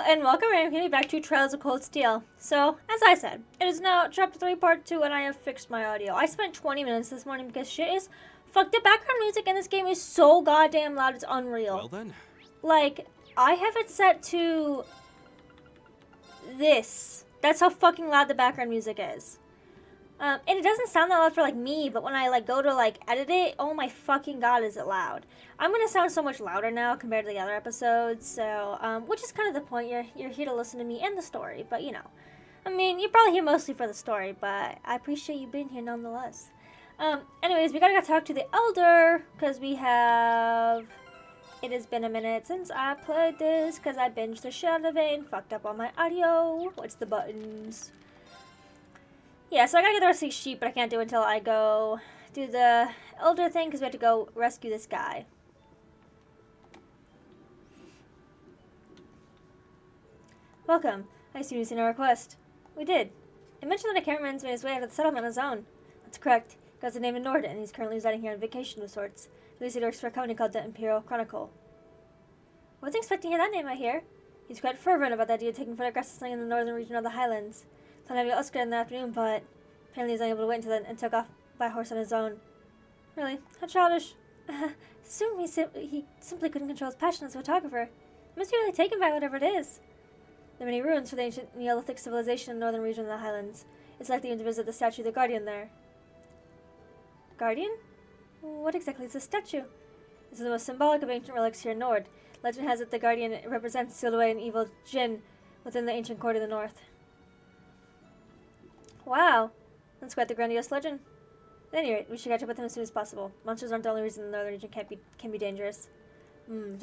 and welcome everybody back to Trails of Cold Steel. So, as I said, it is now Chapter 3 Part 2 and I have fixed my audio. I spent 20 minutes this morning because shit is fucked. The background music in this game is so goddamn loud, it's unreal. Well then. Like, I have it set to this. That's how fucking loud the background music is. And it doesn't sound that loud for, like, me, but when I, go to, edit it, oh my fucking god, is it loud. I'm gonna sound so much louder now compared to the other episodes, so, which is kind of the point. You're here to listen to me and the story, but, you know. I mean, you're probably here mostly for the story, but I appreciate you being here nonetheless. Anyways, we gotta go talk to the Elder, because we have... It has been a minute since I played this, because I binged the shit out of it and fucked up on my audio. What's the buttons? Yeah, so I gotta get the rest of these sheep, but I can't do it until I go do the Elder thing, because we have to go rescue this guy. Welcome. I assume you've seen our request. We did. It mentioned that a cameraman's made his way out of the settlement on his own. That's correct. He goes the name of Nord, and he's currently residing here on vacation of sorts. At least he works for a company called the Imperial Chronicle. I wasn't expecting to hear that name, I hear. He's quite fervent about the idea of taking photographs of something in the northern region of the Highlands. Thought I'd be Oscar in the afternoon, but apparently he was unable to wait until then and took off by horse on his own. Really? How childish. Assume he simply couldn't control his passion as a photographer. He must be really taken by whatever it is. There are many ruins for the ancient Neolithic civilization in the northern region of the Highlands. It's likely to visit the statue of the Guardian there. Guardian? What exactly is this statue? This is the most symbolic of ancient relics here in Nord. Legend has it the Guardian represents sealed away an evil djinn within the ancient court of the north. Wow, that's quite the grandiose legend. At any rate, we should catch up with him as soon as possible. Monsters aren't the only reason the northern region can be dangerous. It's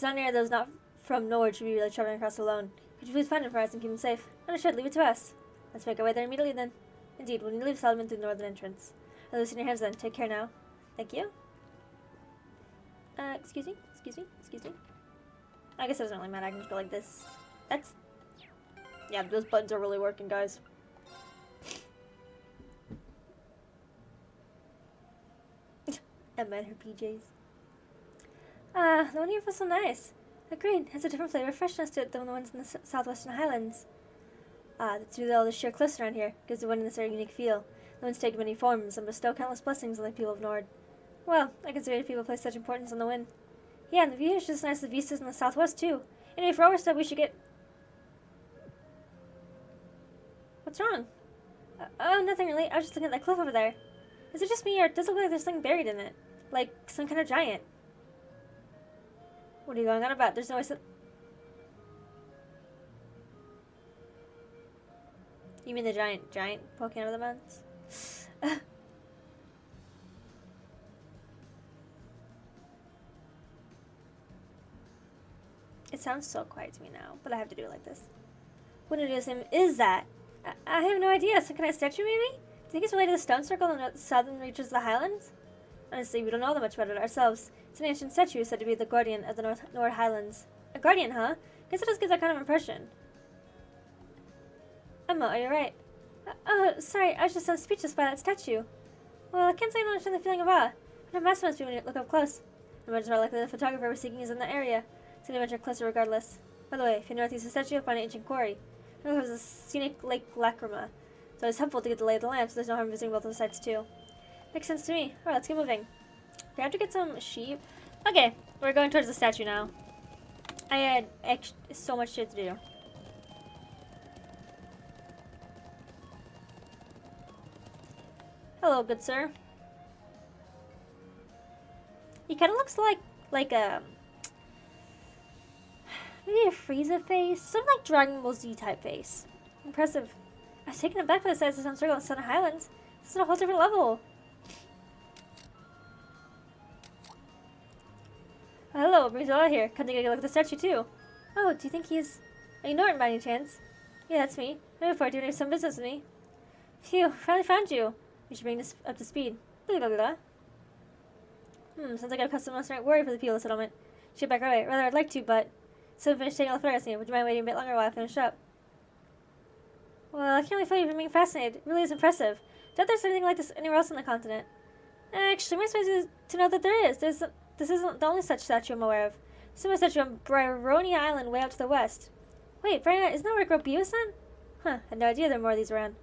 not near those not from Nord should be really traveling across alone. Could you please find him for us and keep him safe? Understood, leave it to us. Let's make our way there immediately then. Indeed, we'll need to leave settlement through the northern entrance. I'll loosen your hands then. Take care now. Thank you. Excuse me? I guess it doesn't really matter. I can just go like this. Yeah, those buttons are really working, guys. Emma and her PJs. The one here feels so nice. Agreed. Has a different flavor of freshness to it than the ones in the southwestern Highlands. That's due to all the sheer cliffs around here. Gives the one in this area a unique feel. The winds take many forms and bestow countless blessings on the people of Nord. Well, I consider people place such importance on the wind. Yeah, and the view is just as nice as the vistas in the southwest, too. Anyway, for our stuff, we should get... What's wrong? Oh, nothing really. I was just looking at that cliff over there. Is it just me, or does it look like there's something buried in it? Like, some kind of giant. What are you going on about? There's no way... You mean the giant poking out of the mountains? It sounds so quiet to me now, but I have to do it like this. What name is that? I have no idea. Some kind of statue, maybe? Do you think it's related to the stone circle in the southern reaches of the Highlands? Honestly, we don't know that much about it ourselves. It's an ancient statue said to be the guardian of the Nord Highlands. A guardian, huh? Guess it does give that kind of impression. Emma, are you right? Oh, sorry, I was just so speechless by that statue. Well, I can't say I don't understand the feeling of awe. What a mess it must be when you look up close. I imagine how likely the photographer we're seeking is in the area. It's going to venture closer regardless. By the way, if you northeast the statue, you'll find an ancient quarry. There's a scenic Lake Lacrima, so it's helpful to get the lay of the land, so there's no harm visiting both of the sites too. Makes sense to me. Alright, let's get moving. We have to get some sheep. Okay, we're going towards the statue now. I had so much shit to do. Hello, good sir. He kind of looks like a... maybe a Frieza face? Something like Dragon Ball Z type face. Impressive. I was taken aback by the size of the Sun Circle in the Southern Highlands. This is a whole different level. Oh, hello, Brizola here. Come to get a look at the statue too. Oh, do you think he's... Are you Norton by any chance? Yeah, that's me. I'm looking forward to doing some business with me. Phew, finally found you. We should bring this up to speed. Blah, blah, blah. Sounds like I've caused some worry for the people of the settlement. Should back right away. Rather, I'd like to, but... So finish taking all the photographs here. Would you mind waiting a bit longer while I finish up? Well, I can't really fault you for being fascinated. It really is impressive. Doubt there's anything like this anywhere else on the continent. Actually, I'm surprised to know that there is. This isn't the only such statue I'm aware of. Similar statue on Bryronia Island way out to the west. Wait, Bryronia, isn't that where Gropia was sent? Huh, had no idea there were more of these around.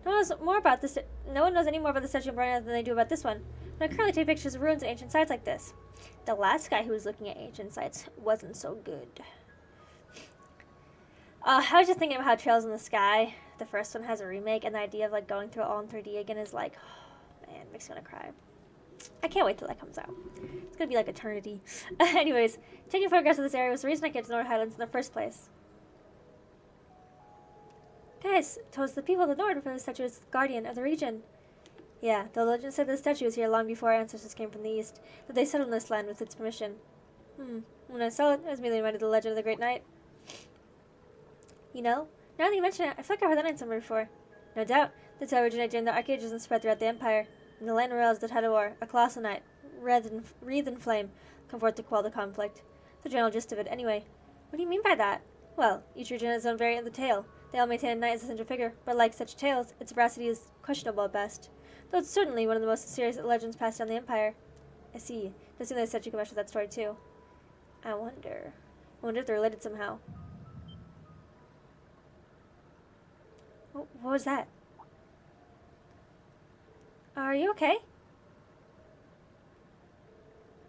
No one knows any more about the statue of Bryronia than they do about this one. But I currently take pictures of ruins and ancient sites like this. The last guy who was looking at ancient sites wasn't so good. I was just thinking about how Trails in the Sky, the first one, has a remake, and the idea of like going through it all in 3D again is like, oh, man, makes me want to cry. I can't wait till that comes out. It's gonna be like eternity. Anyways, taking photographs of this area was the reason I came to the North Highlands in the first place. Guys, told us the people of the North refer the statue as guardian of the region. Yeah, the legend said the statue was here long before our ancestors came from the east, that they settled this land with its permission. When I saw it, I was merely reminded of the legend of the Great Knight. You know, now that you mention it, I feel like I've heard that name somewhere before. No doubt, the tale originated during the Dark Ages and spread throughout the Empire. In the land aroused the tide of war, a colossal knight, wreathed in flame, come forth to quell the conflict. The general gist of it, anyway. What do you mean by that? Well, each region has its own variant of the tale. They all maintain a knight as a central figure, but like such tales, its veracity is questionable at best. Though it's certainly one of the most serious legends passed down the Empire. I see. Does seem like the statue can match with that story too. I wonder if they're related somehow. What was that? Are you okay?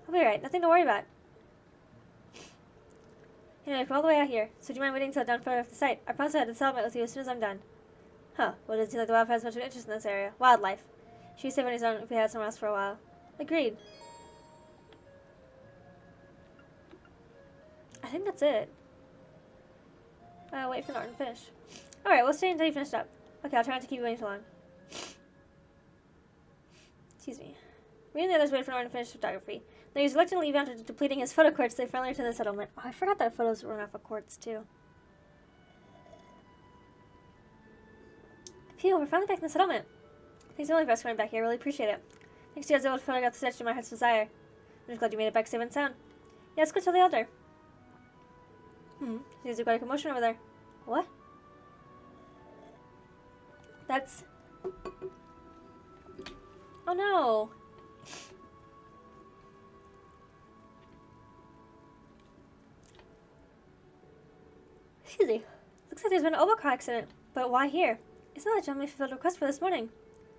I'll be right. Nothing to worry about. Anyway, we're all the way out here, so do you mind waiting until I'm done photographing the site? I promise I'll head to the settlement with you as soon as I'm done. Huh. Well, it doesn't seem like the wildlife has much of an interest in this area. Wildlife. She'd say when he's on if we had somewhere else for a while. Agreed. I think that's it. Wait for Norton to finish. Alright, we'll stay until you finish up. Okay, I'll try not to keep you waiting too long. Excuse me. Me and the others waited for Norton to finish photography. Then he was reluctantly leaving after depleting his photo quartz. They finally returned to the settlement. Oh, I forgot that photos run off of quartz too. Phew, we're finally back in the settlement. Thanks only for us coming back here. I really appreciate it. Thanks to you, I was able to photograph the statue of my heart's desire. I'm just glad you made it back safe and sound. Yeah, let's go tell the elder. Seems you've got a commotion over there. What? That's... Oh no! Excuse me. Looks like there's been an oval car accident. But why here? Isn't that the gentleman fulfilled a request for this morning?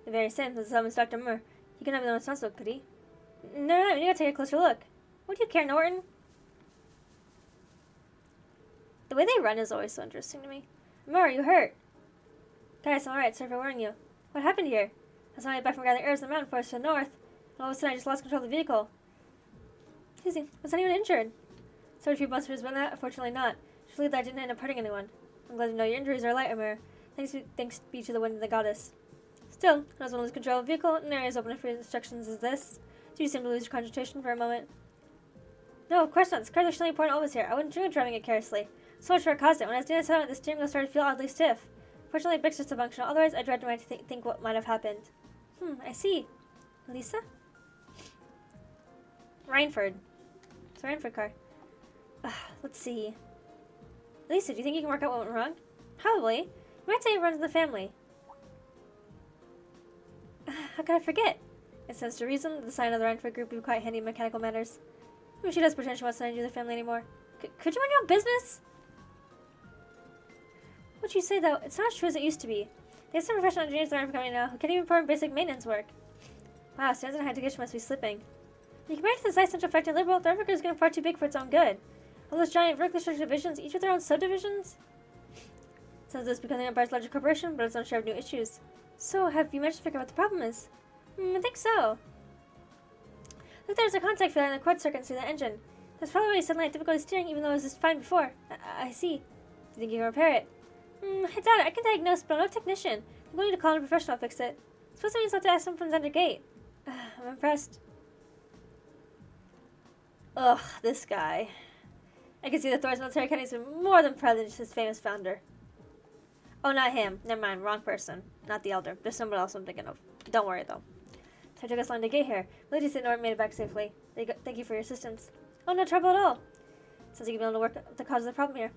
The very same, the summons Dr. Moore. He couldn't have been responsible, could he? No, we gotta take a closer look. What do you care, Norton? The way they run is always so interesting to me. Moore, are you hurt? Guys, I'm alright, sorry for warning you. What happened here? I was on my way back from gathering herbs in the mountain forest to the north, and all of a sudden I just lost control of the vehicle. Excuse me, was anyone injured? Sorry if you busted his that, unfortunately not. Just believe that I didn't end up hurting anyone. I'm glad to know your injuries are light, Amir. Thanks be to the wind and the goddess. Still, I was one to lose control of the vehicle, and areas open for instructions as this. Do you seem to lose your concentration for a moment? No, of course not. This car is extremely important always here. I wouldn't dream of driving it carelessly. So much for it caused it. When I was doing the settlement, the steering wheel started to feel oddly stiff. Fortunately, the brakes are still functional. Otherwise, I dread to think what might have happened. I see. Lisa? Rainford. It's a Rainford car. Let's see. Lisa, do you think you can work out what went wrong? Probably. You might say it runs in the family. How could I forget? It stands to reason that the sign of the Rainford group would be quite handy in mechanical matters. She does pretend she wants to do the family anymore. Could you mind your own business? What you say, though, it's not as true as it used to be. They have some professional engineers around for company now who can't even perform basic maintenance work. Wow, standards on high education must be slipping. When you compare it to the size central factory liberal, the Rainford is getting far too big for its own good. All those giant vertically structured divisions, each with their own subdivisions? Sounds like it's becoming an empire's larger corporation, but its own share of new issues. So, have you managed to figure out what the problem is? I think so. Look, there's a contact failure in the quartz circuit through the engine. That's probably why you suddenly had difficulty steering, even though it was just fine before. I see. Do you think you can repair it? I doubt it. I can diagnose, but I'm no technician. I'm going to call in a professional to fix it. Suppose that means I'll have to ask someone from Zender Gate. I'm impressed. Ugh, this guy. I can see that Thor's military academy has been more than proud of his famous founder. Oh, not him. Never mind. Wrong person. Not the elder. There's someone else I'm thinking of. Don't worry, though. So I took us long to get here. Lady said Norton made it back safely. Thank you for your assistance. Oh, no trouble at all. Sounds like you've been able to work out the cause of the problem here.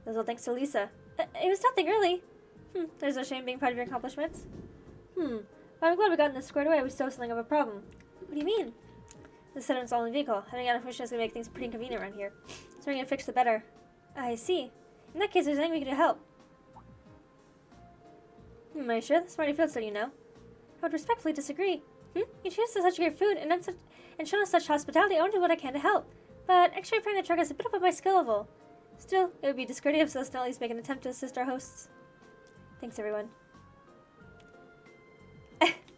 That was all thanks to Lisa. It was nothing, really. There's no shame being proud of your accomplishments. Well, I'm glad we got this squared away. We still have something of a problem. What do you mean? The settlement's all in vehicle. Having out of mission is going to make things pretty inconvenient around here. So we're going to fix the better. I see. In that case, there's anything we can do to help. Are you sure? This is already field study, you know. I would respectfully disagree. You treat us to such great food and shown us such hospitality. I want to do what I can to help. But actually repairing the truck is a bit above my skill level. Still, it would be discourteous of us to at least make an attempt to assist our hosts. Thanks, everyone.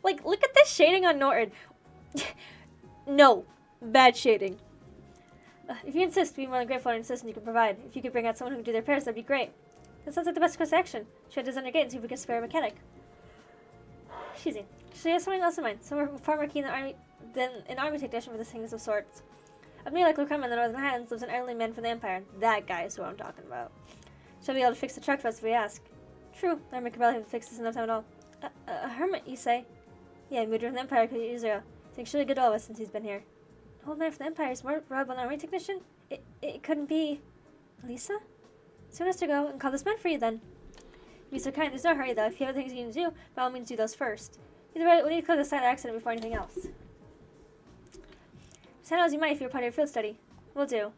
Like, look at this shading on Norton. No. Bad shading. If you insist, we'd be more than grateful for any assistance you can provide. If you could bring out someone who can do the repairs, that'd be great. That sounds like the best course of action. Should I design a gate and see if we can spare a mechanic? Excuse me. Should I have something else in mind? Somewhere far more keen than an army technician for this things of sorts. Of me like Lucrema in the Northern Highlands lives an elderly man from the Empire. That guy is who I'm talking about. She'll be able to fix the truck for us if we ask. True. The army could probably have fixed this in no time at all. A hermit, you say? Yeah, he moved from the Empire to Israel. He's actually good to all of us since he's been here. An old man from the Empire is more reliable than an army technician? It couldn't be... Lisa? Soon has to go and call this man for you then. Be so kind. There's no hurry though. If you have things you need to do, by all means do those first. Either way, we need to clear the site of accident before anything else. Just handle as you might if you're part of your field study. Will do.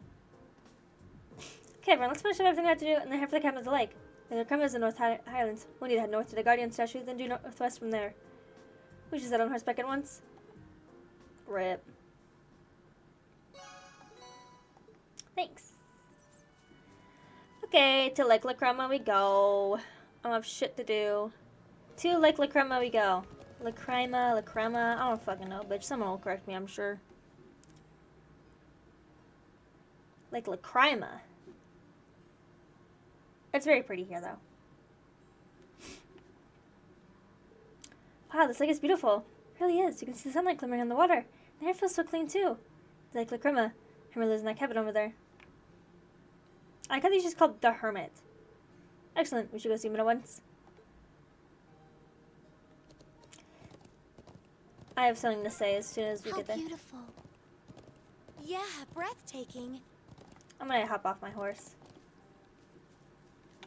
Okay, everyone, let's finish up everything we have to do and then head for the cabin of the lake. The Lucrema is in the North Highlands. We'll need to head north to the Guardian statue, then do northwest from there. We should set on horseback at once. Rip. Thanks. Okay, to Lake Lucrema we go. I don't have shit to do. To Lake Lucrema we go. Lucrema, I don't fucking know, bitch. Someone will correct me, I'm sure. Lake Lucrema. It's very pretty here, though. Wow, this lake is beautiful. It really is. You can see the sunlight glimmering on the water. The air feels so clean, too. Lake Lucrema. Hermit lives in that cabin over there. I thought he's just called the Hermit. Excellent. We should go see him at once. I have something to say as soon as we get there. How beautiful. Yeah, breathtaking. I'm gonna hop off my horse.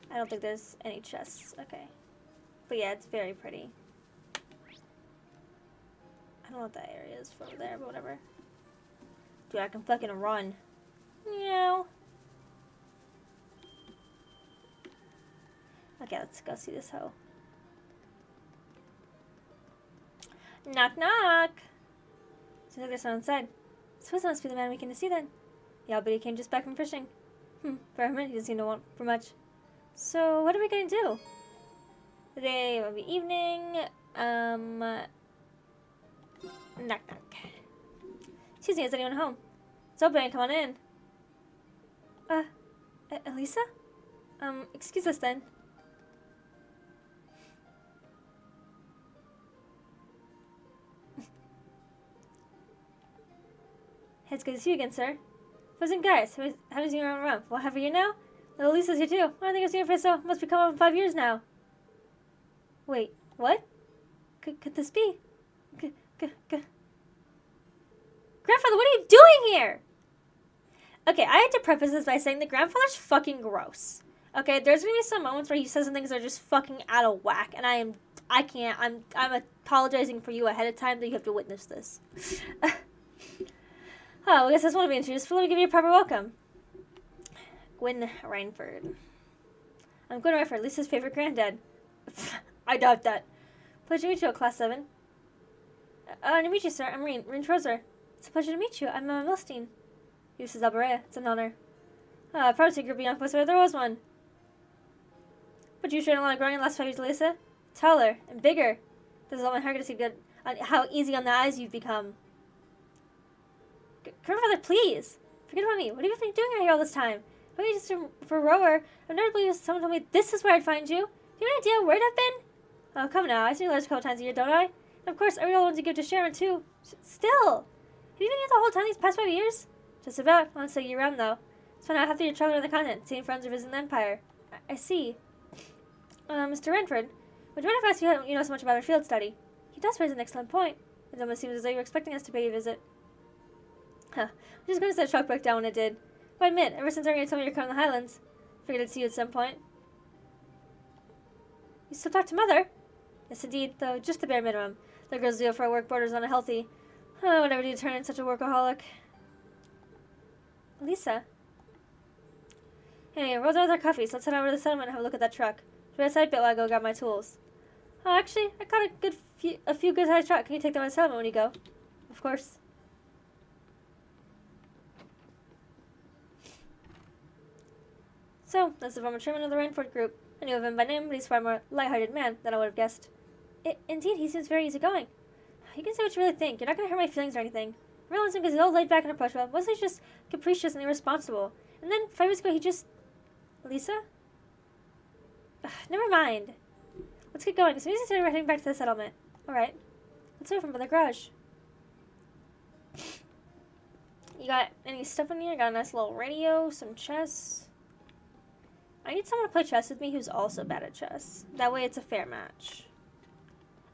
I don't think there's any chests. Okay. But yeah, it's very pretty. I don't know what that area is for over there, but whatever. Dude, I can fucking run. Meow. Okay, let's go see this hoe. Knock, knock. Seems like there's someone inside. Suppose that must be the man we came to see then. Yeah, but he came just back from fishing. For a minute, he doesn't seem to want for much. So, what are we going to do? Today will be evening. Knock, knock. Excuse me, is anyone home? It's open, come on in. Elisa? Excuse us then. It's good to see you again, sir. Listen, guys, haven't seen you around. Well, half a year now? Little Lisa's here, too. I don't think I've seen her for so. Must be coming up in 5 years now. Wait, what? Could this be? Grandfather, what are you doing here? Okay, I had to preface this by saying that grandfather's fucking gross. Okay, there's gonna be some moments where he says some things that are just fucking out of whack, and I'm apologizing for you ahead of time that you have to witness this. Oh, I guess that's one of me introduced. Let me give you a proper welcome. Gwyn Reinford. I'm Gwyn Reinford, Lisa's favorite granddad. I doubt that. Pleasure to meet you, Class 7. Nice to meet you, sir. I'm Reen Trozer. It's a pleasure to meet you. I'm Emma Milstein. This is Alberea. It's an honor. I promised you a group of young folks where there was one. But you showed a lot of growing in the last 5 years, Lisa. Taller and bigger. This is all my heart to see good on how easy on the eyes you've become. Grandfather, please. Forget about me. What have you been doing out here all this time? If I just for a rower, I've never believed someone told me this is where I'd find you. Do you have any idea where I've been? Oh, come now. I see you letters a couple times a year, don't I? And of course, I read all the ones you give to Sharon, too. Still. Have you been here the whole time these past 5 years? Just about. I won't say year-round, though. Spent out half the year traveling around the continent, seeing friends or visiting the Empire. I see. Mr. Renford, would you mind if I ask you how you know so much about our field study? He does raise an excellent point. It almost seems as though you were expecting us to pay you a visit. Huh. I'm just going to say the truck broke down when it did. But I admit, ever since Ariane told me you're coming to the Highlands, figured I'd see you at some point. You still talk to Mother? Yes, indeed, though just the bare minimum. The girl's deal for our work borders on a healthy... Oh, whatever do you turn into such a workaholic? Lisa. Hey, we're done with our coffee, so let's head over to the settlement and have a look at that truck. Should I side bit while I go grab my tools? Oh, actually, I got a few good-sized truck. Can you take them to the settlement when you go? Of course. So, that's the former chairman of the Rainford Group. I knew of him by name, but he's a far more light-hearted man than I would have guessed. Indeed, he seems very easygoing. You can say what you really think. You're not going to hurt my feelings or anything. I realized him because he's all laid back and approachable. Mostly just capricious and irresponsible. And then, 5 years ago, he just... Lisa? Ugh, never mind. Let's get going. As soon as he's heading back to the settlement. Alright. Let's wait for him by the garage. You got any stuff in here? Got a nice little radio, some chess. I need someone to play chess with me who's also bad at chess. That way it's a fair match.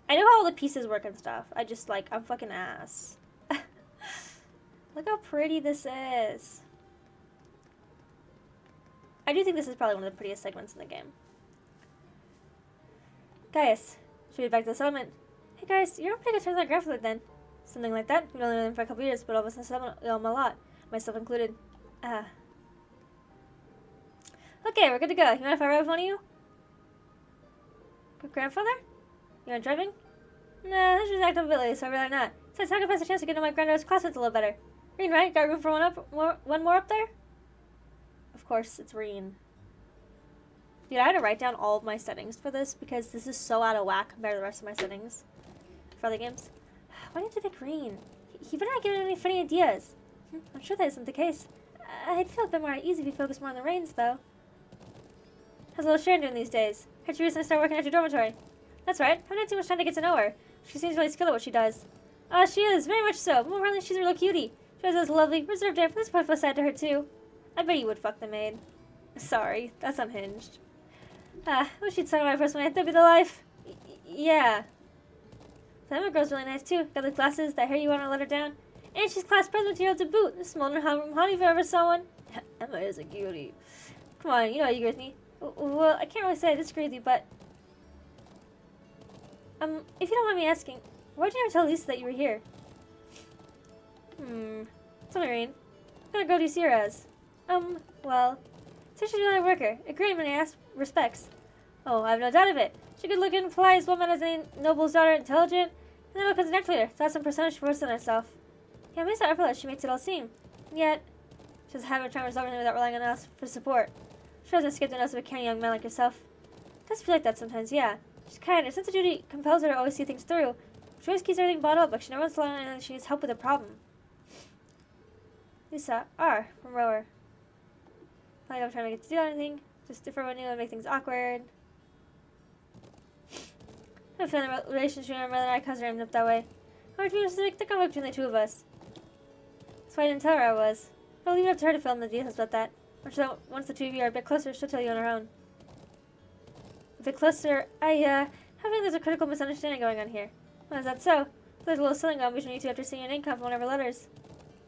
I know how all the pieces work and stuff. I'm fucking ass. Look how pretty this is. I do think this is probably one of the prettiest segments in the game. Guys, should we head back to the settlement? Hey guys, you're on pretty good terms with my grandfather then. Something like that. We've only known him for a couple years, but all of us in the settlement owe him a lot. Myself included. Okay, we're good to go. You mind if I ride with one of you? Grandfather? You want driving? Nah, this is active ability, so I'd rather not. Besides, how can I pass a chance to get to know my granddaughter's classmates a little better? Reen, right? Got room for one more up there? Of course, it's Reen. Dude, I had to write down all of my settings for this because this is so out of whack compared to the rest of my settings for other games. Why did you pick Reen? He better not give any funny ideas. I'm sure that isn't the case. I'd feel a bit more at ease if you focused more on the reins, though. How's little Sharon doing these days? Heard she recently started working at your dormitory. That's right. Haven't had too much time to get to know her. She seems really skilled at what she does. She is, very much so. More importantly, she's a real cutie. She has this lovely, reserved air, but there's a side to her, too. I bet you would fuck the maid. Sorry, that's unhinged. Wish she'd sign my first one. That'd be the life. Yeah. The Emma girl's really nice, too. Got the glasses, that hair you want to let her down. And she's class president material to boot. This smoldering honey if I ever saw one. Emma is a cutie. Come on, you know you agree with me. Well, I can't really say I disagree with you, but... if you don't mind me asking, why did you never tell Lisa that you were here? Tell me, Rain. What kind of girl do you see her as? Well... So she's really a worker. A great many respects. Oh, I have no doubt of it. She's good looking, polite, well mannered as any noble's daughter, intelligent, and then becomes an act leader. So that's some persona she forces on herself. Yeah, it makes it effortless. She makes it all seem. And yet, she doesn't have a trying to resolve anything without relying on us for support. She doesn't escape the notice of a canny young man like yourself. It does feel like that sometimes, yeah. She's kind. Her sense of duty compels her to always see things through. She always keeps everything bottled up, but she never wants to let anyone she needs help with a problem. Lisa, R, from Rower. Like I'm trying to get to do anything. Just if everyone knew, it would make things awkward. I feel the relationship between my mother and I caused her to end up that way. How much was the conflict between the two of us? That's why I didn't tell her I was. I'll leave it up to her to fill in the details about that. Once the two of you are a bit closer, she'll tell you on her own. A bit closer, I have a feeling there's a critical misunderstanding going on here. Well, is that so? There's a little silly going between you two after seeing your name come from one of her letters.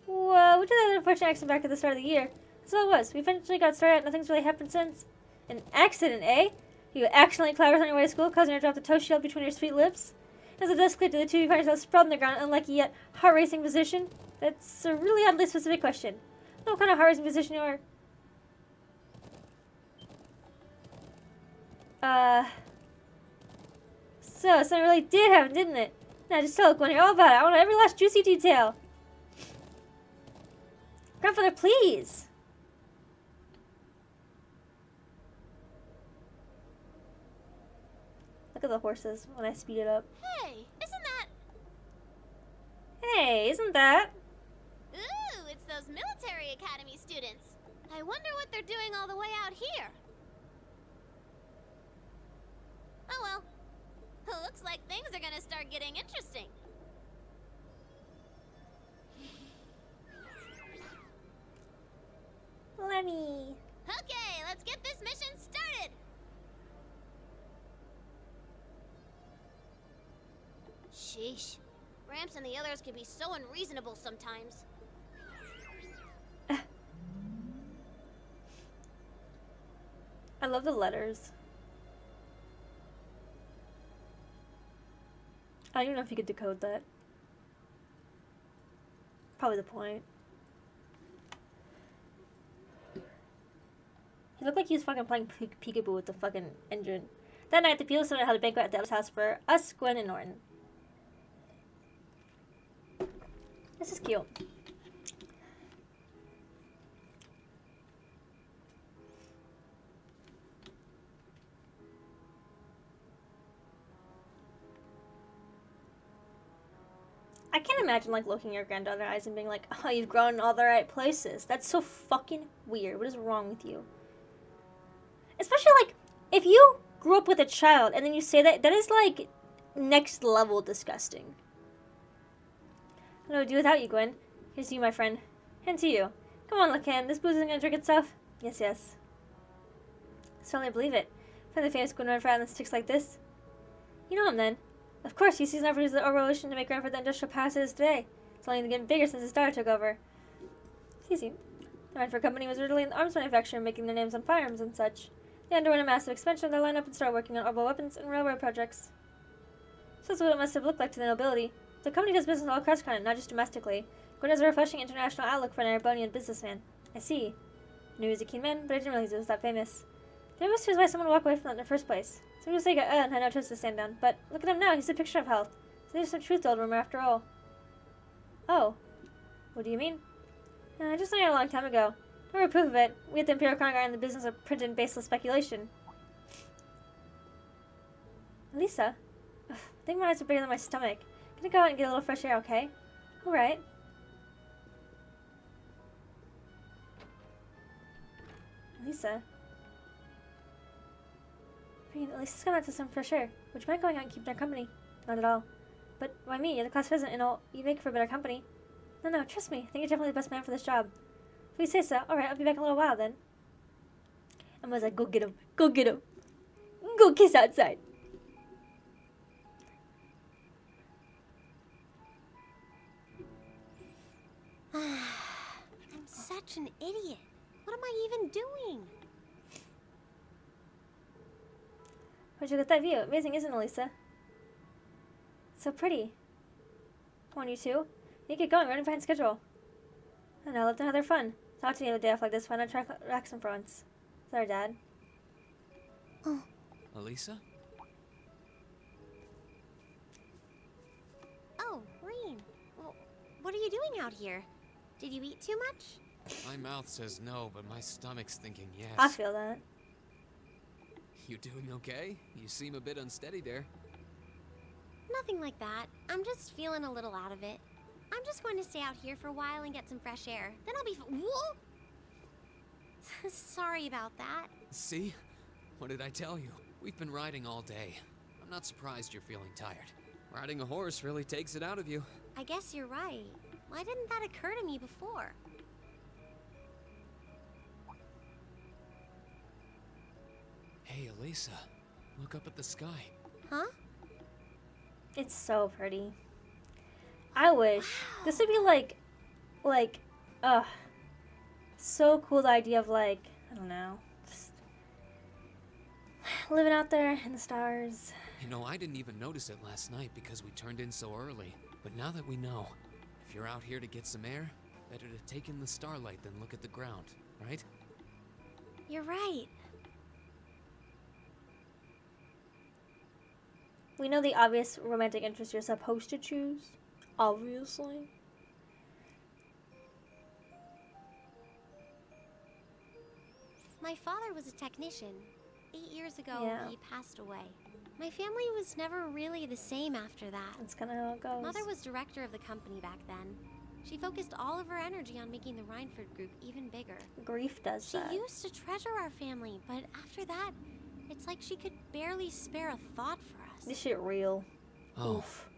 Well, we did have an unfortunate accident back at the start of the year. That's all it was. We eventually got started. Nothing's really happened since. An accident, eh? You accidentally clouded on your way to school, causing her to drop the toast shield between your sweet lips? As the dust cleared to the two, you find yourself sprawled on the ground in an unlucky yet heart-racing position? That's a really oddly specific question. What kind of heart-racing position you are? So, something really did happen, didn't it? Now, just tell Gwen here all about it. I want every last juicy detail. Grandfather, please! Look at the horses when I speed it up. Hey, isn't that... Hey, isn't that? Ooh, it's those military academy students. I wonder what they're doing all the way out here. Oh well. Looks like things are gonna start getting interesting. Lemmy. Okay, let's get this mission started. Sheesh. Gramps and the others can be so unreasonable sometimes. I love the letters. I don't even know if you could decode that. probably the point. He looked like he was fucking playing peekaboo with the fucking engine. That night, the people held a banquet at the Ellis house for us, Gwen, and Norton. This is cute. I can't imagine, like, looking your granddaughter in the eyes and being like, oh, you've grown in all the right places. That's so fucking weird. What is wrong with you? Especially, like, if you grew up with a child and then you say that, that is, like, next level disgusting. I don't know what to do without you, Gwen. Here's to you, my friend. And to you. Come on, Lacan. This booze isn't gonna drink itself. Yes, yes. Certainly believe it. Find the famous Gwen run for island sticks like this. You know him, then. Of course, he sees enough of the revolution to make ground for the industrial powers it is today. It's only getting bigger since his daughter took over. It's easy. The Rhineford Company was originally in the arms manufacturer, making their names on firearms and such. They underwent a massive expansion of their lineup and started working on orbital weapons and railroad projects. So that's what it must have looked like to the nobility. The company does business all across the continent, not just domestically. Gwen has a refreshing international outlook for an Arbonian businessman. I see. I knew he was a keen man, but I didn't realize he was that famous. The mystery is why someone would walk away from that in the first place. Some people say and had no choice to stand down, but look at him now, he's a picture of health. So there's some truth to old rumor after all. Oh. What do you mean? I just learned it a long time ago. No real proof of it. We at the Imperial Chronicler are in the business of printed baseless speculation. Lisa? Ugh, I think my eyes are bigger than my stomach. Can I go out and get a little fresh air, okay? Alright. Lisa? I mean, at least it's gone out to some fresh air. Would you mind going out and keeping our company? Not at all. But why me? You're the class president and all. You make for better company. No, trust me. I think you're definitely the best man for this job. If you say so, alright, I'll be back in a little while then. Emma's like, go get him. Go get him. Go kiss outside. I'm such an idiot. What am I even doing? Where'd you get that view? Amazing, isn't it, Lisa? So pretty. Come on, you two. You get going, running behind schedule. And I love to have their fun. Talk to me a day off like this. Why not try relaxing for once? Sorry, Dad. Oh. Elisa? Oh, Reen. Well, what are you doing out here? Did you eat too much? My mouth says no, but my stomach's thinking yes. I feel that. You doing okay? You seem a bit unsteady there. Nothing like that. I'm just feeling a little out of it. I'm just going to stay out here for a while and get some fresh air. Then I'll be Whoa! Sorry about that. See? What did I tell you? We've been riding all day. I'm not surprised you're feeling tired. Riding a horse really takes it out of you. I guess you're right. Why didn't that occur to me before? Hey, Elisa. Look up at the sky. Huh? It's so pretty. I wish this would be like, so cool. The idea of like, I don't know, just living out there in the stars. You know, I didn't even notice it last night because we turned in so early. But now that we know, if you're out here to get some air, better to take in the starlight than look at the ground, right? You're right. We know the obvious romantic interest you're supposed to choose. Obviously. My father was a technician. 8 years ago, Yeah. he passed away. My family was never really the same after that. That's kind of how it goes. Mother was director of the company back then. She focused all of her energy on making the Rhineford group even bigger. Grief does She that. used to treasure our family, but after that, it's like she could barely spare a thought for us. This shit real. Oh. Oof.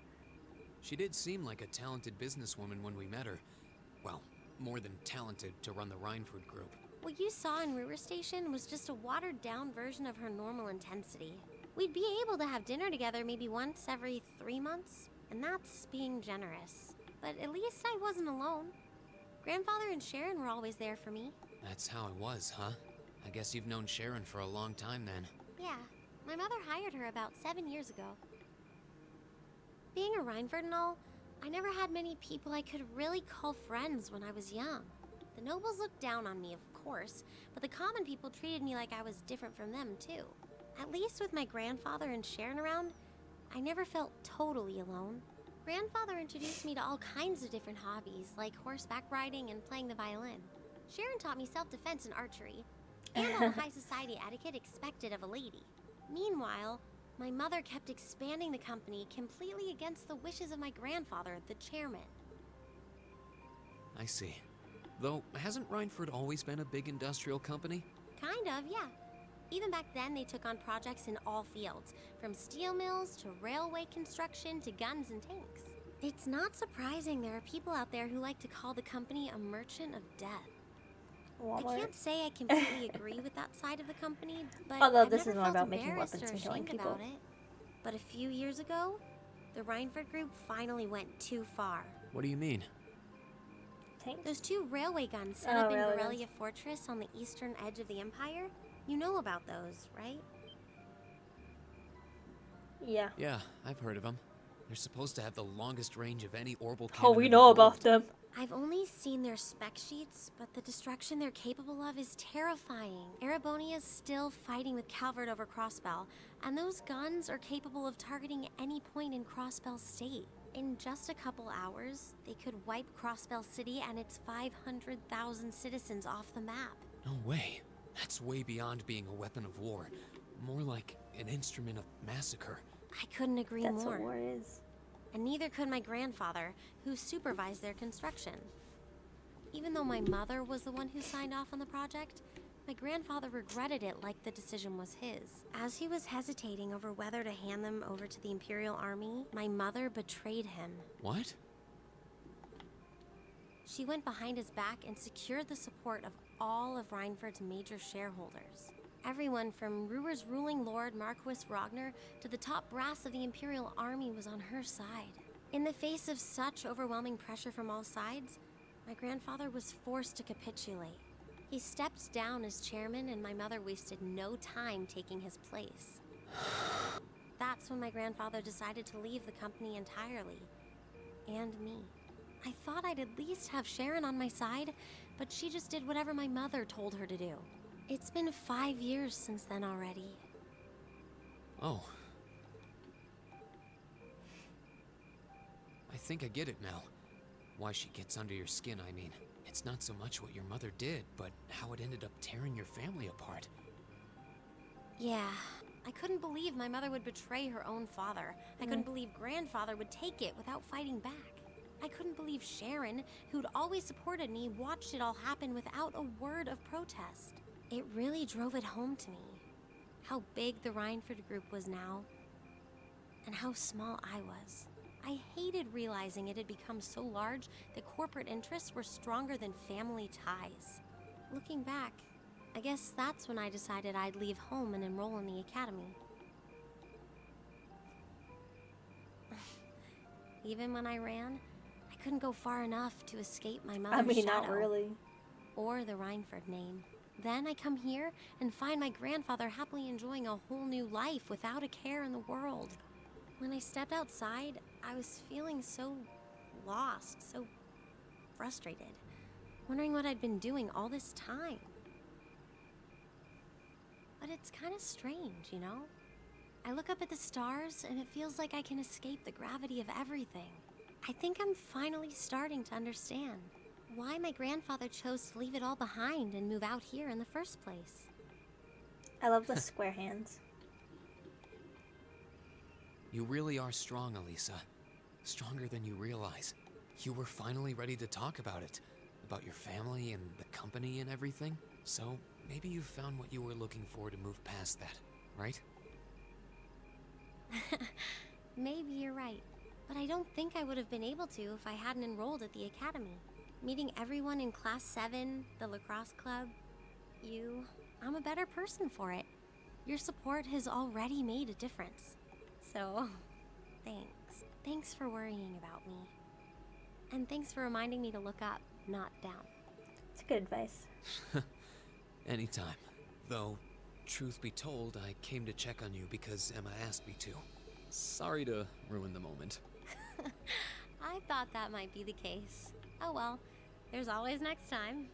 She did seem like a talented businesswoman when we met her. Well, more than talented to run the Rhineford group. What you saw in Ruhr Station was just a watered-down version of her normal intensity. We'd be able to have dinner together maybe once every 3 months, and that's being generous. But at least I wasn't alone. Grandfather and Sharon were always there for me. That's how it was, huh? I guess you've known Sharon for a long time then. Yeah, my mother hired her about 7 years ago. Being a Rhineford and all, I never had many people I could really call friends when I was young. The nobles looked down on me, of course, but the common people treated me like I was different from them, too. At least with my grandfather and Sharon around, I never felt totally alone. Grandfather introduced me to all kinds of different hobbies, like horseback riding and playing the violin. Sharon taught me self-defense and archery, and all the high society etiquette expected of a lady. Meanwhile, my mother kept expanding the company completely against the wishes of my grandfather, the chairman. I see. Though, hasn't Rhineford always been a big industrial company? Kind of, yeah. Even back then, they took on projects in all fields, from steel mills to railway construction to guns and tanks. It's not surprising there are people out there who like to call the company a merchant of death. Walmart. I can't say I completely agree with that side of the company, but Although I've this never is more felt about making embarrassed weapons or and killing ashamed people. about it. But a few years ago, the Rhineford group finally went too far. What do you mean? Tanks? Those 2 railway guns set Oh, up in railway Borrelia guns. Fortress on the eastern edge of the Empire. You know about those, right? Yeah. Yeah, I've heard of them. They're supposed to have the longest range of any orbital Oh, cannon we in the know about world. them. I've only seen their spec sheets, but the destruction they're capable of is terrifying. Erebonia's still fighting with Calvert over Crossbell, and those guns are capable of targeting any point in Crossbell State. In just a couple hours, they could wipe Crossbell City and its 500,000 citizens off the map. No way. That's way beyond being a weapon of war. More like an instrument of massacre. I couldn't agree That's more. what war is. And neither could my grandfather, who supervised their construction. Even though my mother was the one who signed off on the project, my grandfather regretted it like the decision was his. As he was hesitating over whether to hand them over to the Imperial Army, my mother betrayed him. What? She went behind his back and secured the support of all of Rhineford's major shareholders. Everyone from Ruhr's ruling lord Marquis Ragnar to the top brass of the Imperial Army was on her side. In the face of such overwhelming pressure from all sides, my grandfather was forced to capitulate. He stepped down as chairman, and my mother wasted no time taking his place. That's when my grandfather decided to leave the company entirely. And me. I thought I'd at least have Sharon on my side, but she just did whatever my mother told her to do. It's been 5 years since then already. Oh. I think I get it now. Why she gets under your skin, I mean. It's not so much what your mother did, but how it ended up tearing your family apart. Yeah, I couldn't believe my mother would betray her own father. I couldn't believe grandfather would take it without fighting back. I couldn't believe Sharon, who'd always supported me, watched it all happen without a word of protest. It really drove it home to me. How big the Rhineford group was now, and how small I was. I hated realizing it had become so large that corporate interests were stronger than family ties. Looking back, I guess that's when I decided I'd leave home and enroll in the academy. Even when I ran, I couldn't go far enough to escape my mother's shadow. Not really. Or the Rhineford name. Then I come here and find my grandfather happily enjoying a whole new life without a care in the world. When I stepped outside, I was feeling so lost, so frustrated, wondering what I'd been doing all this time. But it's kind of strange, you know? I look up at the stars and it feels like I can escape the gravity of everything. I think I'm finally starting to understand why my grandfather chose to leave it all behind and move out here in the first place. I love the square hands. You really are strong, Elisa. Stronger than you realize. You were finally ready to talk about it. About your family and the company and everything. So, maybe you found what you were looking for to move past that, right? Maybe you're right. But I don't think I would have been able to if I hadn't enrolled at the academy. Meeting everyone in Class 7, the lacrosse club, you, I'm a better person for it. Your support has already made a difference. So, thanks. Thanks for worrying about me. And thanks for reminding me to look up, not down. It's good advice. Anytime. Though, truth be told, I came to check on you because Emma asked me to. Sorry to ruin the moment. I I thought that might be the case. Oh well, there's always next time.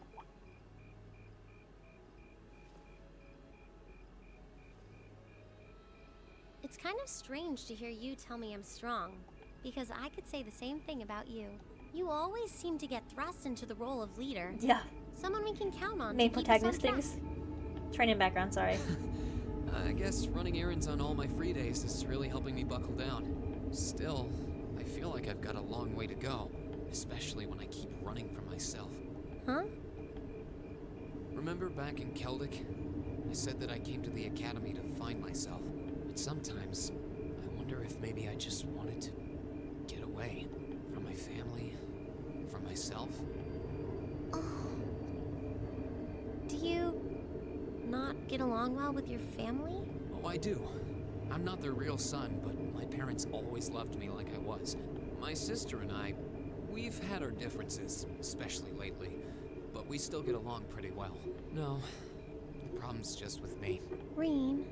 It's kind of strange to hear you tell me I'm strong, because I could say the same thing about you. You always seem to get thrust into the role of leader. Yeah. Someone we can count on Main to keep us on protagonist track. things. Training background, sorry. I guess running errands on all my free days is really helping me buckle down. Still, I feel like I've got a long way to go, especially when I keep running from myself. Huh? Remember back in Keldic? I said that I came to the academy to find myself. But sometimes, I wonder if maybe I just wanted to get away from my family, from myself. Oh. Do you not get along well with your family? Oh, I do. I'm not their real son, but my parents always loved me like I was. My sister and I, we've had our differences, especially lately, but we still get along pretty well. No, the problem's just with me. Reen.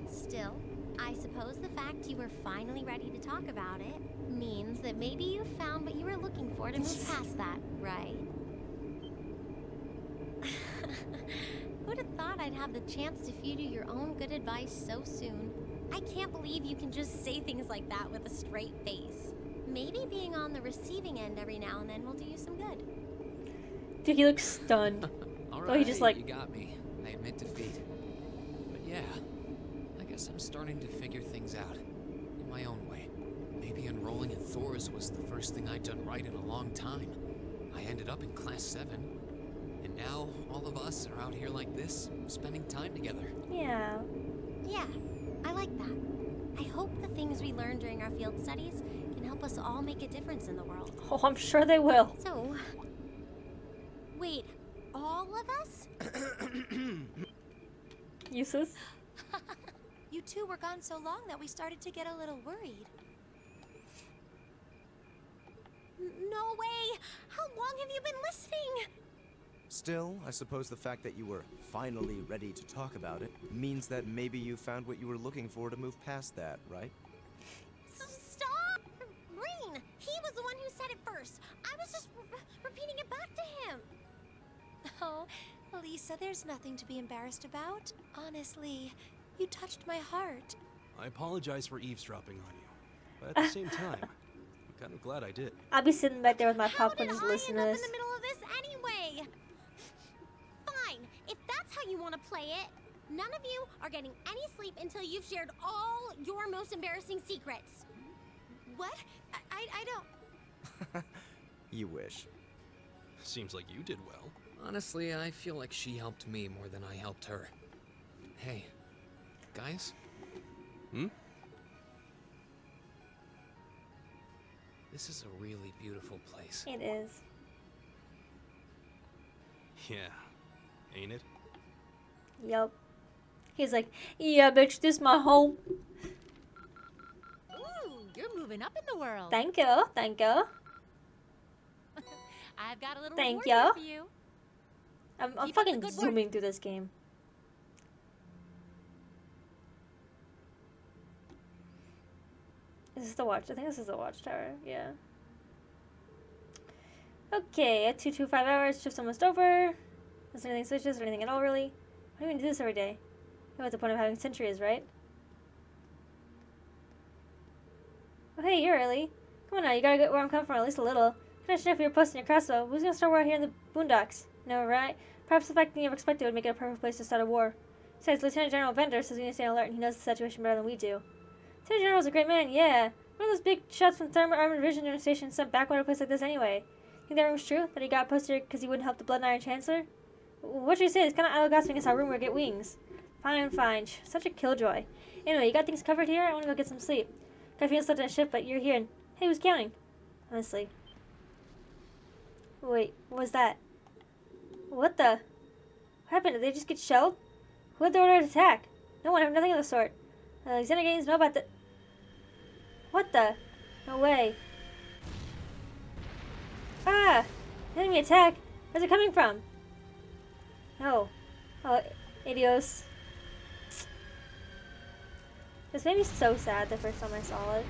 Still, I suppose the fact you were finally ready to talk about it means that maybe you found what you were looking for to move past that, right? Who'd have thought I'd have the chance to feed you your own good advice so soon? I can't believe you can just say things like that with a straight face. Maybe being on the receiving end every now and then will do you some good. Dude, he looks stunned. All Oh, right, he just like... you got me. I admit defeat. But yeah, I guess I'm starting to figure things out in my own way. Maybe enrolling at Thor's was the first thing I'd done right in a long time. I ended up in Class 7, and now all of us are out here like this, spending time together. Yeah. Yeah, I like that. I hope the things we learned during our field studies can help us all make a difference in the world. Oh, I'm sure they will. So, wait, all of us? Useless. You two were gone so long that we started to get a little worried. No way! How long have you been listening? Still, I suppose the fact that you were finally ready to talk about it means that maybe you found what you were looking for to move past that, right? Stop! Reen, he was the one who said it first. I was just repeating it back to him. Oh, Lisa, there's nothing to be embarrassed about. Honestly, you touched my heart. I apologize for eavesdropping on you, but at the same time, I'm kind of glad I did. I'll be sitting back there with my How popcorn did just I listening end to up this. in the middle of this anyway? Fine, if that's how you want to play it. None of you are getting any sleep until you've shared all your most embarrassing secrets. What? I don't... You wish. Seems like you did well. Honestly, I feel like she helped me more than I helped her. Hey, guys? Hmm? This is a really beautiful place. It is. Yeah, ain't it? Yup. He's like, yeah, bitch, this my home. Ooh, you're moving up in the world. Thank you, thank you. I've got a little Thank reward here ya. for you. I'm Keep up the fucking good work. zooming through this game. Is this the watch? I think this is the watchtower. Yeah. Okay, at 225 hours, shift's almost over. Is there anything switches or anything at all, really? Why do we do this every day? You know what the point of having sentries, right? Oh, hey, you're early. Come on now, you gotta get where I'm coming from at least a little. Can I sniff your post in your crossbow? Who's gonna start war out here in the boondocks? No, right? Perhaps the fact that you never expected would make it a perfect place to start a war. Besides, Lieutenant General Bender says we need to stay alert and he knows the situation better than we do. Lieutenant General's a great man, yeah. One of those big shots from Thermal Armored Division during a station sent back at a place like this anyway. Think that rumor's true? That he got posted here because he wouldn't help the Blood and Iron Chancellor? What should you say? It's kind of idle gossiping is how rumor get wings. Fine, fine. Such a killjoy. Anyway, you got things covered here? I want to go get some sleep. Got feels slept in a shift, but you're here and... Hey, who's counting? Honestly. Wait, what was that? What the? What happened? Did they just get shelled? Who had the order to attack? No one, nothing of the sort. Alexander Gaines know about the... What the? No way. Ah! Enemy attack! Where's it coming from? No. Oh, idios. This made me so sad the first time I saw it.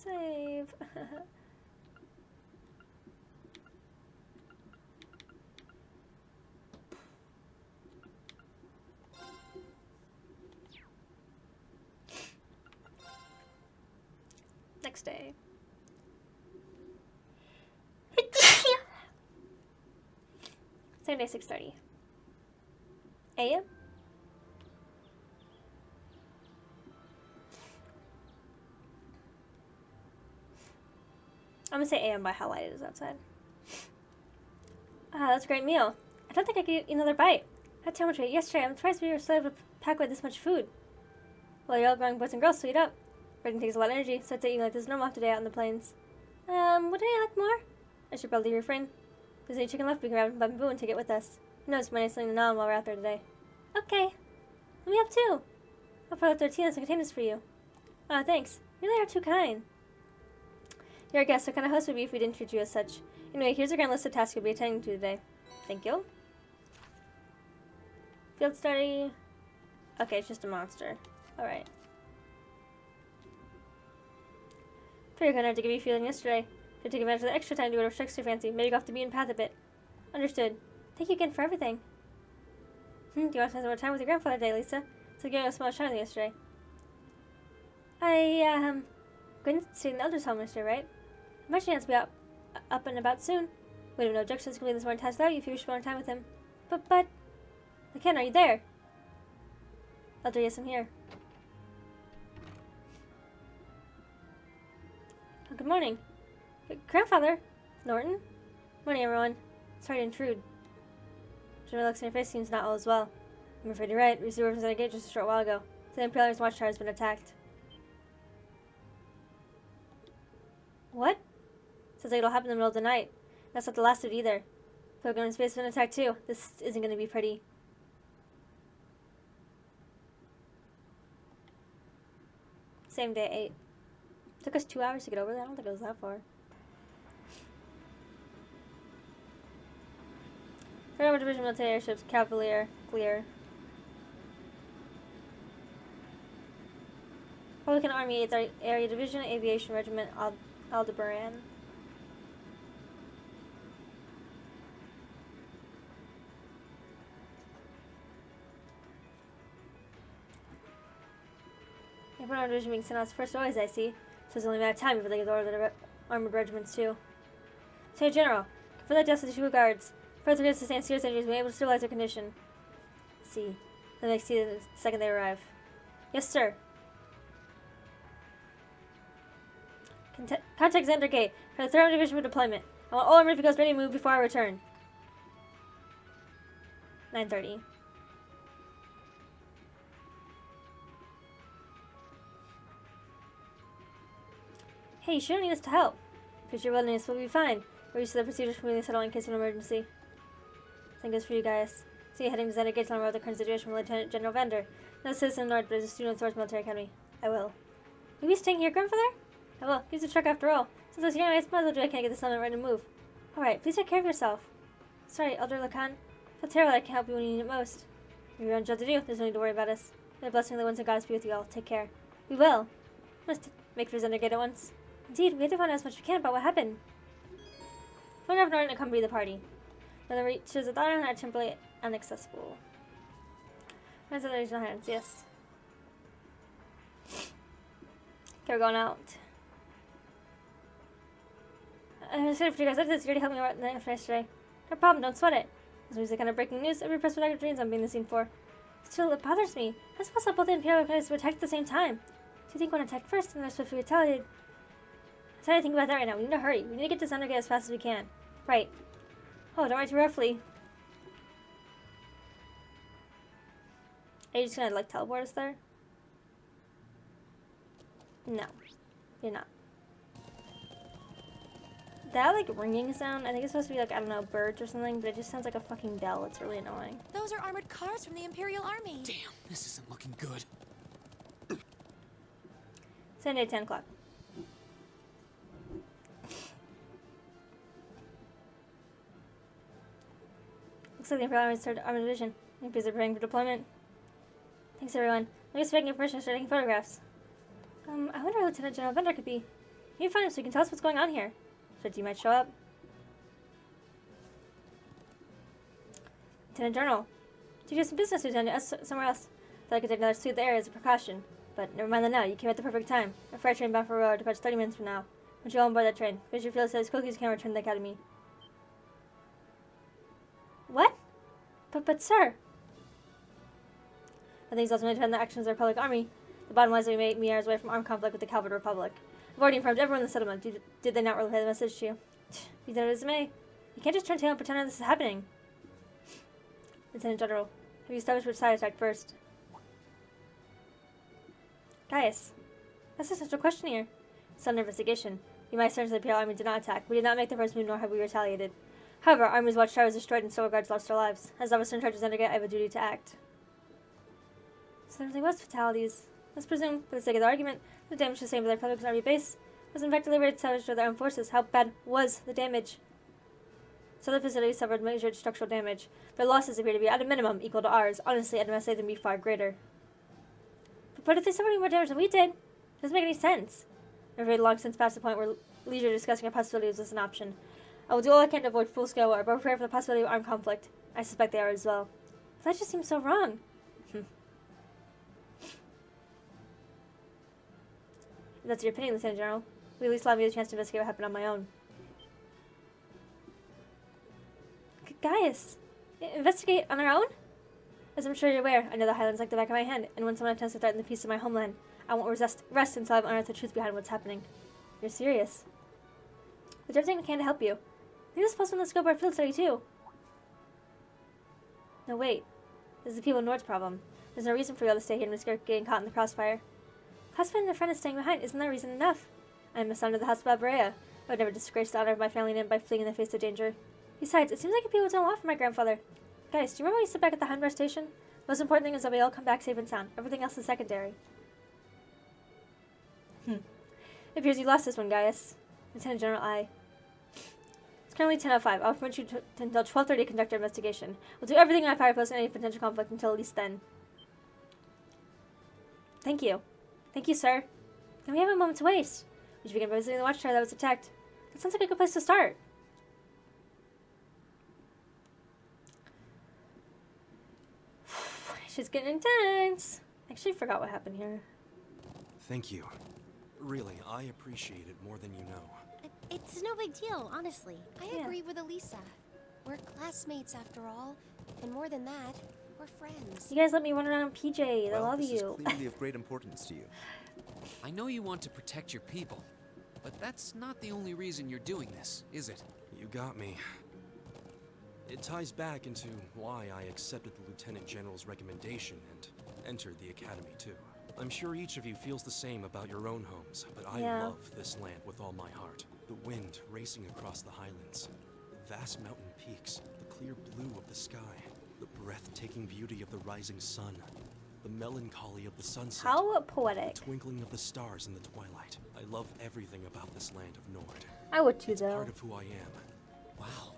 Save. Next day. Same day, 6:30 a.m. I'm gonna say a.m. by how light it is outside. Ah, that's a great meal. I don't think I could eat another bite. I had too much to eat yesterday. I'm surprised we were still able to pack away this much food. Well, you're all growing boys and girls, so eat up. Breathing takes a lot of energy, so I'd say eating like this is normal today out in the plains. Would I like more? I should probably refrain. If there's any chicken left, we can grab bamboo and take it with us. Who knows, we might need something to gnaw on while we're out there today. Okay. Let me up too. I'll put out 13 and containers for you. Oh, thanks. You really are too kind. You're a guest. What kind of host would be if we didn't treat you as such? Anyway, here's a grand list of tasks you'll be attending to today. Thank you. Field study. Okay, it's just a monster. Alright. You're gonna have to give you a feeling yesterday. To take advantage of the extra time to do whatever strikes your fancy. Maybe go off the beaten path a bit. Understood. Thank you again for everything. Do you want to spend some more time with your grandfather today, Lisa? So giving us so much time with you yesterday. Going to stay in the elders' home yesterday, right? Imagine he has to be up and about soon. We have no objections to completing this morning task without you if you wish more time with him. But... Ken, are you there? Elder, yes, I'm here. Oh, good morning. Grandfather? Norton? Morning, everyone. Sorry to intrude. General looks in your face seems not all as well. I'm afraid you're right. We received orders at a gate just a short while ago. The Imperial's watchtower has been attacked. What? Sounds like it'll happen in the middle of the night. That's not the last of it either. Pilgrim in space has been attacked too. This isn't going to be pretty. Same day, 8. Took us 2 hours to get over there. I don't think it was that far. Third Division military airships, Cavalier, clear. Republican Army 8th Area Division, Aviation Regiment, Aldebaran. The Republican Division being sent out first always, I see. So it's only a matter of time before they get ordered the armored regiments too. Sir General, confirm that justice to two guards. Further to sustain serious injuries, being able to stabilize their condition. See. Then they see the second they arrive. Yes, sir. Contact Xander Gate for the 3rd Division for deployment. I want all armored vehicles ready to move before I return. 9:30. Hey, you shouldn't need us to help. If your willingness will be fine. We're used to the procedures for moving the settle in case of an emergency. Same goes for you guys. See you heading to Xander Gate to learn about the current situation from Lieutenant General Vander. Not a citizen of Nord, but as a student of Thor's Military Academy. I will. Will you be staying here, grandfather? I will. Use the truck after all. Since I was young, I might as well do I can't get the summit ready to move. Alright, please take care of yourself. Sorry, Elder Lacan. I feel terrible that I can't help you when you need it most. You're your own job to do. There's no need to worry about us. May the blessing of the ones and gods be with you all. Take care. We will. Must make for Xander Gate at once. Indeed, we have to find out as much as we can about what happened. Phone of Norton accompany the party. When the reaches of the island are temporarily inaccessible. Hands on the regional hands, yes. Okay, we're going out. I'm excited for you guys. I did security help me out yesterday. No problem, don't sweat it. This music kind of breaking news. Every press would dreams I'm being the scene for. Still, it bothers me. How's it possible both the Imperial guys were attacked at the same time? Do you think one attacked first and they're swiftly retaliated? I'm trying to think about that right now. We need to hurry. We need to get to Xander Gate as fast as we can. Right. Oh, don't write too roughly. Are you just gonna, like, teleport us there? No. You're not. That, like, ringing sound, I think it's supposed to be, like, I don't know, birds or something, but it just sounds like a fucking bell. It's really annoying. Those are armored cars from the Imperial Army. Damn, this isn't looking good. Sunday, 10 o'clock. Looks like the Imperial Army started Armored Division. Maybe they're preparing for deployment. Thanks, everyone. I'm just making a permission to start taking photographs. I wonder where Lieutenant General Bender could be. You find him so you can tell us what's going on here. So you might show up. Lieutenant Journal. To do some business, Lieutenant, somewhere else. Thought I could take another suit there as a precaution. But never mind that now. You came at the perfect time. A freight train bound for Aurora departs 30 minutes from now. Once you all on board that train, Fisher Field says Cookies can return to the academy. What? But sir. I think it's ultimately depend on the actions of the Republic Army. The bottom line is that we may meet ours away from armed conflict with the Calvert Republic. I've already informed everyone in the settlement. Did they not relay the message to you? Be that as it may. You can't just turn tail and pretend this is happening. Lieutenant General, have you established which side attacked first? Gaius, that's a central question here. It's under investigation. You might certain the Imperial Army did not attack. We did not make the first move, nor have we retaliated. However, our Army's watchtower was destroyed and still guards lost their lives. As officer in charge is undergate, I have a duty to act. So there really was fatalities. Let's presume, for the sake of the argument, the damage sustained by the Republic's Army base was in fact delivered to their own forces. How bad was the damage? Southern facilities suffered major structural damage. Their losses appear to be at a minimum equal to ours. Honestly, I'd say they'd be far greater. But if they suffered any more damage than we did, it doesn't make any sense. I'm afraid long since past the point where leisure discussing our possibilities is an option. I will do all I can to avoid full-scale war, but prepare for the possibility of armed conflict. I suspect they are as well. But that just seems so wrong. If that's your opinion, Lieutenant General, will you at least allow me the chance to investigate what happened on my own? Gaius, investigate on our own? As I'm sure you're aware, I know the Highlands like the back of my hand, and when someone attempts to threaten the peace of my homeland, I won't rest until I've unearthed the truth behind what's happening. You're serious. We'll do everything we can to help you. I think this is possible in the scope of our field study, too. No, wait. This is the people of Nord's problem. There's no reason for you all to stay here and risk getting caught in the crossfire. Husband and a friend is staying behind. Isn't that reason enough? I am a son of the House of Berea. I would never disgrace the honor of my family name by fleeing in the face of danger. Besides, it seems like people don't want for my grandfather. Guys, do you remember when we sit back at the Heimdall station? The most important thing is that we all come back safe and sound. Everything else is secondary. It appears you lost this one, Gaius. Lieutenant General I. It's currently 10:05. I'll permit you until 12:30 to conduct our investigation. We'll do everything in my power to post any potential conflict until at least then. Thank you. Thank you, sir. Then we have a moment to waste. We should begin by visiting the watchtower that was attacked. That sounds like a good place to start. She's getting intense. I actually forgot what happened here. Thank you. Really, I appreciate it more than you know. It's no big deal, honestly. I agree with Elisa. We're classmates after all. And more than that, we're friends. You guys let me run around in PJ. I love this you. is clearly of great importance to you. I know you want to protect your people, but that's not the only reason you're doing this, is it? You got me. It ties back into why I accepted the Lieutenant General's recommendation and entered the Academy, too. I'm sure each of you feels the same about your own homes, but I love this land with all my heart. The wind racing across the highlands, the vast mountain peaks, the clear blue of the sky, the breathtaking beauty of the rising sun, the melancholy of the sunset, How poetic. the twinkling of the stars in the twilight. I love everything about this land of Nord. I would too, It's though. part of who I am. Wow.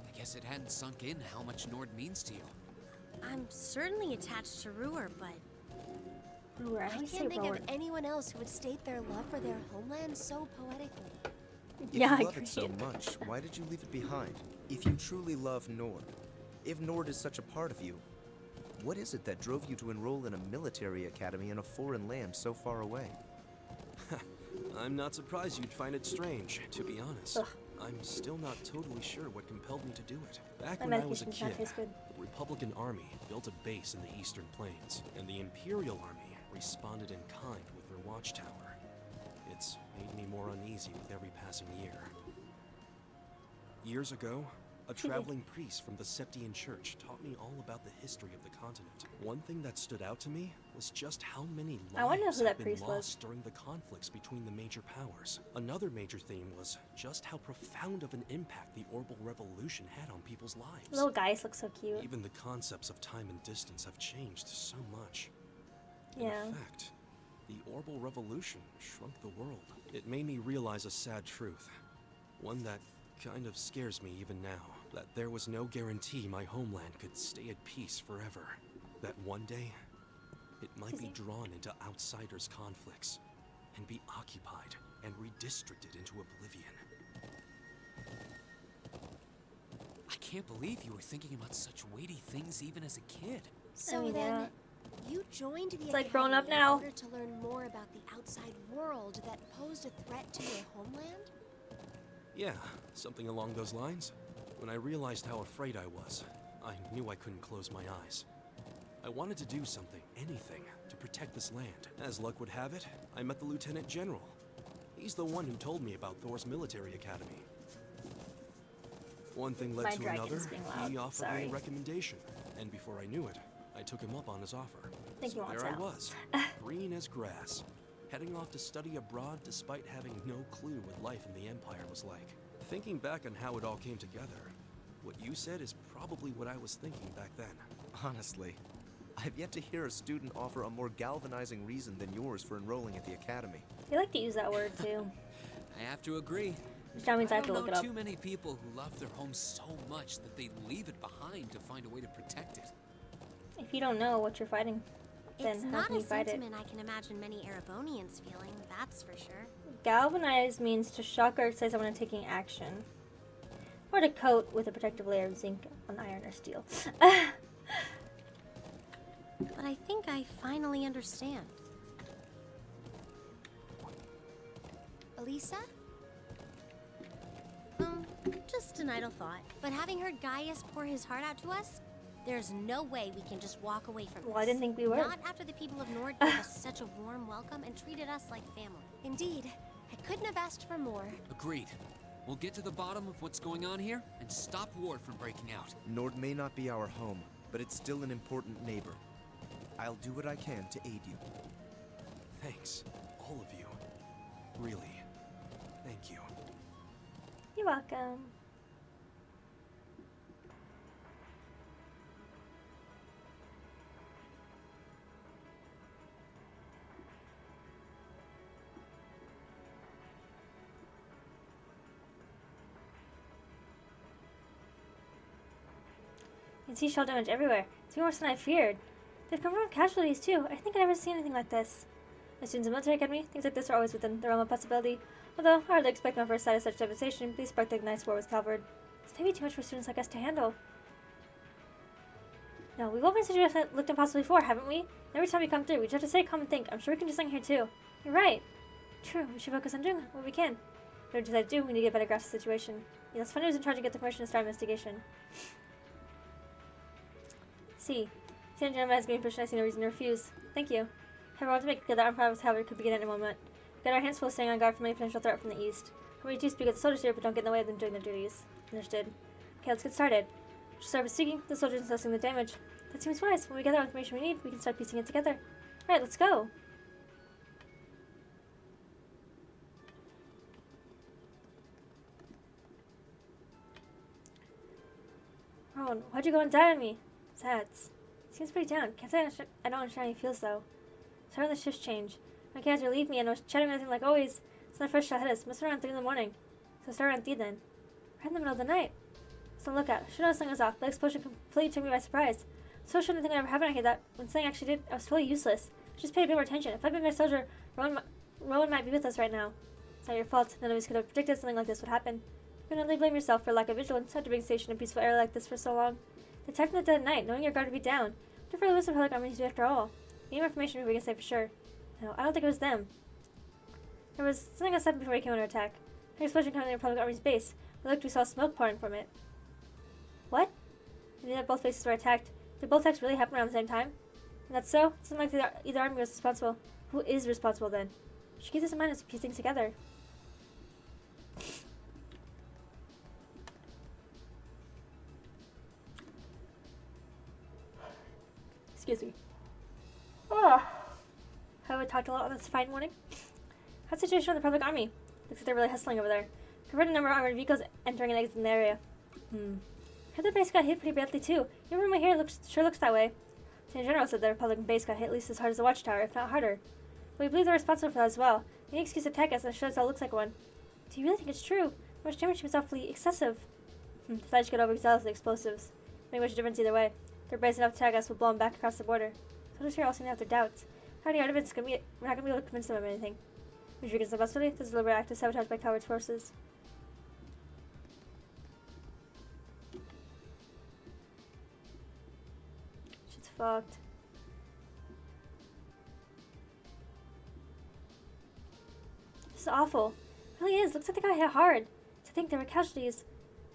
I guess it hadn't sunk in how much Nord means to you. I'm certainly attached to Ruhr, but Ooh, I I always say can't think of Rowan. anyone else who would state their love for their homeland so poetically. If Yeah, I you love it so agree. much, why did you leave it behind? If you truly love Nord, if Nord is such a part of you, what is it that drove you to enroll in a military academy in a foreign land so far away? I'm not surprised you'd find it strange, to be honest. Ugh. I'm still not totally sure what compelled me to do it. Back My when I was a medication's not kid, taste good. the Republican Army built a base in the Eastern Plains, and the Imperial Army responded in kind with their watchtower. It's made me more uneasy with every passing year. Years ago, a traveling priest from the Septian Church taught me all about the history of the continent. One thing that stood out to me was just how many I wonder lives who have that been priest was. lost during the conflicts between the major powers. Another major theme was just how profound of an impact the Orbital Revolution had on people's lives. Little guys look so cute. Even the concepts of time and distance have changed so much. Yeah. In fact, the Orbital Revolution shrunk the world. It made me realize a sad truth. One that kind of scares me even now. That there was no guarantee my homeland could stay at peace forever. That one day, it might be drawn into outsiders' conflicts and be occupied and redistricted into oblivion. I can't believe you were thinking about such weighty things even as a kid. So mean, then, yeah. you joined the It's like growing up academy now. in order to learn more about the outside world that posed a threat to your homeland? Yeah, something along those lines. When I realized how afraid I was, I knew I couldn't close my eyes. I wanted to do something, anything, to protect this land. As luck would have it, I met the Lieutenant General. He's the one who told me about Thor's military academy. One thing led My to another, dragon's being loud. he offered Sorry. me a recommendation, and before I knew it, I took him up on his offer. Think he So wants there I out. was, green as grass, heading off to study abroad despite having no clue what life in the Empire was like. Thinking back on how it all came together, what you said is probably what I was thinking back then. Honestly, I've yet to hear a student offer a more galvanizing reason than yours for enrolling at the academy. You like to use that word too. I have to agree. Which now means I have to don't look it know up. too many people who love their home so much that they leave it behind to find a way to protect it. If you don't know what you're fighting, then It's how not can a you fight it? sentiment I can imagine many Erebonians feeling, that's for sure. Galvanize means to shock or excite someone into taking action. Or to coat with a protective layer of zinc on iron or steel. But I think I finally understand. Elisa? Just an idle thought. But having heard Gaius pour his heart out to us, there's no way we can just walk away from Well, I this. didn't think we were. Not after the people of Nord gave us such a warm welcome and treated us like family. Indeed. I couldn't have asked for more. Agreed. We'll get to the bottom of what's going on here and stop war from breaking out. Nord may not be our home, but it's still an important neighbor. I'll do what I can to aid you. Thanks, all of you. Really, thank you. You're welcome. You can see shell damage everywhere. It's even worse than I feared. They've confirmed casualties too. I think I've never seen anything like this. As students in the military academy, things like this are always within the realm of possibility. Although, I hardly expect my first sight of such devastation, please spark the nice war with Calvard. It's maybe too much for students like us to handle. No, we've all been in situations that looked impossible before, haven't we? Every time we come through, we just have to stay calm and think. I'm sure we can do something here too. You're right. True, we should focus on doing what we can. Whatever we decide to do, we need to get a better grasp of the situation. Yes, Funny was in charge to get the permission to start investigation. See, Lieutenant General has been pushed, and I see no reason to refuse. Thank you. However, I want to make it clear that our problem with Calvard could begin at any moment. We've got our hands full staying on guard from any potential threat from the east. We do speak with the soldiers here, but don't get in the way of them doing their duties. Understood. Okay, let's get started. We'll start with speaking the soldiers and assessing the damage. That seems wise. When we gather all the information we need, we can start piecing it together. Alright, let's go. Rowan, why'd you go and die on me? Sads. Seems pretty down. Can't say I don't understand how he feels, though. Sorry when the shifts change. My cats relieved me and was chatting with him like always. It's not first shot hit us. Must have been around 3 in the morning. So start around 3 then. Right in the middle of the night. So look out. Should have something was off. The explosion completely took me by surprise. So shouldn't think I ever happened. I hit that. When something actually did, I was totally useless. Just pay a bit more attention. If I'd been a soldier, Rowan might be with us right now. It's not your fault. None of us could have predicted something like this would happen. You can only blame yourself for lack of vigilance. Had to bring station in a peaceful area like this for so long. The attack in the dead of night, knowing your guard would be down. What for the wisdom public armies do after all? We need more information before we can say for sure. No, I don't think it was them. There was something else happened before we came under attack. An explosion coming in the Republic Army's base. We looked, we saw smoke pouring from it. What? We knew that both bases were attacked. Did both attacks really happen around the same time? And that's so? It seemed like either army was responsible. Who is responsible then? We should keep this in mind as we piece things together. Excuse me. Oh. Have we talked a lot on this fine morning? How's the situation with the Republic Army? Looks like they're really hustling over there. Compared to the number of armored vehicles entering and exiting the area. Heard the base got hit pretty badly too. Your room right here sure looks that way. Lieutenant General said the Republican base got hit at least as hard as the Watchtower, if not harder. But we believe they're responsible for that as well. Any excuse to attack us, and sure as hell looks like one. Do you really think it's true? How much damage was awfully excessive? The Flash got overzealous with the explosives. Make much difference either way. They're brave enough to attack us, we'll blow them back across the border. Soldiers here all seem to have their doubts. How many arguments we're not going to be able to convince them of anything. Which weakens the possibility this is deliberate act of sabotage by coward's forces. Shit's fucked. This is awful. It really is. Looks like they got hit hard. To think there were casualties.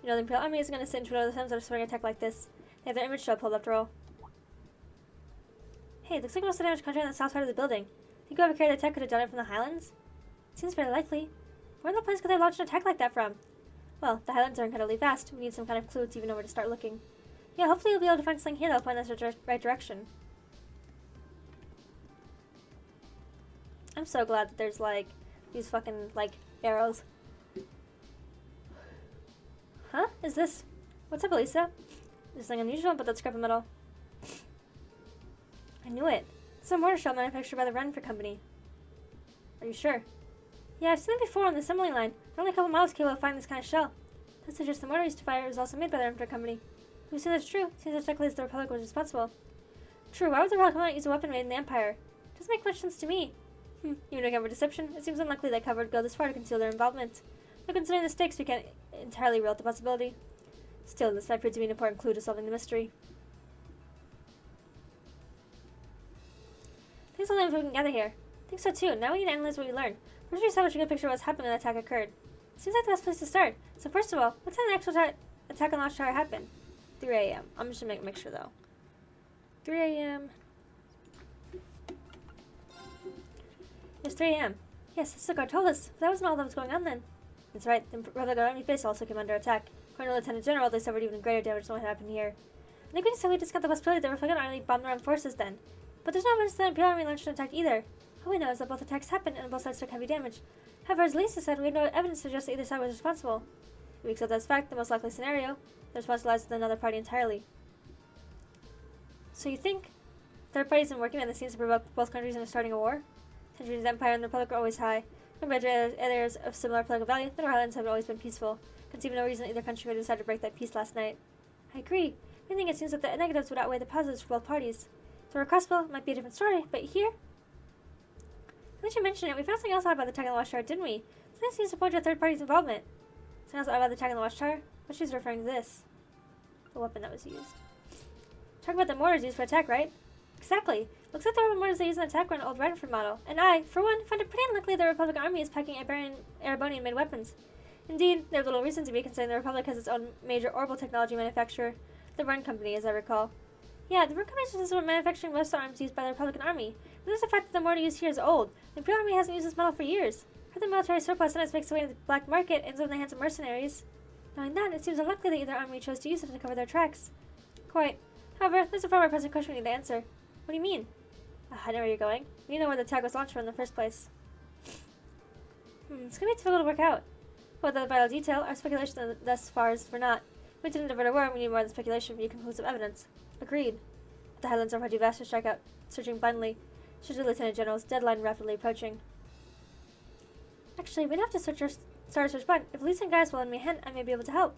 You know, the Imperial Army isn't going to sit into one of the times of a spring attack like this. They have their image show pulled after all. Hey, looks like most of the damage concentrated on the south side of the building. Think whoever carried the attack could have done it from the Highlands? Seems very likely. Where in the place could they launch an attack like that from? Well, the Highlands are incredibly vast. We need some kind of clue to even know where to start looking. Yeah, hopefully we'll be able to find something here that'll point us in the right direction. I'm so glad that there's, like, these fucking, like, arrows. Huh? Is this... What's up, Elisa? There's something unusual about that scrap of metal. I knew it. It's a mortar shell manufactured by the Renfrew Company. Are you sure? Yeah, I've seen it before on the assembly line. They're only a couple miles capable of finding this kind of shell. That suggests the mortar used to fire was also made by the Renfrew Company. Who says that's true? Seems as likely as the Republic was responsible. True, why would the Republic not use a weapon made in the Empire? Doesn't make much sense to me. Even to cover deception, it seems unlikely that Cover would go this far to conceal their involvement. But considering the stakes, we can't entirely rule out the possibility. Still, this might prove to be an important clue to solving the mystery. Thanks all the info we can gather here. I think so too. Now we need to analyze what we learned. First, we establish a good picture of what's happened when the attack occurred. Seems like the best place to start. So first of all, what time did the actual attack on the launch tower happen? 3 a.m. I'm just gonna make sure though. 3 a.m. It's 3 a.m. Yes, the guard told us. But that wasn't all that was going on then. That's right. The Republic Army base also came under attack. According to Lieutenant General, they suffered even greater damage than what happened here. I think we can simply discount the possibility that the Republic Army bombed the armed forces then. But there's no evidence that the Imperial Army launched an attack either. All we know is that both attacks happened and both sides took heavy damage. However, as Lisa said, we have no evidence to suggest that either side was responsible. If we accept that as fact, the most likely scenario, the responsibility lies with another party entirely. So you think third parties in working behind the scenes to provoke both countries into starting a war? Centuries the Empire and the Republic are always high. Compared to others of similar political value, the Highlands have always been peaceful. Can see no reason either country would decide to break that peace last night. I agree. I think it seems that the negatives would outweigh the positives for both parties. So Crossbow might be a different story, but here? Now that you mention it, we found something else out about the attack on the Watchtower, didn't we? Something seems to point to a third party's involvement. Something else out about the attack on the Watchtower? But she's referring to this. The weapon that was used. Talk about the mortars used for attack, right? Exactly. Looks like the rubber mortars they use in attack were an old Renfrew model, and I, for one, find it pretty unlikely the Republic Army is packing Erebonian-made weapons. Indeed, there's little reason to be considering the Republic has its own major orbital technology manufacturer, the Run Company, as I recall. Yeah, the Run Company is responsible for manufacturing most arms used by the Republican Army. But there's the fact that the mortar used here is old. The Imperial Army hasn't used this metal for years. Heard the military surplus sometimes makes its way into the black market and ends up in the hands of mercenaries. Knowing that, it seems unlikely that either army chose to use it to cover their tracks. Quite. However, there's a far more pressing question we need to answer. What do you mean? I know where you're going. We need to know where the attack was launched from in the first place. It's gonna be difficult to work out. But the vital detail, our speculation thus far is for naught. We didn't divert a war, we need more than speculation, we need conclusive evidence. Agreed. The Highlands are far too vast to strike out, searching blindly. Should the Lieutenant General's deadline rapidly approaching. Actually, we'd have to start a search button. If Lisa and Guys will lend me a hint, I may be able to help.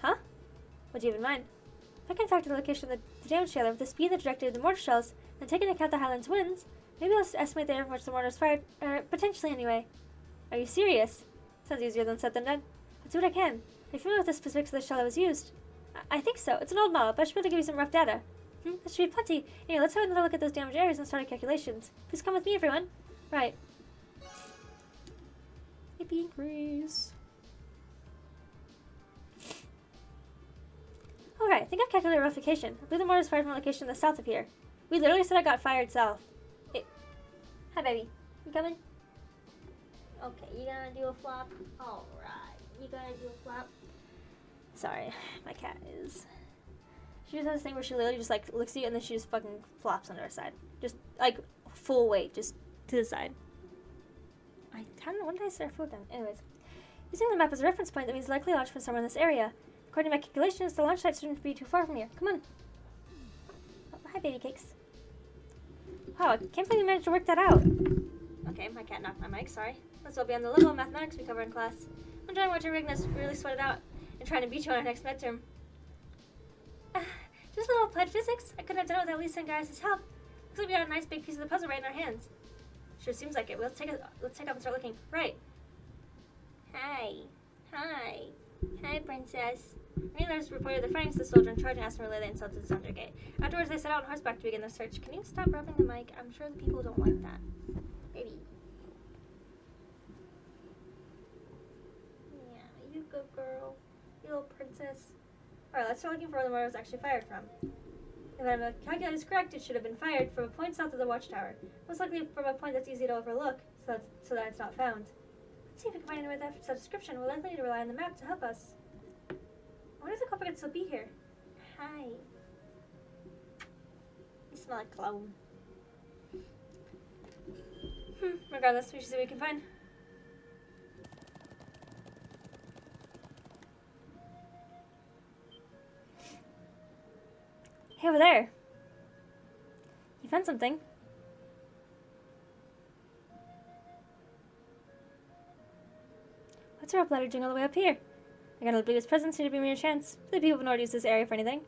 Huh? What do you have in mind? If I can factor the location of the damage trailer with the speed and the trajectory of the mortar shells, and take into account the Highlands' winds, maybe I'll estimate the area from which the mortar is fired, potentially anyway. Are you serious? Sounds easier than said than done. I'll do what I can. Are you familiar with the specifics of the shell that was used? I think so. It's an old model, but I should be able to give you some rough data. That should be plenty. Anyway, let's have another look at those damaged areas and start our calculations. Please come with me, everyone. Right. Yippee Grease. Alright, I think I've calculated a rough location. I believe the mortar is fired from a location in the south of here. We literally said I got fired south. Hi, baby. You coming? Okay, you gonna do a flop? Alright. You gonna do a flop? Sorry, my cat is... She just has this thing where she literally just, like, looks at you and then she just fucking flops onto her side. Just, like, full weight, just to the side. I don't know, when did I start food then? Anyways. Using the map as a reference point, that means likely launch from somewhere in this area. According to my calculations, the launch site shouldn't be too far from here. Come on. Oh, hi, baby cakes. Wow, I can't believe we managed to work that out. Okay, my cat knocked my mic, sorry. Let's all be on the level of mathematics we cover in class. I'm trying to watch everything that's really sweated out and trying to beat you on our next midterm. Just a little applied physics. I couldn't have done it without Lisa and Guys' help. Looks like we got a nice big piece of the puzzle right in our hands. Sure seems like it. Let's take off and start looking. Right. Hi. Hi. Hi, princess. Rangers reported the findings to the soldier in charge and asked him to relay the insult to the Thunder Gate. Afterwards, they set out on horseback to begin their search. Can you stop rubbing the mic? I'm sure the people don't like that. Baby. Yeah, you good girl. You little princess. Alright, let's start looking for where the mortar was actually fired from. If my calculation is correct, it should have been fired from a point south of the watchtower. Most likely from a point that's easy to overlook, so that it's not found. Let's see if we can find anywhere that fits that description. We'll likely need to rely on the map to help us. I wonder if the culprit could still be here. Hi. You smell like cologne. Regardless, we should see what we can find. Hey, over there. You found something. What's a rope ladder doing all the way up here? I gotta believe its presence seemed to be mere chance. The people have not used this area for anything.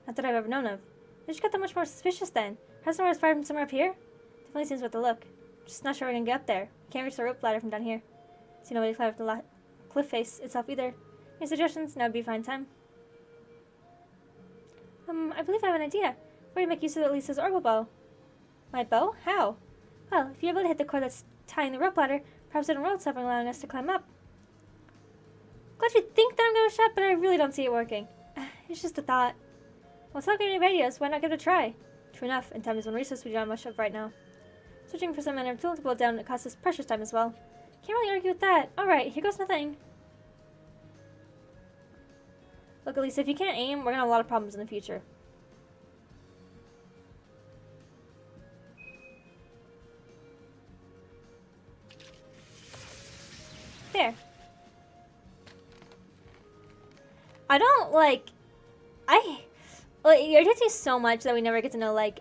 Not that I've ever known of. They just got that much more suspicious then. Has someone fired from somewhere up here? Definitely seems worth a look. Just not sure we're gonna get up there. Can't reach the rope ladder from down here. See nobody climb up the cliff face itself either. Any suggestions? Now would be a fine time. I believe I have an idea. We're gonna make use of Lisa's orbital bow. My bow? How? Well, if you're able to hit the cord that's tying the rope ladder, perhaps it'll roll itself and allowing us to climb up. Glad you think that I'm gonna shut, but I really don't see it working. It's just a thought. Well, it's not getting any radios. Why not give it a try? True enough, and time is one resource we don't have much of right now. Searching for some manner of tool to pull it down, it costs us precious time as well. Can't really argue with that. Alright, here goes nothing. Look, Elisa, if you can't aim, we're gonna have a lot of problems in the future. There. I don't, like... it irritates me so much that we never get to know, wait,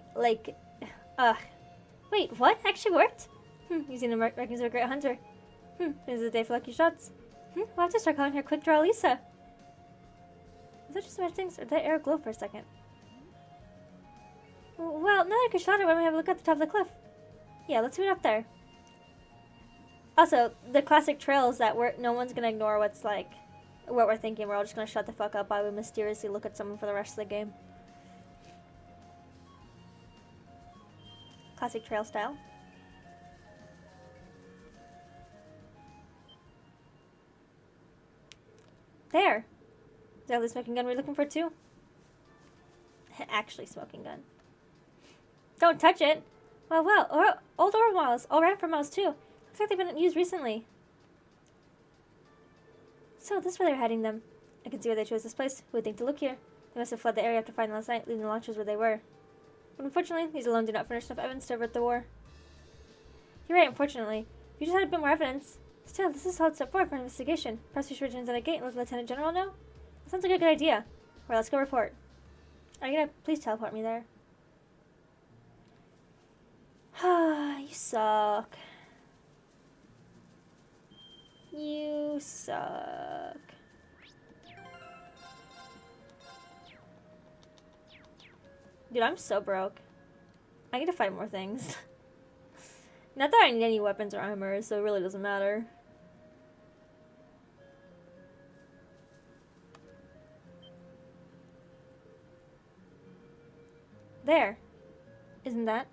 what? Actually worked? Using the markings of a great hunter. This is a day for lucky shots. We'll have to start calling her Quick Draw Lisa. Is that just imagining things, or did that arrow glow for a second? Well, now that I can shot it, why don't we have a look at the top of the cliff? Yeah, let's move it up there. Also, the classic trails that no one's gonna ignore what we're thinking. We're all just gonna shut the fuck up while we mysteriously look at someone for the rest of the game. Classic trail style. There. Is that the smoking gun we're looking for too? Actually, smoking gun. Don't touch it. Well, old orb models, all ran for models too. Looks like they've been used recently. So this is where they're heading them. I can see why they chose this place. Who would think to look here? They must have fled the area after fighting last night, leaving the launchers where they were. But unfortunately, these alone do not furnish enough evidence to avert the war. You're right, unfortunately. We just had a bit more evidence. Still, this is a solid step forward for an investigation. Perhaps we should return to the gate and let the Lieutenant General know? That sounds like a good idea. Alright, let's go report. Are you gonna please teleport me there? You suck. You suck. Dude, I'm so broke. I need to fight more things. Not that I need any weapons or armor, so it really doesn't matter. There. Isn't that?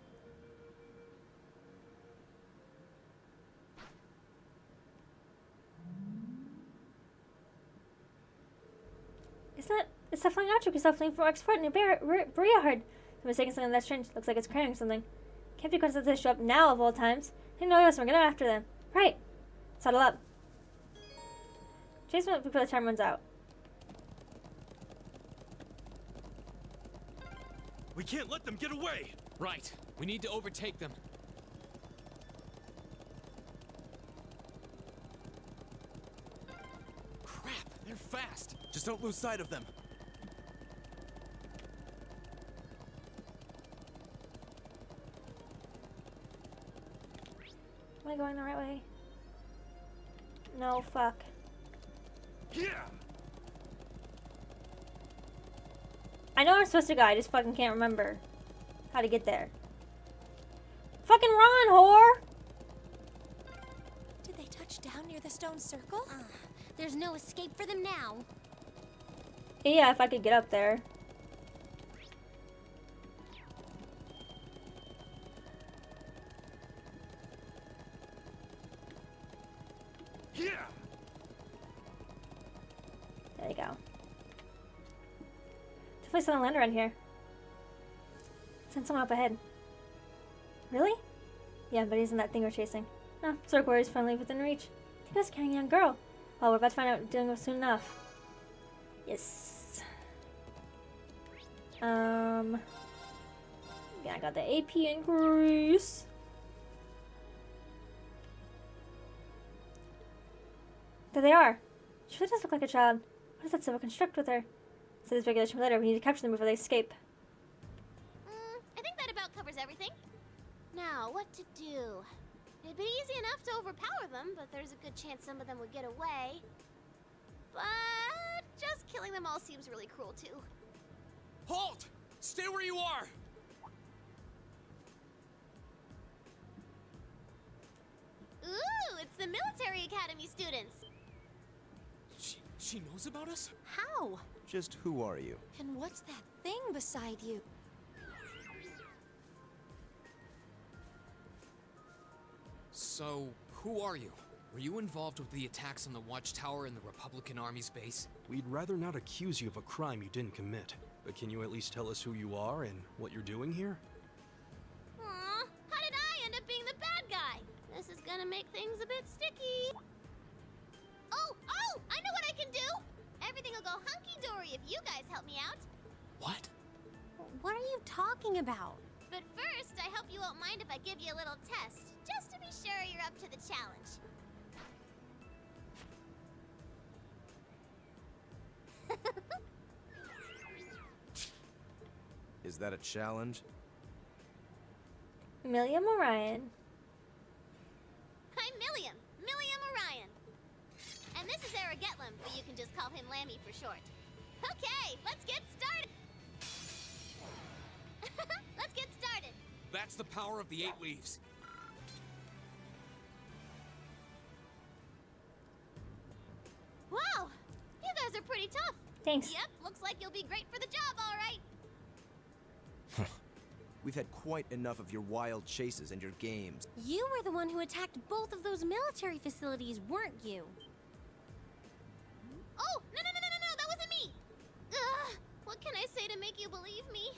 It's that flying object we saw fleeing from export near Briarhard. I'm mistaken something that's strange. Looks like it's carrying something. Can't be coincidence they show up now of all times. They know us, we're gonna go after them. Right. Saddle up. Chase them before the time runs out. We can't let them get away! Right. We need to overtake them. Crap, they're fast. Just don't lose sight of them. Am I going the right way? No, fuck. Yeah! I know I'm supposed to go, I just fucking can't remember how to get there. Fucking run, whore! touch down near the stone circle? There's no escape for them now. Yeah, if I could get up there. Yeah. There you go. Definitely someone land around here. Send someone up ahead. Really? Yeah, but he's in that thing we're chasing. Oh, Circle is finally within reach. I think I was carrying a young girl. Well, we're about to find out doing it soon enough. Yes. Yeah, I got the AP increase. There they are. She really does look like a child. What does that civil construct with her? So this regulation letter, we need to capture them before they escape. I think that about covers everything. Now, what to do? It'd be easy enough to overpower them, but there's a good chance some of them would get away. But just killing them all seems really cruel, too. Halt! Stay where you are! Ooh, it's the military academy students. She knows about us? How? Just who are you? And what's that thing beside you? So, who are you? Were you involved with the attacks on the Watchtower and the Republican Army's base? We'd rather not accuse you of a crime you didn't commit. But can you at least tell us who you are and what you're doing here? Aw, how did I end up being the bad guy? This is gonna make things a bit sticky. Oh, I know what I can do! Everything will go hunky-dory if you guys help me out. What? What are you talking about? But first, I hope you won't mind if I give you a little test, just to be sure you're up to the challenge. Is that a challenge? Milliam Orion. I'm Milliam Orion. And this is Era Getlam, but you can just call him Lammy for short. Okay, let's get started. Let's get started. That's the power of the 8 leaves. Wow, you guys are pretty tough. Thanks. Yep, looks like you'll be great for the job, all right. We've had quite enough of your wild chases and your games. You were the one who attacked both of those military facilities, weren't you? Oh, no, that wasn't me! Ugh, what can I say to make you believe me?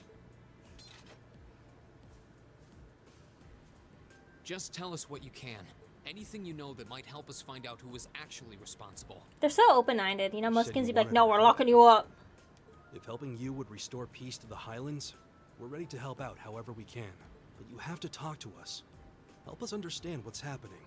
Just tell us what you can. Anything you know that might help us find out who was actually responsible. They're so open-minded. You know, most Said kids you would be like, wanted no, to we're help. locking you up. If helping you would restore peace to the Highlands, we're ready to help out however we can. But you have to talk to us. Help us understand what's happening.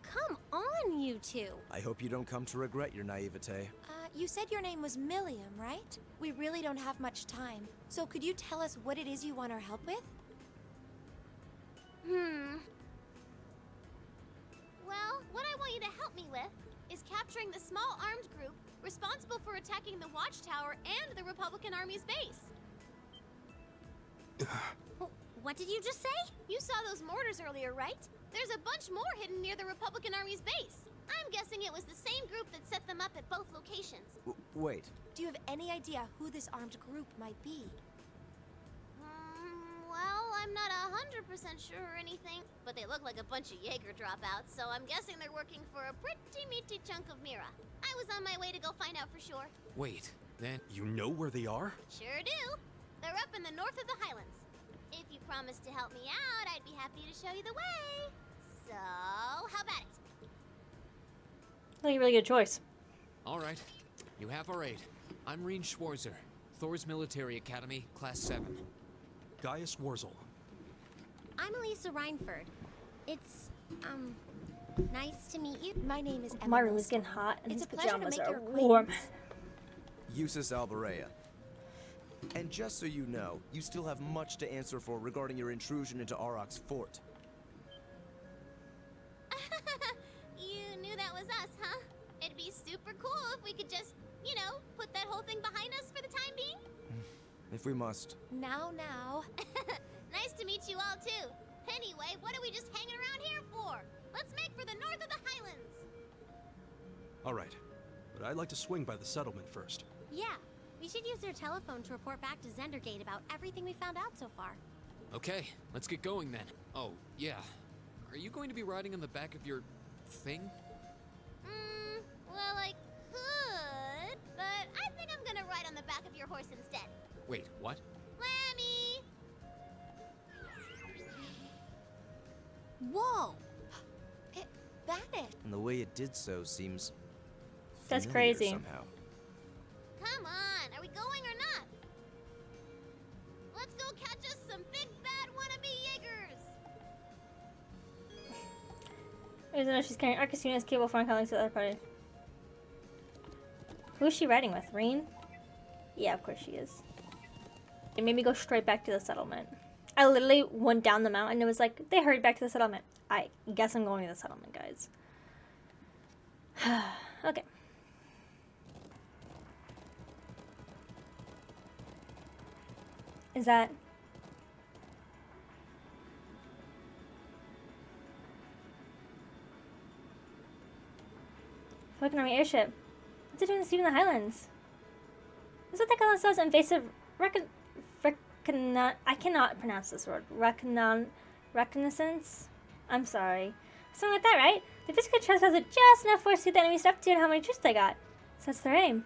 Come on, you two. I hope you don't come to regret your naivete. You said your name was Milliam, right? We really don't have much time. So could you tell us what it is you want our help with? Well, what I want you to help me with is capturing the small armed group responsible for attacking the Watchtower and the Republican Army's base. What did you just say? You saw those mortars earlier, right? There's a bunch more hidden near the Republican Army's base. I'm guessing it was the same group that set them up at both locations. Wait. Do you have any idea who this armed group might be? Well, I'm not 100% sure or anything, but they look like a bunch of Jaeger dropouts, so I'm guessing they're working for a pretty meaty chunk of Mira. I was on my way to go find out for sure. Wait, then You know where they are? Sure do. They're up in the north of the Highlands. If you promise to help me out, I'd be happy to show you the way. So, how about it? Really, really good choice. all right. You have our aid. I'm Reen Schwarzer, Thor's Military Academy, Class 7. Gaius Wurzel. I'm Elisa Reinford. It's, nice to meet you. My name is Emma. My room is Milstone. getting hot, and It's his a pleasure to pajamas make are your warm. acquaintance. Eusis Alberea. And just so you know, you still have much to answer for regarding your intrusion into Auroch's fort. You knew that was us, huh? It'd be super cool if we could just, you know, put that whole thing behind us for the time being. If we must. Now. Nice to meet you all, too. Anyway, what are we just hanging around here for? Let's make for the Alright, but I'd like to swing by the settlement first. Yeah, we should use their telephone to report back to Zendergate about everything we found out so far. Okay, let's get going then. Oh, yeah. Are you going to be riding on the back of your thing? Well, I could, but I think I'm gonna ride on the back of your horse instead. Wait, what? Lammy! Whoa! It vanished. And the way it did so seems That's familiar crazy. somehow. Come on, are we going or not? Let's go catch us some big bad wannabe Jaegers! Even though she's carrying Arcus units cable phone calling to the other party. Who's she riding with? Reen? Yeah, of course she is. It made me go straight back to the settlement. I literally went down the mountain and it was like, they hurried back to the settlement. I guess I'm going to the settlement, guys. Okay. Is that... Fucking Army airship. What's it doing this deep in the Highlands? Is what they call themselves invasive I cannot pronounce this word. Reconnaissance? I'm sorry. Something like that, right? They basically trespass with just enough force to see the enemy stuff to and how many troops they got. So that's their aim.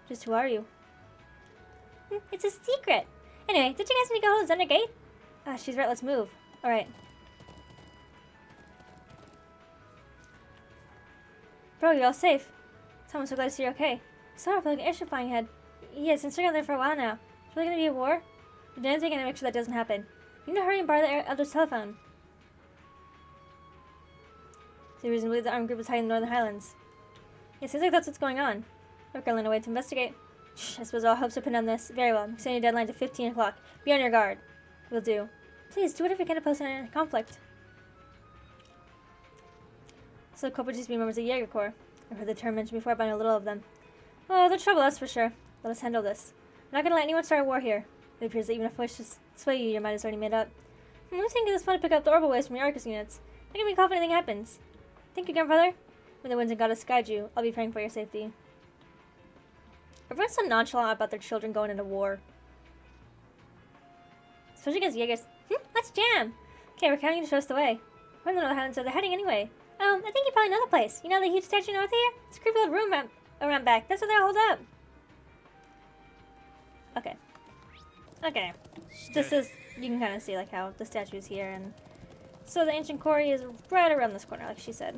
Just who are you? It's a secret. Anyway, did you guys need to go hold Zendergate? Ah, she's right, let's move. Alright. Bro, you're all safe. I'm so glad to see you're okay. Sorry for like an airship flying ahead. Yeah, it's been stuck out there for a while now. Is really gonna be a war? We're doing everything to make sure that doesn't happen. You need to hurry and borrow the elder's telephone. The reason we believe the armed group is hiding in the Northern Highlands. It seems like that's what's going on. We're currently on our way to investigate. Shh, I suppose all hopes are pinned on this. Very well. I'm setting your deadline to 15 o'clock. Be on your guard. Will do. Please, do whatever you can to post a conflict. So the culprit used to be members of the Jaeger Corps. I've heard the term mentioned before, but I know little of them. Oh, they'll trouble us for sure. Let us handle this. I'm not going to let anyone start a war here. It appears that even if I wish to sway you, your mind is already made up. I'm going to think it's fun to pick up the orbital waves from your Arcus units. Not going to be called if anything happens. Thank you, grandfather. May the winds and goddess guide you. I'll be praying for your safety. Everyone's so nonchalant about their children going into war. Especially against Jaegers. Let's jam! Okay, we're counting you to show us the way. We're in the Northern Highlands, so they're heading anyway. I think you probably know the place. You know the huge statue north here? It's a creepy little room around back. That's where they all hold up. Okay. Okay. This is, you can kind of see like how the statue is here, and so the ancient quarry is right around this corner, like she said.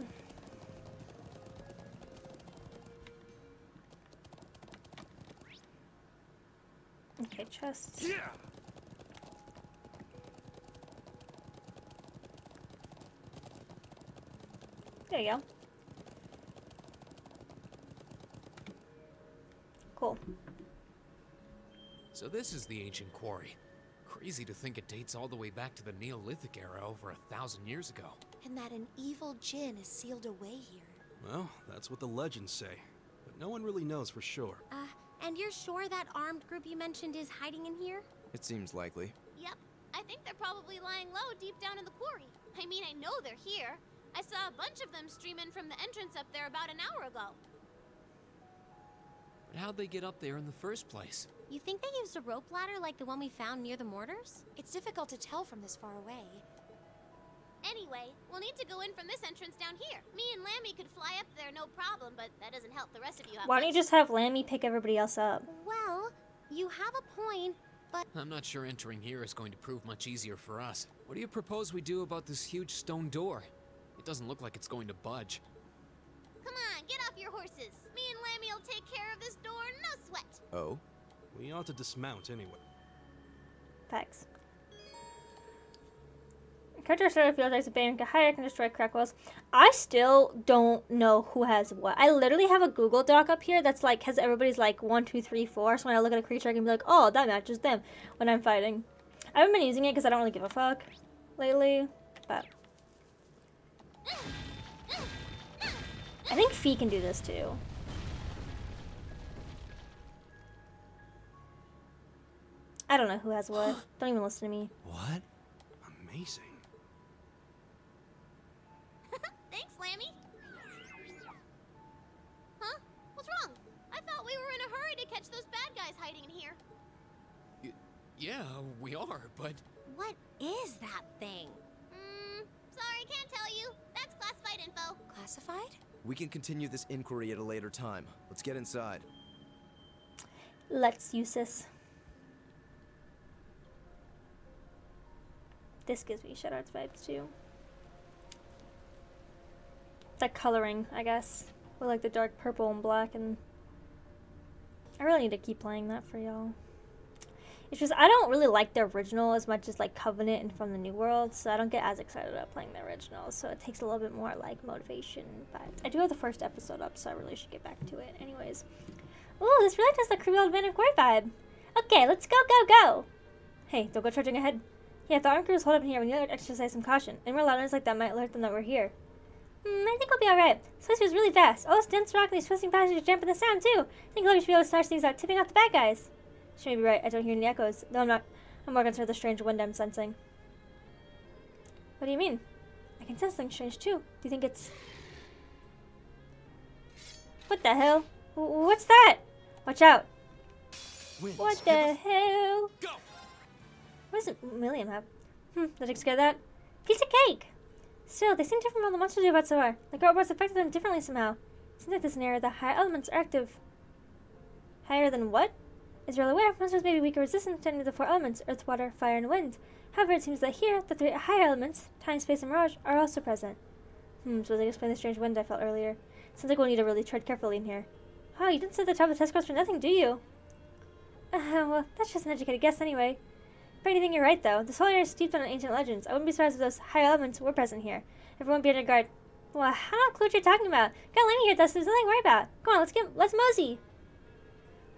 Okay, chests. Yeah. There you go. Cool. So this is the ancient quarry. Crazy to think it dates all the way back to the Neolithic era over 1,000 years ago. And that an evil djinn is sealed away here. Well, that's what the legends say, but no one really knows for sure. And you're sure that armed group you mentioned is hiding in here? It seems likely. Yep. I think they're probably lying low deep down in the quarry. I mean, I know they're here. I saw a bunch of them stream in from the entrance up there about an hour ago. But how'd they get up there in the first place? You think they used a rope ladder like the one we found near the mortars? It's difficult to tell from this far away. Anyway, we'll need to go in from this entrance down here. Me and Lammy could fly up there no problem, but that doesn't help the rest of you out. Why don't you just have Lammy pick everybody else up? Well, you have a point, but... I'm not sure entering here is going to prove much easier for us. What do you propose we do about this huge stone door? It doesn't look like it's going to budge. Come on, get off your horses. Me and Lammy will take care of this door, no sweat. Oh? We ought to dismount anyway. Thanks. Character starter feels like a bane can hire, can destroy crack walls. I still don't know who has what. I literally have a Google Doc up here that's like has everybody's like 1, 2, 3, 4. So when I look at a creature, I can be like, oh, that matches them when I'm fighting. I haven't been using it because I don't really give a fuck lately, but I think Fee can do this too. I don't know who has what. Don't even listen to me. What? Amazing. Thanks, Lammy. Huh? we are, but... What is that thing? Sorry, can't tell you. That's classified info. Classified? We can continue this inquiry at a later time. Let's get inside. Let's use this. This gives me Shadow Arts vibes too. The coloring, I guess. With like the dark purple and black, and I really need to keep playing that for y'all. It's just I don't really like the original as much as like Covenant and From the New World, so I don't get as excited about playing the original. So it takes a little bit more like motivation. But I do have the first episode up, so I really should get back to it. Anyways, ooh, this really does the creepy old man of Quarry vibe. Okay, let's go, go, go. Hey, don't go charging ahead. Yeah, the armed crew is hold up in here. We need to exercise some caution. And more loudness like that might alert them that we're here. I think we'll be alright. This was really fast. All this dense rock and these twisting passages jumping the sound too. I think we should be able to start things out, tipping off the bad guys. She may be right. I don't hear any echoes. No, I'm not. I'm more concerned with the strange wind I'm sensing. What do you mean? I can sense something strange too. Do you think it's... What the hell? What's that? Watch out. Winds. What the hell? Go! What does William have? Did it scare that? Piece of cake! Still, they seem different from all the monsters we've had so far. Like our robots affected them differently somehow. It seems like this area, the high elements are active. Higher than what? As you're aware, monsters may be weaker resistant to any of the 4 elements, earth, water, fire, and wind. However, it seems that here, the 3 higher elements, time, space, and mirage, are also present. So they explain the strange wind I felt earlier. Sounds like we'll need to really tread carefully in here. Oh, you didn't sit at the top of the test course for nothing, do you? Well, that's just an educated guess anyway. If anything, you're right, though. This whole area is steeped on ancient legends. I wouldn't be surprised if those higher elements were present here. Everyone be on your guard. Well, I don't know what you're talking about. Got Lamy here with us. There's nothing to worry about. Come on, let's mosey.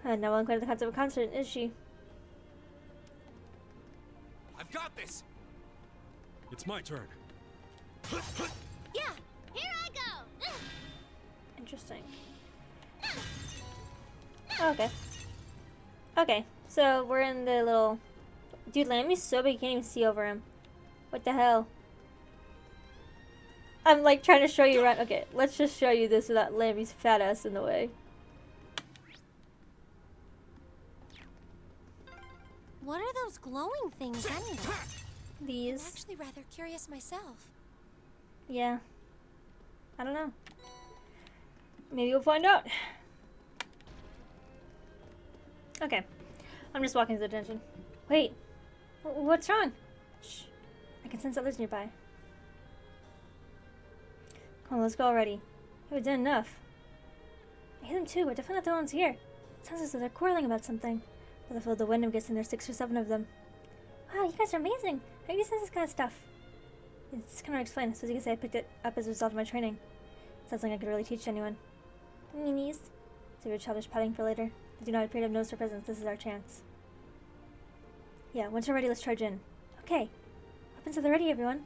Not well inclined to the concept of a concert, is she? I've got this! It's my turn. Yeah, here I go. Interesting. Okay. Okay, so we're in the little... Dude, Lammy's so big you can't even see over him. What the hell? I'm like trying to show you around. Okay, let's just show you this without Lammy's fat ass in the way. What are those glowing things anyway? I'm These. actually rather curious myself. Yeah. I don't know. Maybe we'll find out. Okay. I'm just walking to the attention. Wait. What's wrong? Shh. I can sense others nearby. Come on, let's go already. We've done enough. I hear them too, but definitely not the ones here. It sounds as though they're quarreling about something. By the flow of the wind, I'm guessing there's 6 or 7 of them. Wow, you guys are amazing. How do you sense this kind of stuff? It's kind of hard to explain. So as you can say, I picked it up as a result of my training. Sounds like I could really teach anyone. Meanies. Save your childish patting for later. I do not appear to have noticed our presence. This is our chance. Yeah, once you're ready, let's charge in. Okay. Weapons are the ready, everyone.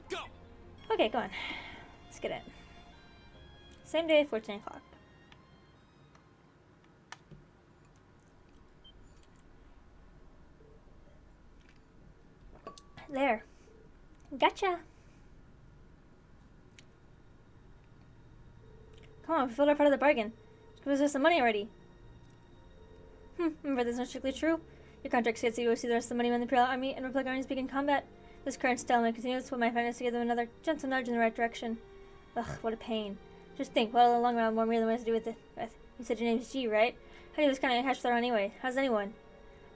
Go! Okay, go on. Let's get it. Same day, 14 o'clock. There. Gotcha. Come on, we filled our part of the bargain. Give us some money already. Remember, that's not strictly true. Your contract states that you will see the rest of the money when the Imperial Army and Republic armies begin combat. This current stalemate continues with my finance to give them another gentle nudge in the right direction. Ugh, what a pain. Just think, what a long round more really has to do with it. You said your name's G, right? How do you this kind of hash throw anyway? How's anyone?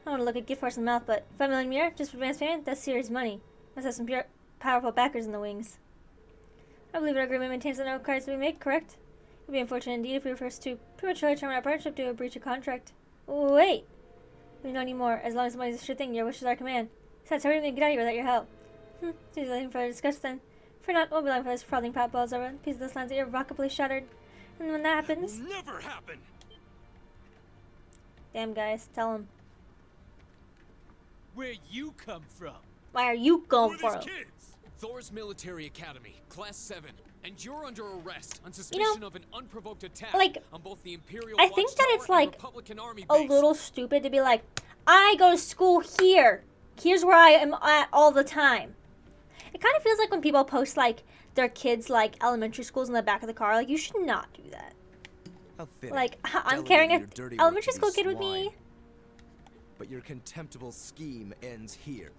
I don't want to look a gift horse in the mouth, but 5 million a year just for advance payment? That's serious money. Must have some pure, powerful backers in the wings. I believe our agreement maintains that no cards we make, correct? It would be unfortunate indeed if we were forced to prematurely terminate our partnership due to a breach of contract. Wait! We don't need more. As long as the money's a sure thing, your wish is our command. Besides, how are we going to get out of here without your help? There's nothing further to discuss then. For not, we'll be long for this frothing pot balls over. The piece of this land's irrevocably shattered. And when that happens... Will never happen! Damn, guys. Tell him. Where you come from? Why are you going Who for are him? these kids? Thor's Military Academy, Class 7, and you're under arrest on suspicion of an unprovoked attack like, on both the Imperial I think that Watchtower it's, like, and Republican Army a base. little stupid to be like, I go to school here. Here's where I am at all the time. It kind of feels like when people post, like, their kids, like, elementary schools in the back of the car. Like, you should not do that. How fitting. Like, I'm Delegating carrying your an dirty work elementary to school these kid with swine. me. but your contemptible scheme ends here.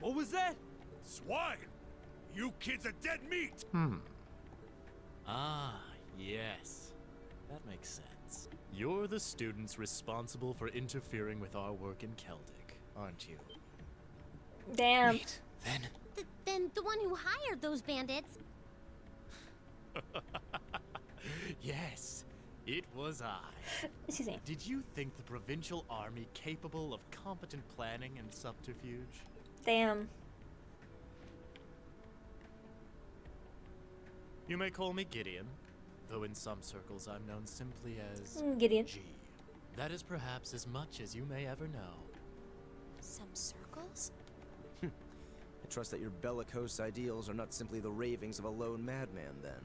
What was that? Swine! You kids are dead meat! Ah, yes. That makes sense. You're the students responsible for interfering with our work in Celtic, aren't you? Damn. Wait, then Then the one who hired those bandits. Yes, it was I. Excuse me. Did you think the provincial army capable of competent planning and subterfuge? Damn. You may call me Gideon, though in some circles I'm known simply as Gideon. G. That is perhaps as much as you may ever know. Some circles? I trust that your bellicose ideals are not simply the ravings of a lone madman, then.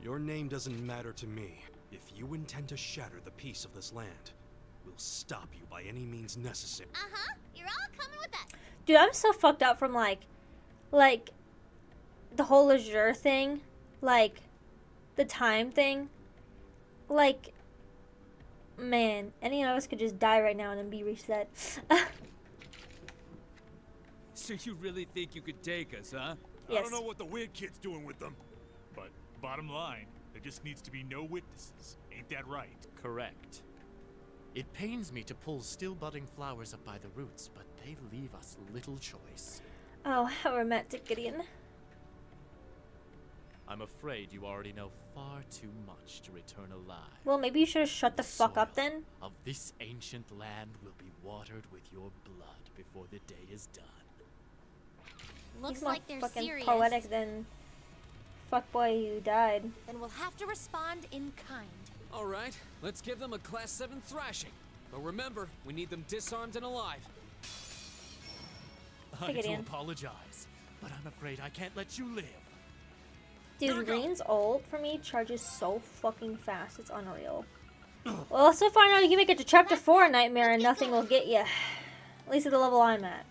Your name doesn't matter to me. If you intend to shatter the peace of this land, we'll stop you by any means necessary. Uh-huh. You're all coming with us. Dude, I'm so fucked up from like the whole Azure thing, like the time thing. Like, man, any of us could just die right now and then be reset. So you really think you could take us, huh? I Yes. don't know what the weird kid's doing with them. But bottom line, there just needs to be no witnesses. Ain't that right? Correct. It pains me to pull still budding flowers up by the roots, but they leave us little choice. Oh, how romantic, Gideon. I'm afraid you already know far too much to return alive. Well, maybe you should have shut the fuck up Soil then. of this ancient land will be watered with your blood before the day is done. Looks He's more like they're fucking serious. poetic than fuckboy who died. Then we'll have to respond in kind. all right, let's give them a Class 7 thrashing. But remember, we need them disarmed and alive. I it do in. apologize, but I'm afraid I can't let you live. Dude, Reen's ult for me charges so fucking fast. It's unreal. Well, so far now you can make it to chapter 4 Nightmare and nothing will get you. At least at the level I'm at.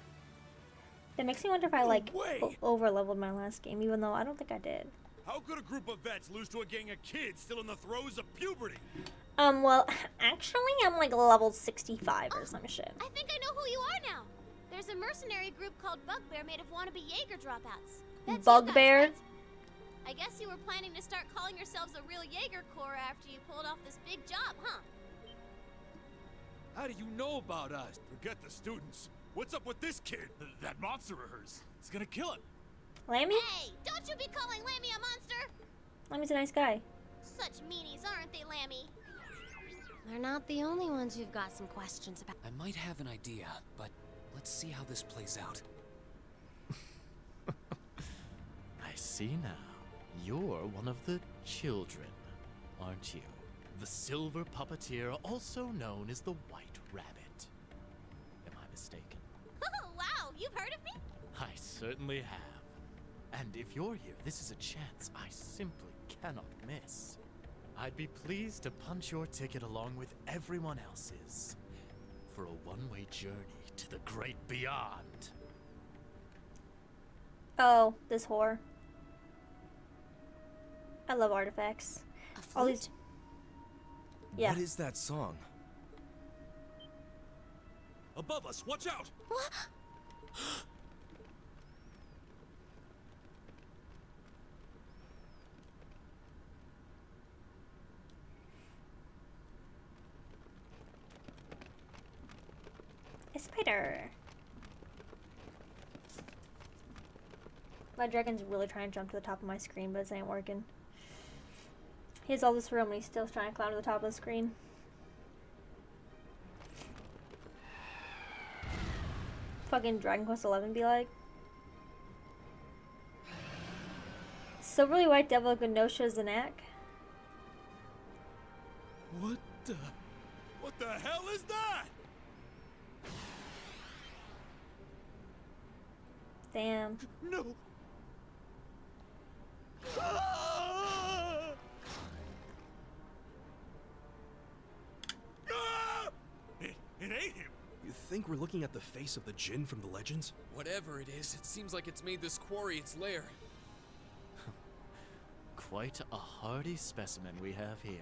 That makes me wonder if I like over leveled my last game, even though I don't think I did. How could a group of vets lose to a gang of kids still in the throes of puberty? Well, actually I'm like level 65 or some shit. I think I know who you are now. There's a mercenary group called Bugbear made of wannabe Jaeger dropouts. That's you guys, Bugbear? right? I guess you were planning to start calling yourselves a real Jaeger Corps after you pulled off this big job, huh? How do you know about us? Forget the students. What's up with this kid? That monster of hers. It's gonna kill him. Lammy? Hey, don't you be calling Lammy a monster! Lammy's a nice guy. Such meanies, aren't they, Lammy? They're not the only ones who've got some questions about. I might have an idea, but let's see how this plays out. I see now. You're one of the children, aren't you? The silver puppeteer, also known as the White Rabbit. Am I mistaken? Oh, wow, you've heard of me? I certainly have. And if you're here, this is a chance I simply cannot miss. I'd be pleased to punch your ticket along with everyone else's for a one-way journey to the great beyond. Oh, this whore. I love artifacts. A All flute? these. Yeah. What is that song? Above us, watch out! A spider. My dragon's really trying to jump to the top of my screen, but it ain't working. He has all this room and he's still trying to climb to the top of the screen. Fucking Dragon Quest 11 be like. Silvery White Devil Gnosha Zanak. What the hell is that? Damn. No. Ah! Ah! It ain't him. You think we're looking at the face of the Jinn from the legends? Whatever it is, it seems like it's made this quarry its lair. Quite a hardy specimen we have here.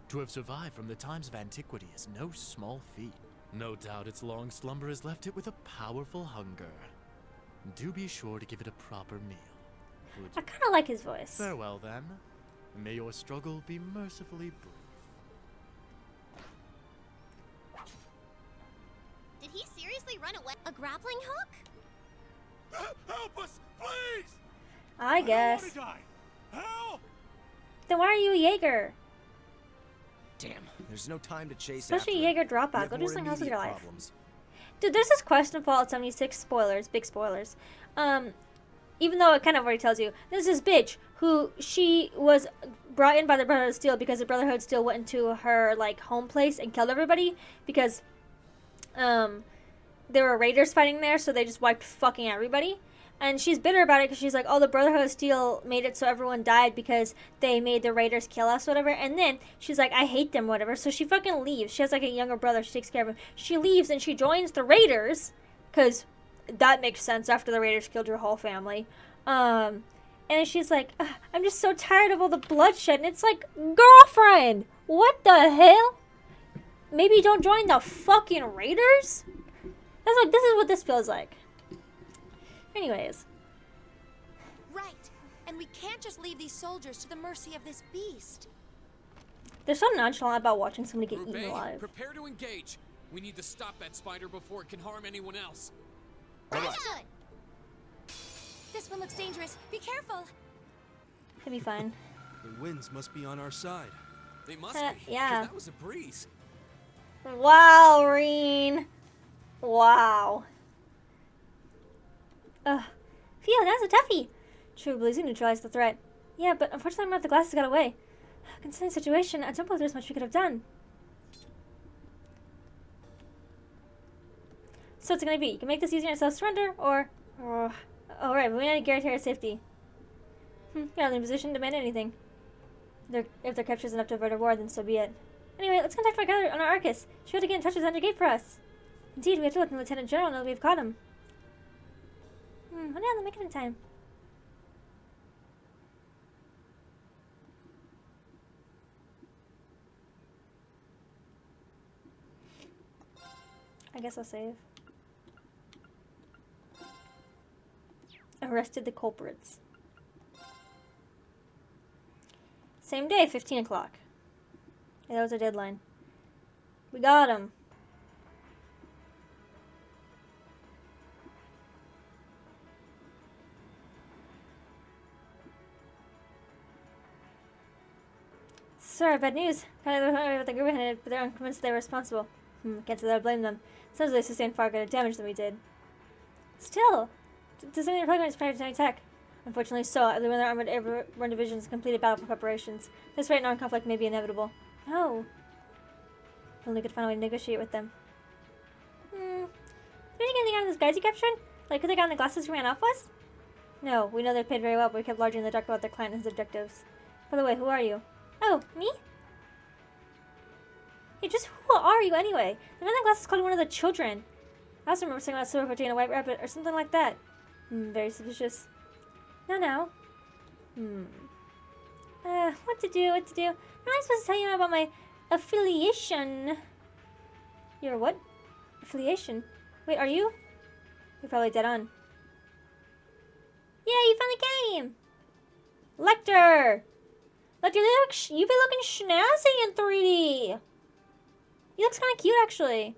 To have survived from the times of antiquity is no small feat. No doubt its long slumber has left it with a powerful hunger. Do be sure to give it a proper meal. Would I you? kind of like his voice. Farewell, then. May your struggle be mercifully brief. Did he seriously run away? A grappling hook? Help us, please! I guess. I don't want to die. Help! Then why are you a Jaeger? Damn, there's no time to chase Especially after Jaeger it. We dropout. have Go do more something else with your immediate life. problems. Dude, there's this quest in Fallout 76, spoilers, big spoilers. Even though it kind of already tells you, there's this bitch who she was brought in by the Brotherhood of Steel because the Brotherhood of Steel went into her like home place and killed everybody because there were raiders fighting there, so they just wiped fucking everybody. And she's bitter about it because she's like, oh, the Brotherhood of Steel made it so everyone died because they made the raiders kill us, whatever. And then she's like, I hate them, whatever. So she fucking leaves. She has like a younger brother. She takes care of him. She leaves and she joins the raiders because that makes sense after the raiders killed your whole family. And she's like, I'm just so tired of all the bloodshed. And it's like, girlfriend, what the hell? Maybe don't join the fucking raiders? That's like, this is what this feels like. Anyways. Right. And we can't just leave these soldiers to the mercy of this beast. They're so nonchalant about watching somebody get Group eaten A, alive. prepare to engage. We need to stop that spider before it can harm anyone else. Understood. This one looks dangerous. Be careful. It'll be fine. The winds must be on our side. They must be. 'Cause Yeah. that was a breeze. Wow, Reen. Wow. Phew, that's a toughie. True Blues, you neutralized the threat. Yeah, but unfortunately, the glasses got away. Considering the situation, I don't believe there's much we could have done. So what's it gonna be? You can make this using yourself surrender, or... Alright, but we need to guarantee our safety. You're not in a position to demand anything. If their capture is enough to avert a war, then so be it. Anyway, let's contact my guy on our Arcus. She ought to get in touch with Under Gate for us. Indeed, we have to let the Lieutenant General know we've caught him. Oh yeah, they'll make it in time. I guess I'll save. Arrested the culprits. Same day, 15 o'clock. Yeah, that was our deadline. We got him. Sir, bad news. Apparently the group headed, but they're unconvinced they were responsible. Can't say that I blame them. Sounds like they sustained far greater damage than we did. Still, does anyone program is prior to attack? Unfortunately so. When their armored airborne divisions completed battle preparations. This right now conflict may be inevitable. No. If only we could find a way to negotiate with them. Did you get anything out of those guys you captured? Like who they got in the glasses who ran off us? No, we know they're paid very well, but we kept largely in the dark about their client and his objectives. By the way, who are you? Oh, me? Hey, just who are you anyway? The man in the glasses called you one of the children. I also remember saying about silver protein and a white rabbit or something like that. Very suspicious. No. What to do? How am I supposed to tell you about my affiliation? Your what? Affiliation? Wait, are you? You're probably dead on. Yeah, you finally came! Lecter! Lecter, you be looking snazzy in 3D! He looks kind of cute, actually.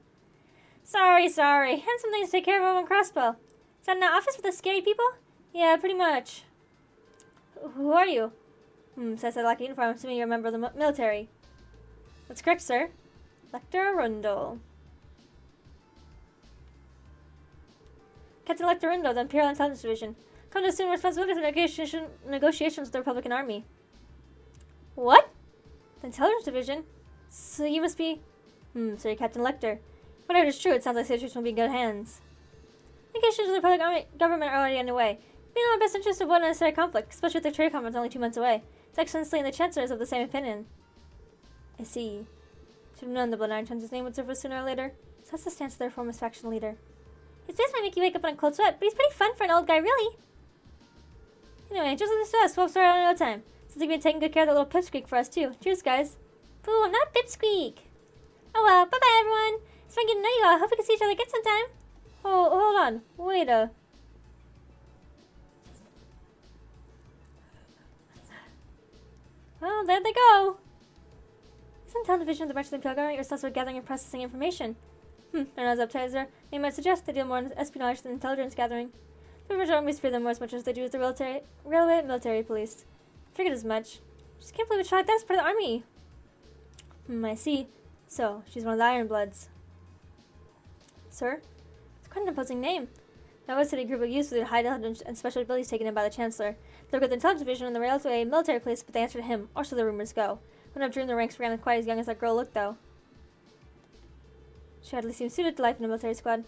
Sorry. Had some things to take care of on crossbow. Is that in the office with the scary people? Yeah, pretty much. Who are you? Says I like a uniform. I'm assuming you're a member of the military. That's correct, sir. Lecter Arundel. Captain Lecter Arundel, the Imperial Intelligence Division. Come to assume responsibility for negotiations with the Republican Army. What? The Intelligence Division? So you must be... so you're Captain Lecter. Whatever is true, it sounds like the situation will be in good hands. Negotiations with the Republican Government are already underway. We know our best interest to avoid unnecessary conflict, especially with the trade conference only 2 months away. His Excellency and the Chancellor is of the same opinion. I see. Should have known the Blood Iron Hunter's name would surface sooner or later. So that's the stance of their former faction leader. His face might make you wake up in a cold sweat, but he's pretty fun for an old guy, really. Anyway, just like this to us, we'll start out in no time. Since you've been taking good care of that little pipsqueak for us, too. Cheers, guys. Boo, I'm not a pipsqueak. Oh well, bye-bye, everyone. trying to get to know you all. I hope we can see each other again sometime. Oh, hold on. Wait a... Well, there they go. Some television of the rest of the Pilgrim, you're also gathering and processing information. They're not as appetizer. They might suggest they deal more in espionage than intelligence gathering. The British armies fear them as much as they do as the railway military police. Figured as much. Just can't believe a child like that's part of the army. I see. So, she's one of the Iron Bloods. Sir? It's quite an imposing name. Now, was it a group of youths with high intelligence and special abilities taken in by the Chancellor? They've got the intelligence division and the railway military police, but they answer to him, or so the rumors go. Wouldn't have dreamed the ranks ran quite as young as that girl looked, though. She hardly seems suited to life in a military squad.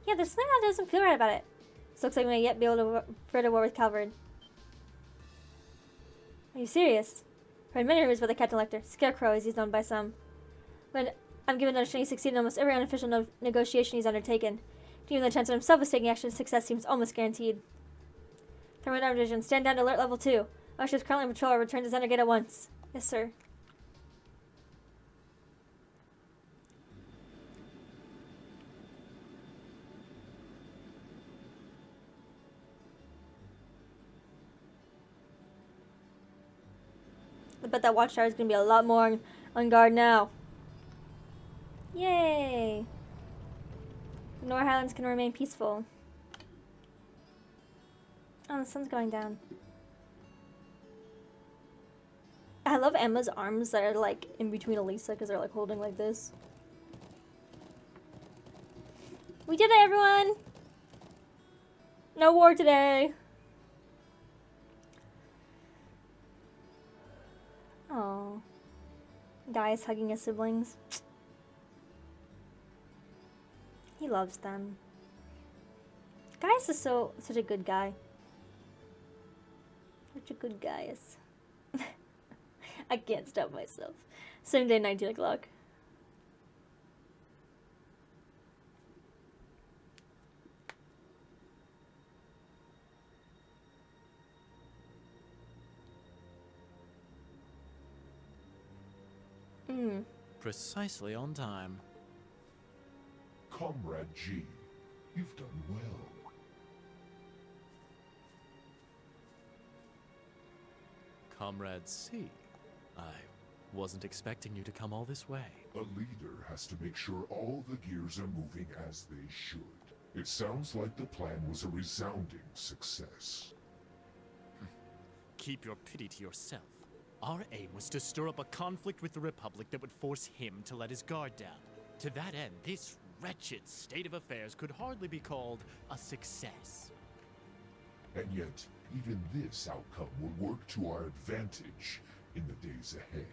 Yeah, there's something that doesn't feel right about it. This looks like we may yet be able to rid a war with Calvard. Are you serious? I've heard many rumors about the Captain Lecter, Scarecrow as he's known by some. But I'm given to understand he succeeded in almost every unofficial negotiation he's undertaken. Even the Chancellor himself is taking action, success seems almost guaranteed. Thermodynamic Division, stand down to alert level 2. Our ship's currently on patrol. Return to center gate at once. Yes, sir. I bet that watchtower is going to be a lot more on guard now. Yay! The Nor Highlands can remain peaceful. Oh, the sun's going down. I love Emma's arms that are like in between Elisa because they're like holding like this. We did it, everyone! No war today! Oh, Guy's hugging his siblings. He loves them. Gaius is such a good guy. Such a good Gaius. I can't stop myself. Same day, 19 o'clock. Precisely on time. Comrade G, you've done well. Comrade C, I wasn't expecting you to come all this way. A leader has to make sure all the gears are moving as they should. It sounds like the plan was a resounding success. Keep your pity to yourself. Our aim was to stir up a conflict with the Republic that would force him to let his guard down. To that end, this wretched state of affairs could hardly be called a success. And yet, even this outcome will work to our advantage in the days ahead.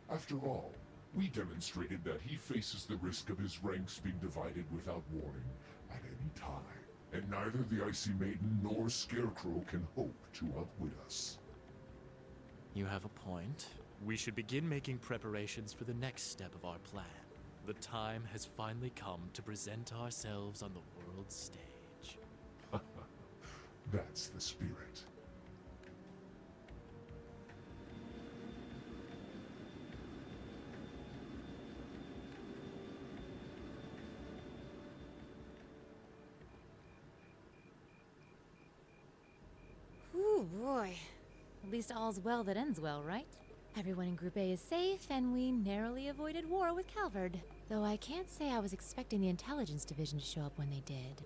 After all, we demonstrated that he faces the risk of his ranks being divided without warning at any time. And neither the Icy Maiden nor Scarecrow can hope to outwit us. You have a point. We should begin making preparations for the next step of our plan. The time has finally come to present ourselves on the world stage. That's the spirit. Ooh, boy. At least all's well that ends well, right? Everyone in Group A is safe, and we narrowly avoided war with Calvard. Though I can't say I was expecting the intelligence division to show up when they did.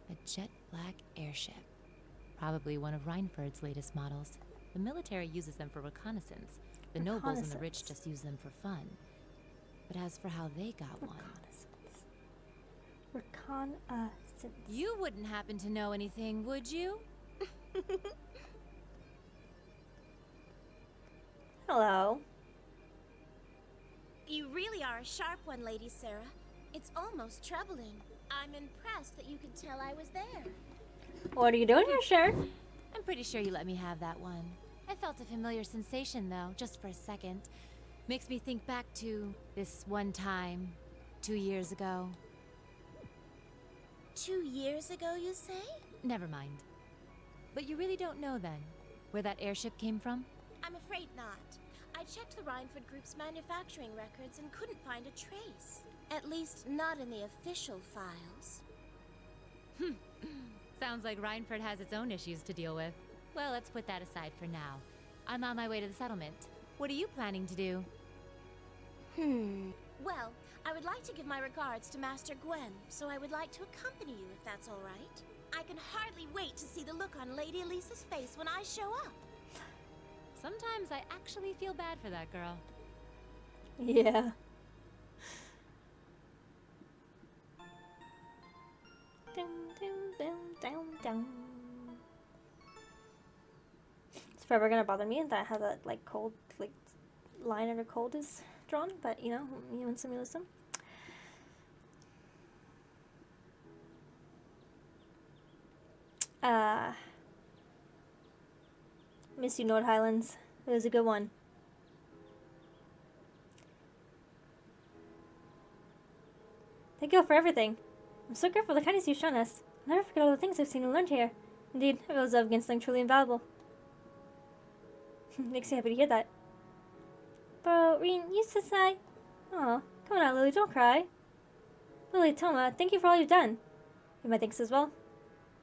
A jet black airship. Probably one of Reinford's latest models. The military uses them for reconnaissance. The nobles and the rich just use them for fun. But as for how they got one... Reconnaissance. You wouldn't happen to know anything, would you? Hello. You really are a sharp one, Lady Sarah. It's almost troubling. I'm impressed that you could tell I was there. What are you doing here, Cher? I'm pretty sure you let me have that one. I felt a familiar sensation, though, just for a second. Makes me think back to this one time, 2 years ago. 2 years ago, you say? Never mind. But you really don't know, then, where that airship came from? I'm afraid not. I checked the Rhineford Group's manufacturing records and couldn't find a trace. At least, not in the official files. Sounds like Rhineford has its own issues to deal with. Well, let's put that aside for now. I'm on my way to the settlement. What are you planning to do? Well, I would like to give my regards to Master Gwen, so I would like to accompany you if that's all right. I can hardly wait to see the look on Lady Elisa's face when I show up. Sometimes I actually feel bad for that girl. Yeah. Dum, dum, dum, dum, dum. It's forever gonna bother me that I have that like cold line under cold is drawn, but you know, you win some, you lose some. Miss you, Nord Highlands. It was a good one. Thank you all for everything. I'm so grateful for the kindness you've shown us. I'll never forget all the things I've seen and learned here. Indeed, I was up against something truly invaluable. Makes me happy to hear that. Bro, Reen, you said sigh. Aw, come on, Lily, don't cry. Lily, Toma, thank you for all you've done. You my thanks as well.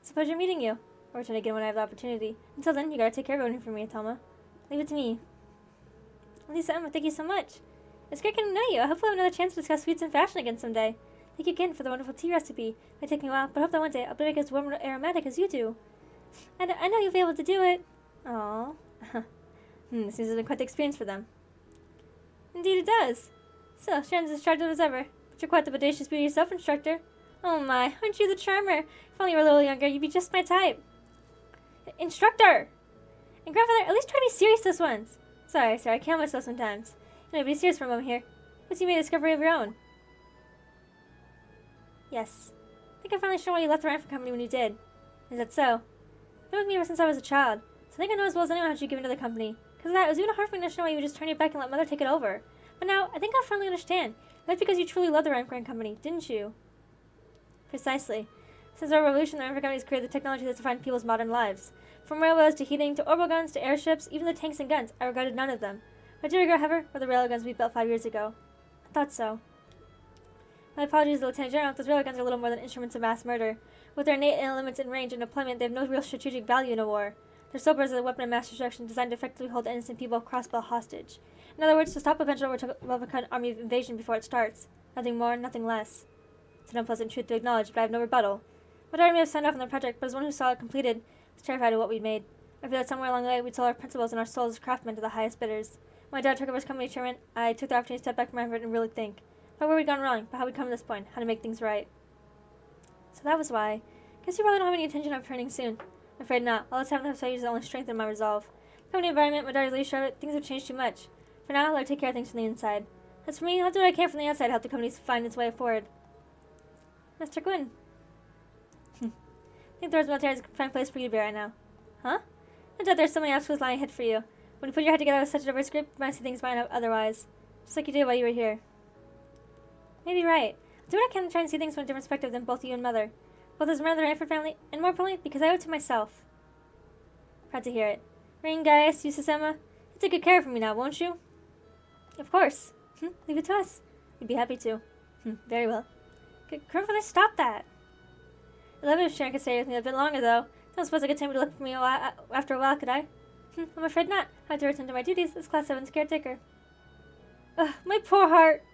It's a pleasure meeting you. I'll return again when I have the opportunity. Until then, you gotta take care of everything for me, Toma. Leave it to me. Lisa, Emma, thank you so much. It's great getting to know you. I hope we'll have another chance to discuss sweets and fashion again someday. Thank you again for the wonderful tea recipe. It might take me a while, but I hope that one day I'll be make it as warm and aromatic as you do. I know you'll be able to do it. Aww. This seems to have been quite the experience for them. Indeed it does. So, Sharon's as attractive as ever, but you're quite the bodacious beauty yourself, instructor. Oh my, aren't you the charmer? If only you were a little younger, you'd be just my type. Instructor! And grandfather, at least try to be serious this once. Sorry, I can't help myself sometimes. You know, be serious for a moment here. What's you made a discovery of your own? Yes. I think I finally shown why you left the Rhineford Company when you did. Is that so? You've been with me ever since I was a child, so I think I know as well as anyone how you give into the company. Because of that, it was even hard for me to know why you would just turn your back and let Mother take it over. But now, I think I finally understand. That's because you truly love the Rhineford Company, didn't you? Precisely. Since our revolution, the Rhineford Company has created the technology that's defined people's modern lives. From railroads to heating to orbital guns to airships, even the tanks and guns, I regretted none of them. What I did regret, however, were the railroad guns we built 5 years ago. I thought so. My apologies to the Lieutenant General, those railroad guns are little more than instruments of mass murder. With their innate limits in range and deployment, they have no real strategic value in a war. They're sold as a weapon of mass destruction designed to effectively hold innocent people cross-belt hostage. In other words, to stop a potential Republican army invasion before it starts. Nothing more, nothing less. It's an unpleasant truth to acknowledge, but I have no rebuttal. My daughter may have signed off on the project, but as one who saw it completed, was terrified of what we'd made. I feel that somewhere along the way we'd sold our principles and our souls as craftsmen to the highest bidders. When my dad took over as company chairman, I took the opportunity to step back from my effort and really think. Not where we'd gone wrong, but how we'd come to this point, how to make things right. So that was why. Guess you probably don't have any intention of returning soon. I'm afraid not. All this having to say has only strengthened my resolve. The company environment, my daughter's leadership, things have changed too much. For now, I'll let her take care of things from the inside. As for me, I'll do what I can from the outside to help the company find its way forward. Mr. Gwyn. I think the Rose Military is a fine place for you to be right now. Huh? I doubt there's so many obstacles lying ahead for you. When you put your head together with such a diverse group, you might see things might not otherwise. Just like you did while you were here. Maybe right. I'll do what I can to try and see things from a different perspective than both you and Mother. Both as a member of the Rhineford family, and more importantly, because I owe it to myself. Proud to hear it. Ring, Gaius, Eustace, Emma, you take good care of me now, won't you? Of course. Leave it to us. We'd be happy to. Very well. Grandfather, stop that. I'd love it if Sharon could stay with me a bit longer, though. Don't suppose I could tell me to look for me after a while, could I? I'm afraid not. I have to return to my duties as Class 7's caretaker. Ugh, my poor heart.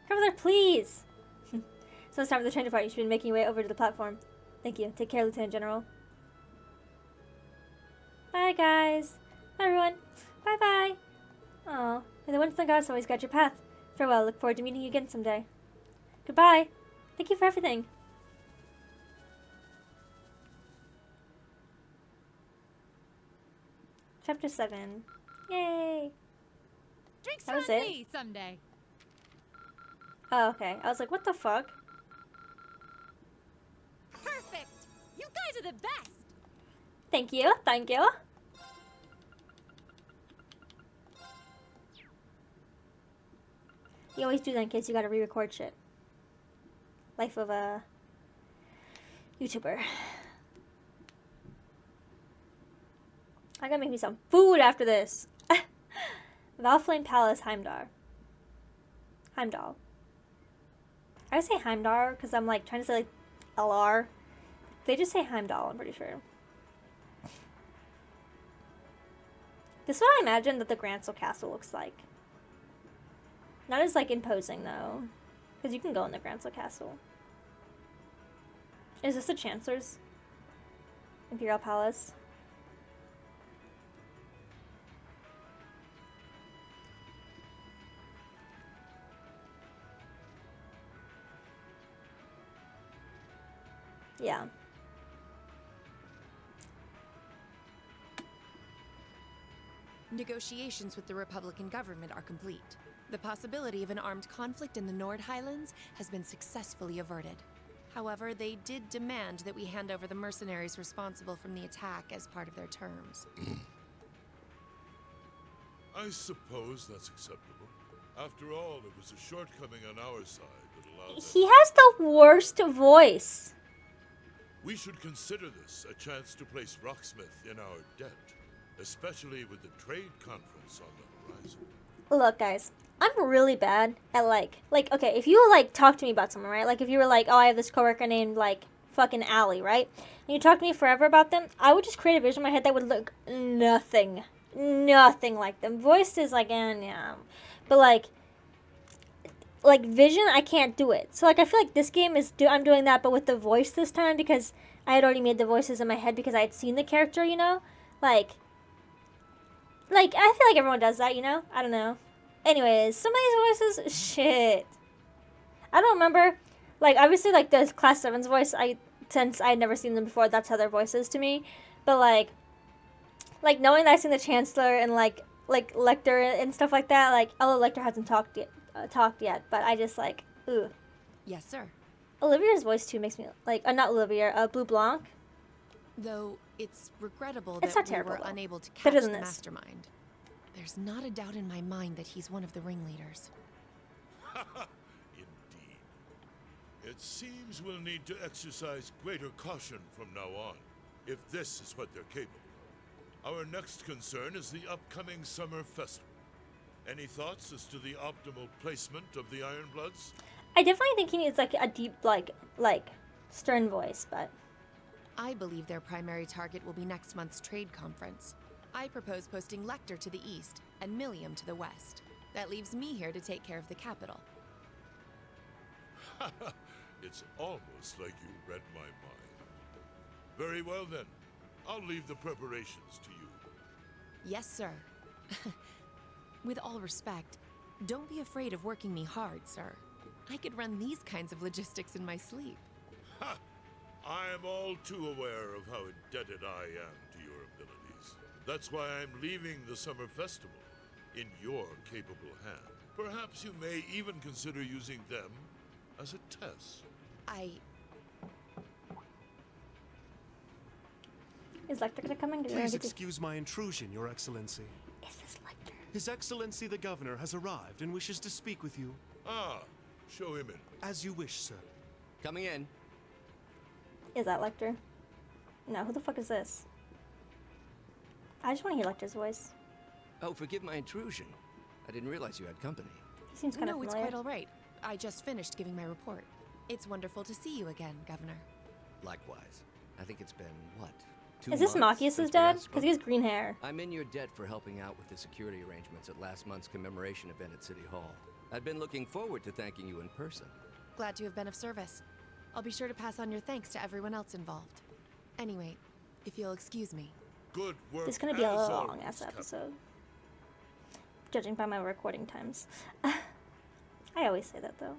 Grandfather, please. So it's time for the train to depart. You should be making your way over to the platform. Thank you. Take care, Lieutenant General. Bye, guys. Bye, everyone. Bye-bye. Aw, may the winds and gods always guide your path. Farewell. Look forward to meeting you again someday. Goodbye. Thank you for everything. Chapter 7. Yay! Drinks That was on it? me someday. Oh, okay. I was like, what the fuck? Perfect. You guys are the best. Thank you. Thank you. You always do that in case you gotta re-record shit. Life of a YouTuber. I gotta make me some food after this. Valflame Palace, Heimdall. Heimdall. I would say Heimdall because I'm like trying to say like LR. They just say Heimdall, I'm pretty sure. This is what I imagine that the Grancel Castle looks like. Not as like imposing though, because you can go in the Grancel Castle. Is this the Chancellor's Imperial Palace? Yeah. Negotiations with the Republican government are complete. The possibility of an armed conflict in the Nord Highlands has been successfully averted. However, they did demand that we hand over the mercenaries responsible from the attack as part of their terms. I suppose that's acceptable. After all, it was a shortcoming on our side that allowed He has the worst voice. We should consider this a chance to place Rocksmith in our debt, especially with the trade conference on the horizon. Look, guys, I'm really bad at like, okay, if you like talk to me about someone, right? Like if you were like, oh, I have this coworker named like fucking Allie, right? And you talk to me forever about them, I would just create a vision in my head that would look nothing like them. Voice is like, yeah, but like vision, I can't do it. So like I feel like this game is I'm doing that, but with the voice this time because I had already made the voices in my head because I had seen the character, you know, like I feel like everyone does that, you know. I don't know. Anyways, some of these voices, shit. I don't remember. Like obviously, like the Class 7's voice, since I had never seen them before, that's how their voice is to me. But like knowing that I've seen the Chancellor and like Lecter and stuff like that, like although Lecter hasn't talked yet, but I just like, ooh. Yes, sir. Olivia's voice too makes me like, not Olivia, Blue Blanc. Though it's regrettable It's that not we terrible, were though. unable to catch Better the than this. mastermind. There's not a doubt in my mind that he's one of the ringleaders. Indeed. It seems we'll need to exercise greater caution from now on, if this is what they're capable of. Our next concern is the upcoming summer festival. Any thoughts as to the optimal placement of the Ironbloods? I definitely think he needs like a deep, like stern voice, but I believe their primary target will be next month's trade conference. I propose posting Lecter to the east and Milliam to the west. That leaves me here to take care of the capital. It's almost like you read my mind. Very well then. I'll leave the preparations to you. Yes, sir. With all respect, don't be afraid of working me hard, sir. I could run these kinds of logistics in my sleep. Ha! I am all too aware of how indebted I am to your abilities. That's why I'm leaving the summer festival in your capable hand. Perhaps you may even consider using them as a test. Is Lecter gonna come in? Please excuse my intrusion, Your Excellency. Is this Lecter? His Excellency the Governor has arrived and wishes to speak with you. Ah, show him in. As you wish, sir. Coming in. Is that Lecter? No, who the fuck is this? I just want to hear Lecter's voice. Oh, forgive my intrusion. I didn't realize you had company. He seems kind of No, familiar. it's quite all right. I just finished giving my report. It's wonderful to see you again, Governor. Likewise. I think it's been, what, 2 Is this months Machias's since we dad? last Because spoke? he has green hair. I'm in your debt for helping out with the security arrangements at last month's commemoration event at City Hall. I'd been looking forward to thanking you in person. Glad to have been of service. I'll be sure to pass on your thanks to everyone else involved. Anyway, if you'll excuse me. Good work. This is gonna be a as long always, ass Captain. episode, judging by my recording times. I always say that though,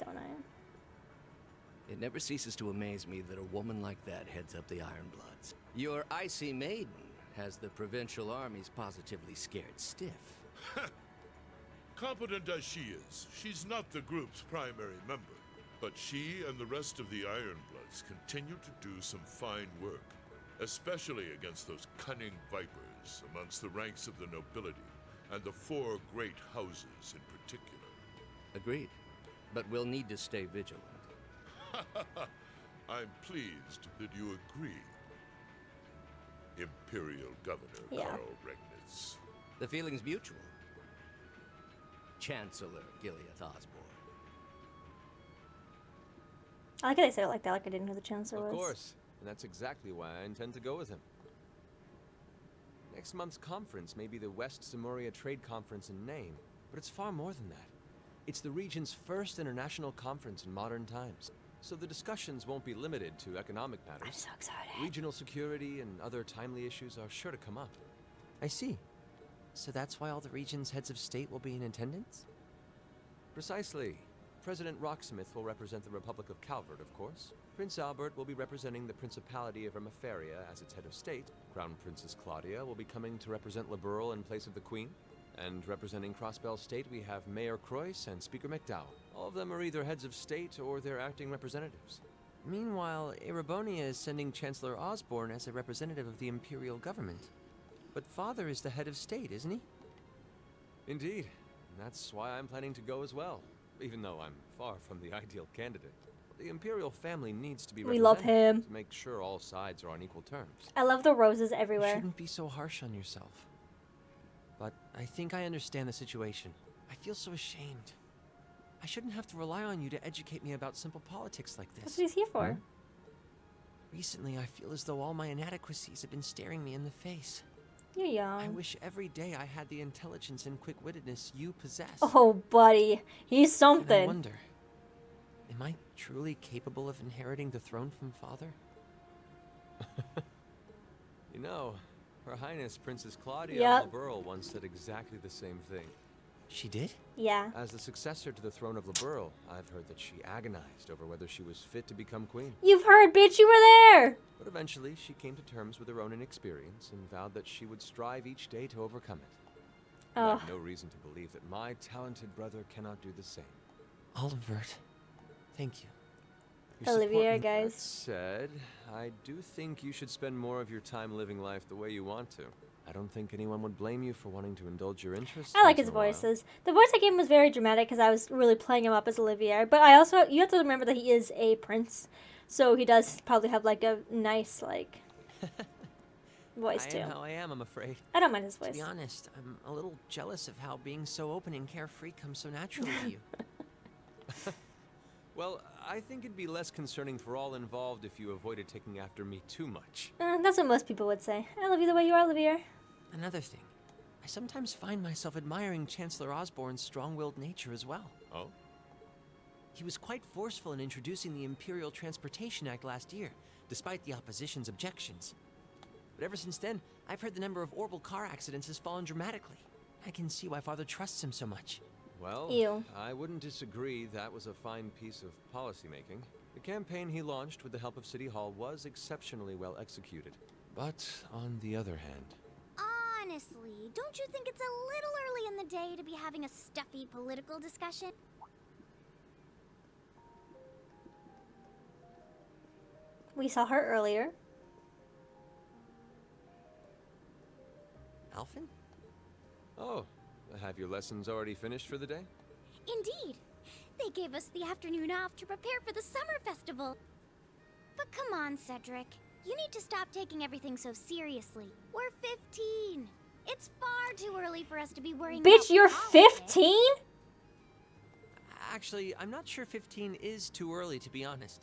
don't I? It never ceases to amaze me that a woman like that heads up the Ironbloods. Your icy maiden has the provincial armies positively scared stiff. Competent as she is, she's not the group's primary member. But she and the rest of the Ironbloods continue to do some fine work, especially against those cunning vipers amongst the ranks of the nobility and the 4 great houses in particular. Agreed. But we'll need to stay vigilant. I'm pleased that you agree, Imperial Governor Yeah. Karl Regnitz. The feeling's mutual. Chancellor Gileath Osborne. I like how they say it like that, like I didn't know who the Chancellor was. Of course, and that's exactly why I intend to go with him. Next month's conference may be the West Samoria Trade Conference in name, but it's far more than that. It's the region's first international conference in modern times, so the discussions won't be limited to economic matters. I'm so excited. Regional security and other timely issues are sure to come up. I see. So that's why all the region's heads of state will be in attendance? Precisely. President Rocksmith will represent the Republic of Calvert, of course. Prince Albert will be representing the Principality of Ermaferia as its head of state. Crown Princess Claudia will be coming to represent Liberl in place of the Queen. And representing Crossbell State, we have Mayor Croyce and Speaker McDowell. All of them are either heads of state or their acting representatives. Meanwhile, Erebonia is sending Chancellor Osborne as a representative of the Imperial government. But Father is the head of state, isn't he? Indeed. And that's why I'm planning to go as well. Even though I'm far from the ideal candidate. The Imperial family needs to be We love represented him. to make sure all sides are on equal terms. I love the roses You everywhere. shouldn't be so harsh on yourself. But I think I understand the situation. I feel so ashamed. I shouldn't have to rely on you to educate me about simple politics like this. That's what he's here for. Recently, I feel as though all my inadequacies have been staring me in the face. You're young. I wish every day I had the intelligence and quick-wittedness you possess. Oh, buddy. He's And I something. wonder, am I truly capable of inheriting the throne from Father? You know, Her Highness Princess Claudia Yep. of Liberl once said exactly the same thing. She did? Yeah. As the successor to the throne of Liberl, I've heard that she agonized over whether she was fit to become queen. You've heard, bitch. You were there. But eventually, she came to terms with her own inexperience and vowed that she would strive each day to overcome it. And I Oh. have no reason to believe that my talented brother cannot do the same. Olivert, thank you. Olivia, That guys. said, I do think you should spend more of your time living life the way you want to. I don't think anyone would blame you for wanting to indulge your interests. I like once his in a while. voices. The voice I gave him was very dramatic because I was really playing him up as Olivier. But I also, you have to remember that he is a prince. So he does probably have like a nice, like, voice I too. am how I am, I'm afraid. I don't mind his To voice. be honest, I'm a little jealous of how being so open and carefree comes so naturally to you. Well, I think it'd be less concerning for all involved if you avoided taking after me too much. That's what most people would say. I love you the way you are, Olivier. Another thing, I sometimes find myself admiring Chancellor Osborne's strong-willed nature as well. Oh? He was quite forceful in introducing the Imperial Transportation Act last year, despite the opposition's objections. But ever since then, I've heard the number of orbital car accidents has fallen dramatically. I can see why Father trusts him so much. Well, Ew. I wouldn't disagree that was a fine piece of policymaking. The campaign he launched with the help of City Hall was exceptionally well executed. But on the other hand, Honestly, don't you think it's a little early in the day to be having a stuffy political discussion? We saw her earlier. Alphen? oh, have your lessons already finished for the day? Indeed. They gave us the afternoon off to prepare for the summer festival. But come on, Cedric. You need to stop taking everything so seriously. We're 15. It's far too early for us to be worrying about Bitch, you're politics. 15? Actually, I'm not sure 15 is too early, to be honest.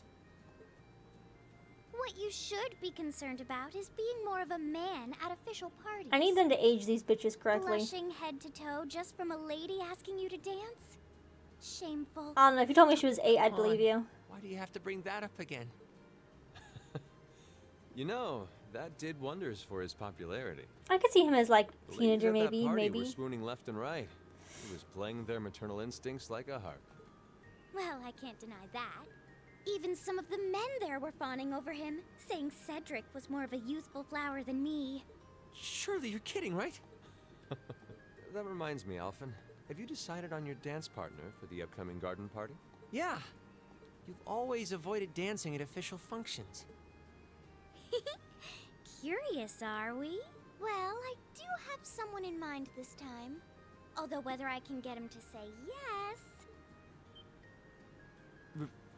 What you should be concerned about is being more of a man at official parties. I need them to age these bitches correctly. Blushing head to toe just from a lady asking you to dance? Shameful. I don't know. If you told me she was 8, I'd Come on. believe you. Why do you have to bring that up again? You know, that did wonders for his popularity. I could see him as like The ladies teenager, at that maybe, party maybe. were swooning left and right. He was playing their maternal instincts like a harp. Well, I can't deny that. Even some of the men there were fawning over him, saying Cedric was more of a youthful flower than me. Surely you're kidding, right? That reminds me, Alphen. Have you decided on your dance partner for the upcoming garden party? Yeah. You've always avoided dancing at official functions. Curious, are we? Well, I do have someone in mind this time. Although whether I can get him to say yes...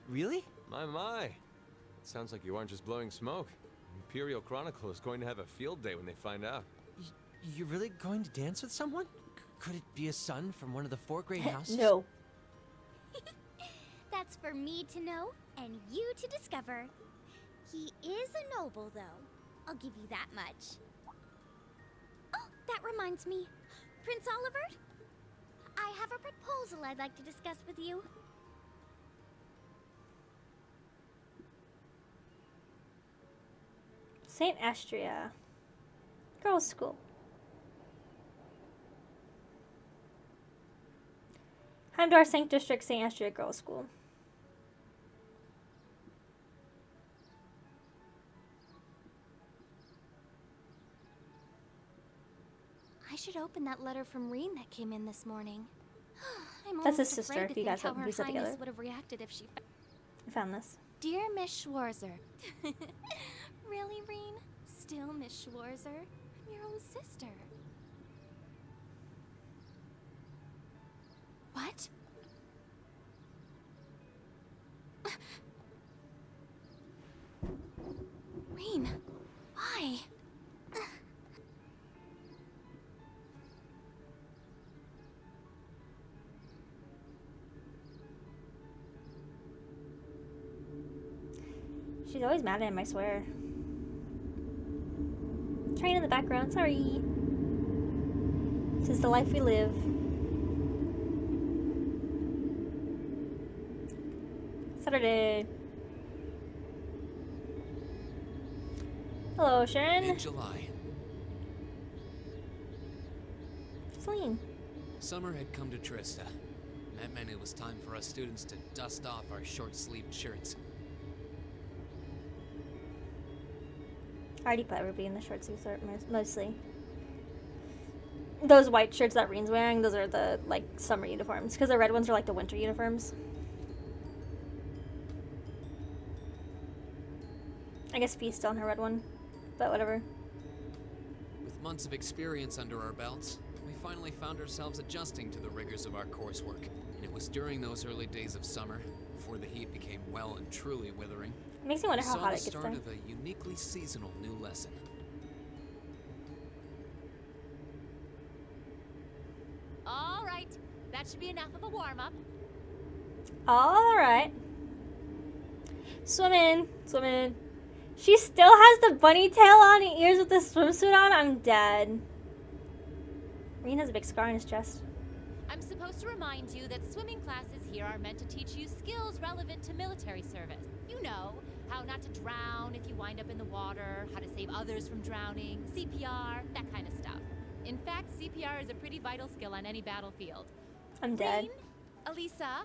Really? My. It sounds like you aren't just blowing smoke. Imperial Chronicle is going to have a field day when they find out. You're really going to dance with someone? Could it be a son from one of the 4 great houses? No. That's for me to know and you to discover. He is a noble, though. I'll give you that much. Oh, that reminds me. Prince Olivert? I have a proposal I'd like to discuss with you. St. Astria. Girls' school. Heimdar Sankt District St. Astria Girls' School. I should open that letter from Reen that came in this morning. I'm That's his almost sister, afraid if to you think guys how haven't Her pieced it Highness together. would have reacted if she. I found this. Dear Miss Schwarzer. Really, Reen? Still Miss Schwarzer? I'm your own sister. What? Reen, why? She's always mad at him, I swear. Train in the background, sorry. This is the life we live. Saturday. Hello, Sharon. Mid-July. Celine. Summer had come to Trista. That meant it was time for us students to dust off our short-sleeved shirts. I already put everybody in the short sleeves mostly. Those white shirts that Reen's wearing, those are the like summer uniforms, because the red ones are like the winter uniforms. I guess Fee's still in her red one, but whatever. With months of experience under our belts, we finally found ourselves adjusting to the rigors of our coursework. And it was during those early days of summer, before the heat became well and truly withering, It makes me wonder we how saw hot the it gets start there. of a uniquely seasonal new lesson. All right, that should be enough of a warm-up. All right. Swimming, swimming. She still has the bunny tail on and ears with the swimsuit on. I'm dead. Reen has a big scar on his chest. I'm supposed to remind you that swimming classes here are meant to teach you skills relevant to military service. You know, how not to drown if you wind up in the water, how to save others from drowning, CPR, that kind of stuff. In fact, CPR is a pretty vital skill on any battlefield. I'm dead. Reen, Elisa,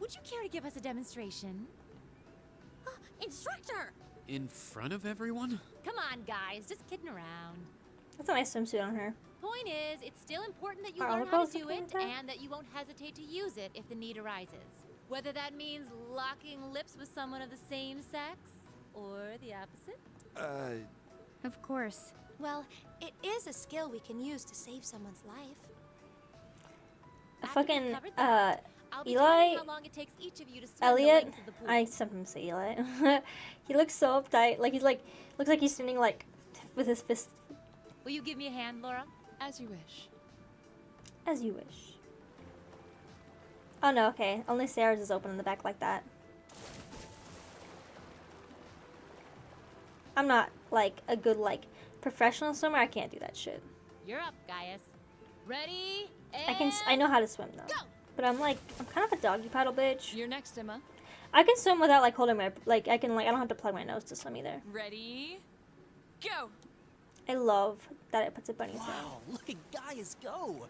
would you care to give us a demonstration? Instructor! In front of everyone? Come on, guys, just kidding around. That's a nice swimsuit on her. Point is, it's still important that you Are learn all how girls to do looking it like that? and that you won't hesitate to use it if the need arises. Whether that means locking lips with someone of the same sex or the opposite. Of course. Well, it is a skill we can use to save someone's life. Fucking I'll be Eli, timing how long it takes each of you to swim the Elliot. length of the pool. I sometimes say Eli. He looks so uptight. Like he's like looks like he's standing like with his fist. Will you give me a hand, Laura? As you wish. As you wish. Oh no, okay. Only Sarah's is open in the back like that. I'm not like a good like professional swimmer. I can't do that shit. You're up, Gaius. Ready? I know how to swim though. Go! But I'm kind of a doggy paddle bitch. You're next, Emma. I can swim without like holding my I don't have to plug my nose to swim either. Ready? Go! I love that it puts a bunny tail. Wow, look at Gaius go!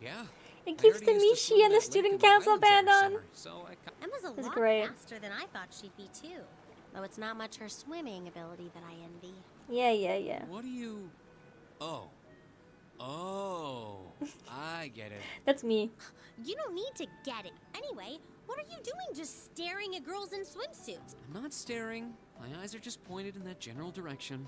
Yeah. It I keeps heard the he used to swim Mishi in and the that lake student in the council Highlands band every on. summer, so I Emma's a That's lot great. faster than I thought she'd be, too. Though it's not much her swimming ability that I envy. Yeah. What do you... Oh, I get it. That's me. You don't need to get it. Anyway, what are you doing just staring at girls in swimsuits? I'm not staring. My eyes are just pointed in that general direction.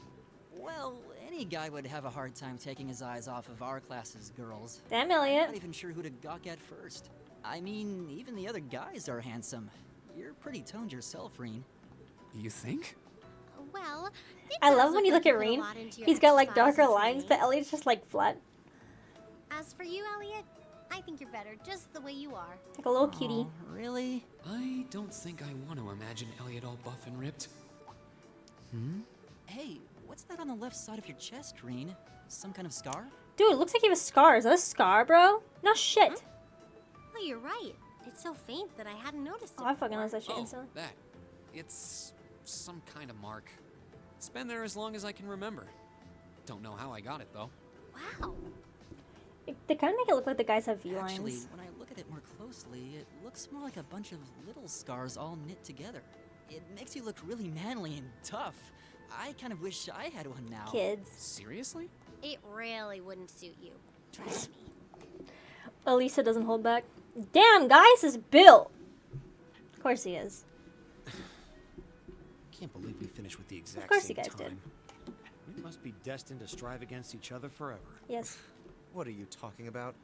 Well, any guy would have a hard time taking his eyes off of our class's girls. Damn, I'm Elliot. not even sure who to gawk at first. I mean, even the other guys are handsome. You're pretty toned yourself, Reen. You think? Well, it I does love when you like look at put a Rean. lot into your He's got like exercise darker and lines, training. but Elliot's just like flat. As for you, Elliot, I think you're better just the way you are. Like a little cutie. Really? I don't think I want to imagine Elliot all buff and ripped. Hey, what's that on the left side of your chest, Reen? Some kind of scar? Dude, it looks like he has a scar. Is that a scar, bro? No shit. Oh, you're right. It's so faint that I hadn't noticed it. Oh, I fucking noticed that shit Oh, instantly. that. It's some kind of mark. It's been there as long as I can remember. Don't know how I got it, though. Wow. They kind of make it look like the guys have V Actually, lines. when I look at it more closely, it looks more like a bunch of little scars all knit together. It makes you look really manly and tough. I kind of wish I had one now. Kids. Seriously? It really wouldn't suit you. Trust me. Elisa doesn't hold back. Damn, guys is built. Of course he is. Can't believe we finished with the exact Of course same you guys time. did. We must be destined to strive against each other forever. Yes. What are you talking about?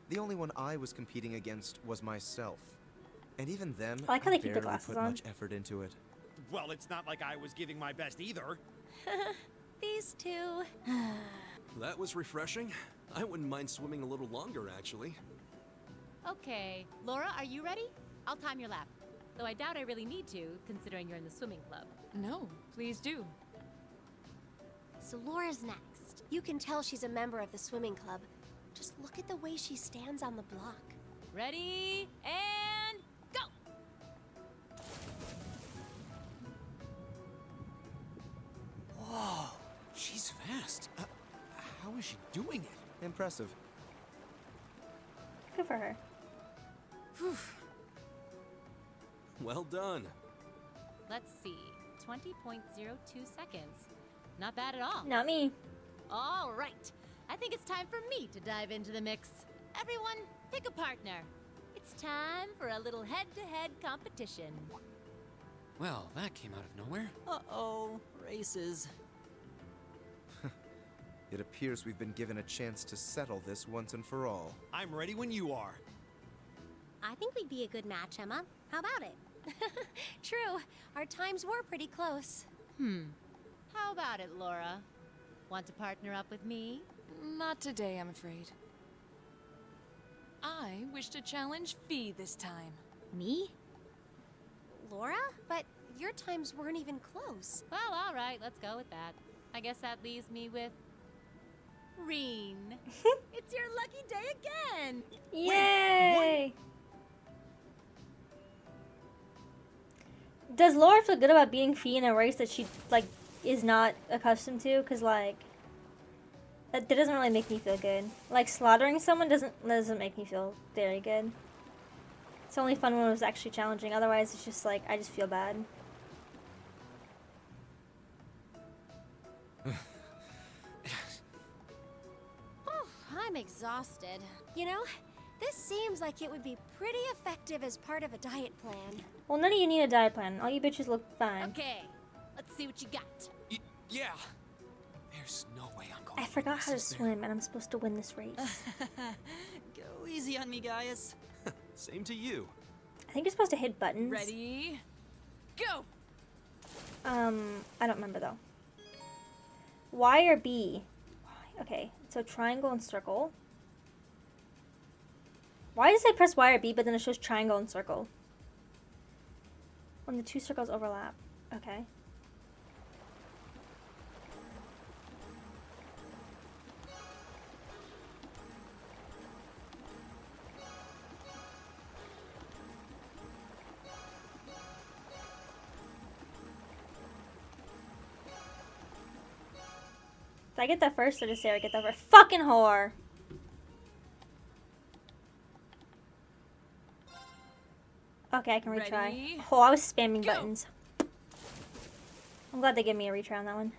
The only one I was competing against was myself. And even then, I like how they keep the barely glasses put on. much effort into it. Well, it's not like I was giving my best either. These two. That was refreshing. I wouldn't mind swimming a little longer, actually. Okay, Laura, are you ready? I'll time your lap. Though I doubt I really need to, considering you're in the swimming club. No, please do. So Laura's next. You can tell she's a member of the swimming club. Just look at the way she stands on the block. Ready, and go! Whoa, she's fast. How is she doing it? Impressive. Good for her. Well done. Let's see, 20.02 seconds. Not bad at all. Not me. All right, I think it's time for me to dive into the mix. Everyone, pick a partner. It's time for a little head-to-head competition. Well, that came out of nowhere. Uh-oh, races. It appears we've been given a chance to settle this once and for all. I'm ready when you are. I think we'd be a good match, Emma. How about it? True, our times were pretty close. How about it, Laura? Want to partner up with me? Not today, I'm afraid. I wish to challenge Fee this time. Me? Laura? But your times weren't even close. Well, all right, let's go with that. I guess that leaves me with Reen. It's your lucky day again. Yay! Does Laura feel good about being Fee in a race that she like is not accustomed to? Cause like that doesn't really make me feel good. Like slaughtering someone doesn't make me feel very good. It's only fun when it was actually challenging. Otherwise, it's just like I just feel bad. I'm exhausted. You know, this seems like it would be pretty effective as part of a diet plan. Well, none of you need a diet plan. All you bitches look fine. Okay, let's see what you got. Yeah. There's no way I'm going. I forgot how to swim, and I'm supposed to win this race. Go easy on me, guys. Same to you. I think you're supposed to hit buttons. Ready? Go! I don't remember though. Y or B? Y. Okay, so triangle and circle. Why does it press Y or B, but then it shows triangle and circle? When the two circles overlap. Okay. Did I get that first or did Sarah get that first? Fucking whore! Okay, I can retry. Ready? Oh, I was spamming buttons. I'm glad they gave me a retry on that one.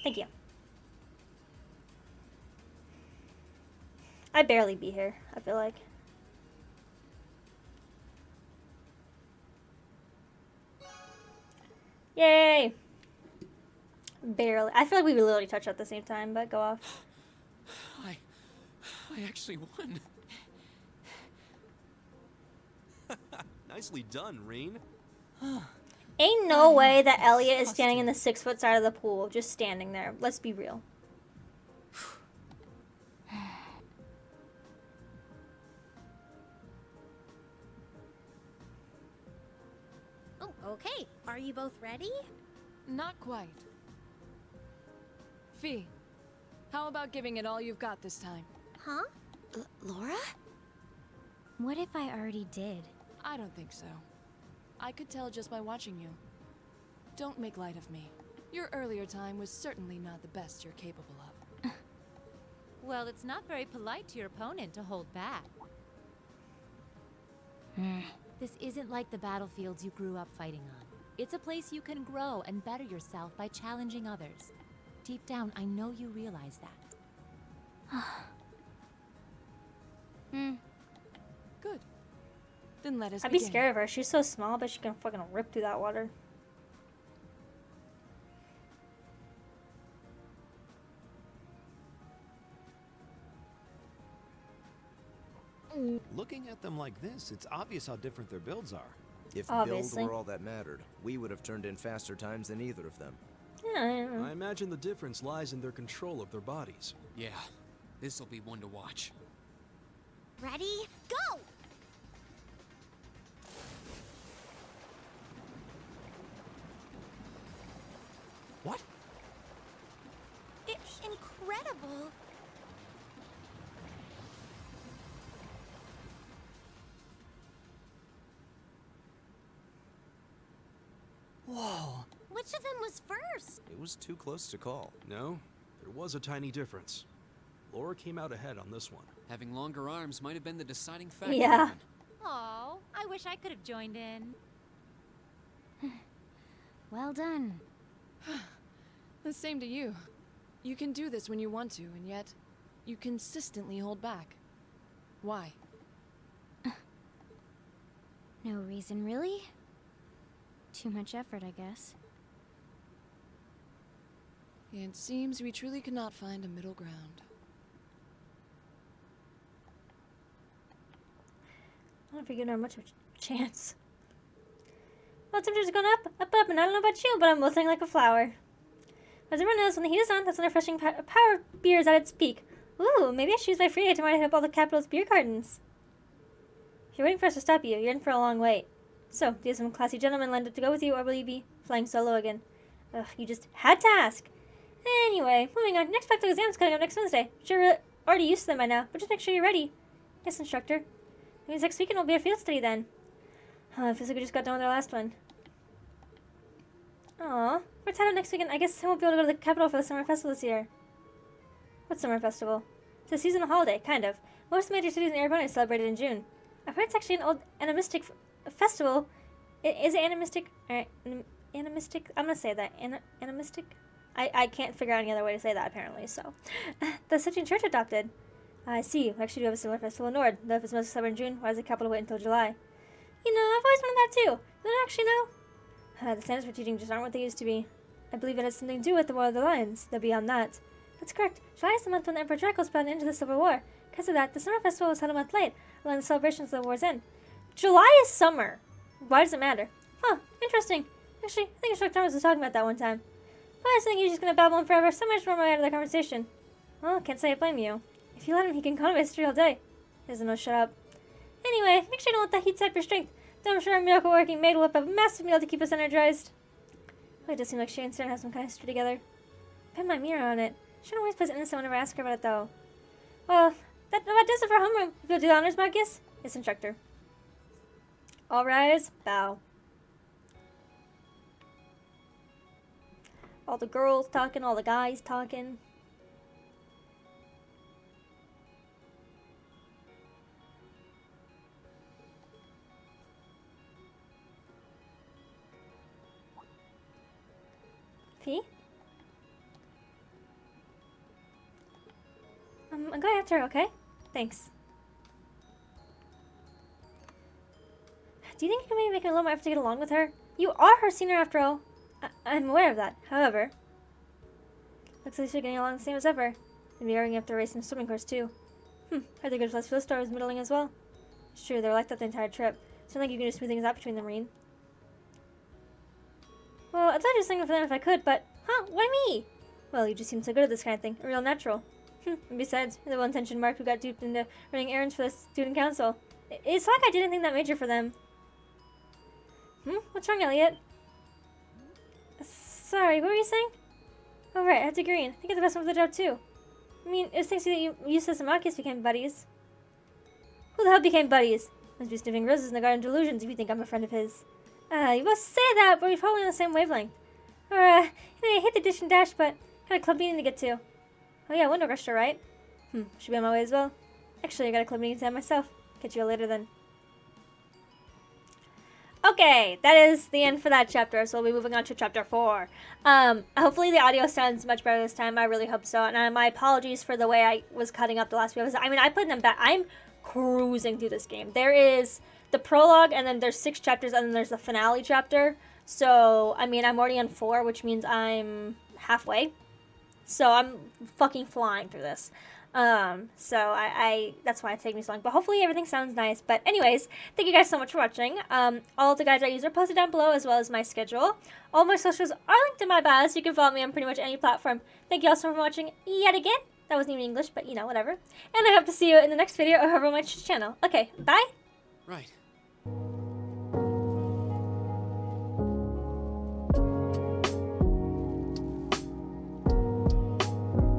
Thank you. I barely be here, I feel like. Yay! Barely. I feel like we literally touched at the same time, but go off. I actually won. Nicely done, Reen. Ain't no way that Elliot is standing in the 6-foot side of the pool, just standing there. Let's be real. Oh, okay. Are you both ready? Not quite. Fee, how about giving it all you've got this time? Huh? Laura? What if I already did? I don't think so. I could tell just by watching you. Don't make light of me. Your earlier time was certainly not the best you're capable of. Well, it's not very polite to your opponent to hold back. This isn't like the battlefields you grew up fighting on. It's a place you can grow and better yourself by challenging others. Deep down, I know you realize that. Good. Then let us I'd be begin. scared of her. She's so small, but she can fucking rip through that water. Looking at them like this, it's obvious how different their builds are. If Obviously. build were all that mattered, we would have turned in faster times than either of them. Yeah. I imagine the difference lies in their control of their bodies. Yeah, this'll be one to watch. Ready? Go! What? It's incredible. Whoa. Which of them was first? It was too close to call. No, there was a tiny difference. Laura came out ahead on this one. Having longer arms might have been the deciding factor. Yeah. even. Oh, I wish I could have joined in. Well done. The same to you. You can do this when you want to, and yet you consistently hold back. Why? No reason, really? Too much effort, I guess. It seems we truly cannot find a middle ground. I don't figure not much of a chance. Well, temperature's going up, and I don't know about you, but I'm wilting like a flower. As everyone knows, when the heat is on, that's when refreshing power beer is at its peak. Ooh, maybe I should use my free day tomorrow to hit up all the capital's beer gardens. If you're waiting for us to stop you, you're in for a long wait. So, do you have some classy gentlemen lined up to go with you, or will you be flying solo again? Ugh, you just had to ask. Anyway, moving on. Next practical exam is coming up next Wednesday. Sure, you're already used to them by now, but just make sure you're ready. Yes, instructor. That means next weekend will be a field study then. It feels like we just got done with our last one. Aw, we're tied up next weekend. I guess I won't be able to go to the capital for the summer festival this year. What summer festival? It's a seasonal holiday, kind of. Most major cities in Arizona celebrate it in June. I've heard it's actually an old animistic festival. Is it animistic? Alright, animistic? I'm gonna say that. Animistic? I can't figure out any other way to say that, apparently, so. The Christian church adopted. I see. We actually do have a similar festival in Nord, though if it's mostly celebrated in June, why does the capital wait until July? You know, I've always wondered that too. You don't actually know? The standards for teaching just aren't what they used to be. I believe it has something to do with the War of the Lions, though beyond that. That's correct. July is the month when the Emperor Draco brought an end to the Civil War. Because of that, the summer festival was held a month late, along the celebrations of the war's end. July is summer. Why does it matter? Huh, interesting. Actually, I think Instructor Thomas was talking about that one time. But I was thinking he's just going to babble on forever, so I just run my way out of the conversation. Well, can't say I blame you. If you let him, he can convey history all day. He doesn't know shut up. Anyway, make sure you don't let that heat sap your strength. Though I'm sure our miracle working maid will whip up a massive meal to keep us energized. Well, it does seem like she and Stern have some kind of history together. Pin my mirror on it. She always plays innocent whenever I ask her about it, though. Well, that does it for homeroom. If you'll do the honors, Marcus? Yes, instructor. All rise. Bow. All the girls talking, all the guys talking. Fee? I'm going after her, okay? Thanks. Do you think you can maybe make a little more effort to get along with her? You are her senior after all. I'm aware of that. However, looks like they're getting along the same as ever. Maybe arguing up the race and swimming course too. I think Good Plus Star was middling as well. It's true, they're like that the entire trip. Sounds like you can just smooth things out between them, Marine. Well, I'd like to sing for them if I could, but... Huh? Why me? Well, you just seem so good at this kind of thing. A real natural. And besides, you're the well-intentioned Mark who got duped into running errands for the student council. It's like I did anything that major for them. What's wrong, Elliot? Sorry, what were you saying? Oh, right, I have to agree. I think you're the best one for the job, too. I mean, it's thanks to you Eustace and Marcus became buddies. Who the hell became buddies? Must be sniffing roses in the Garden of Delusions if you think I'm a friend of his. You must say that, but we're probably on the same wavelength. Or, I hate the dish and dash, but got a club meeting to get to. Oh yeah, window rusher, right? Should be on my way as well. Actually, I got a club meeting to have myself. Catch you all later then. Okay, that is the end for that chapter, so we'll be moving on to chapter 4. Hopefully the audio sounds much better this time. I really hope so. And my apologies for the way I was cutting up the last few episodes. I mean, I put them back. I'm cruising through this game. There is the prologue, and then there's 6 chapters, and then there's the finale chapter. So, I mean, I'm already on 4, which means I'm halfway. So I'm fucking flying through this. So I that's why it's taking me so long. But hopefully everything sounds nice. But anyways, thank you guys so much for watching. All the guides I use are posted down below, as well as my schedule. All my socials are linked in my bio, so you can follow me on pretty much any platform. Thank you all so much for watching yet again. That wasn't even English, but you know, whatever. And I hope to see you in the next video or over on my channel. Okay, bye! Right.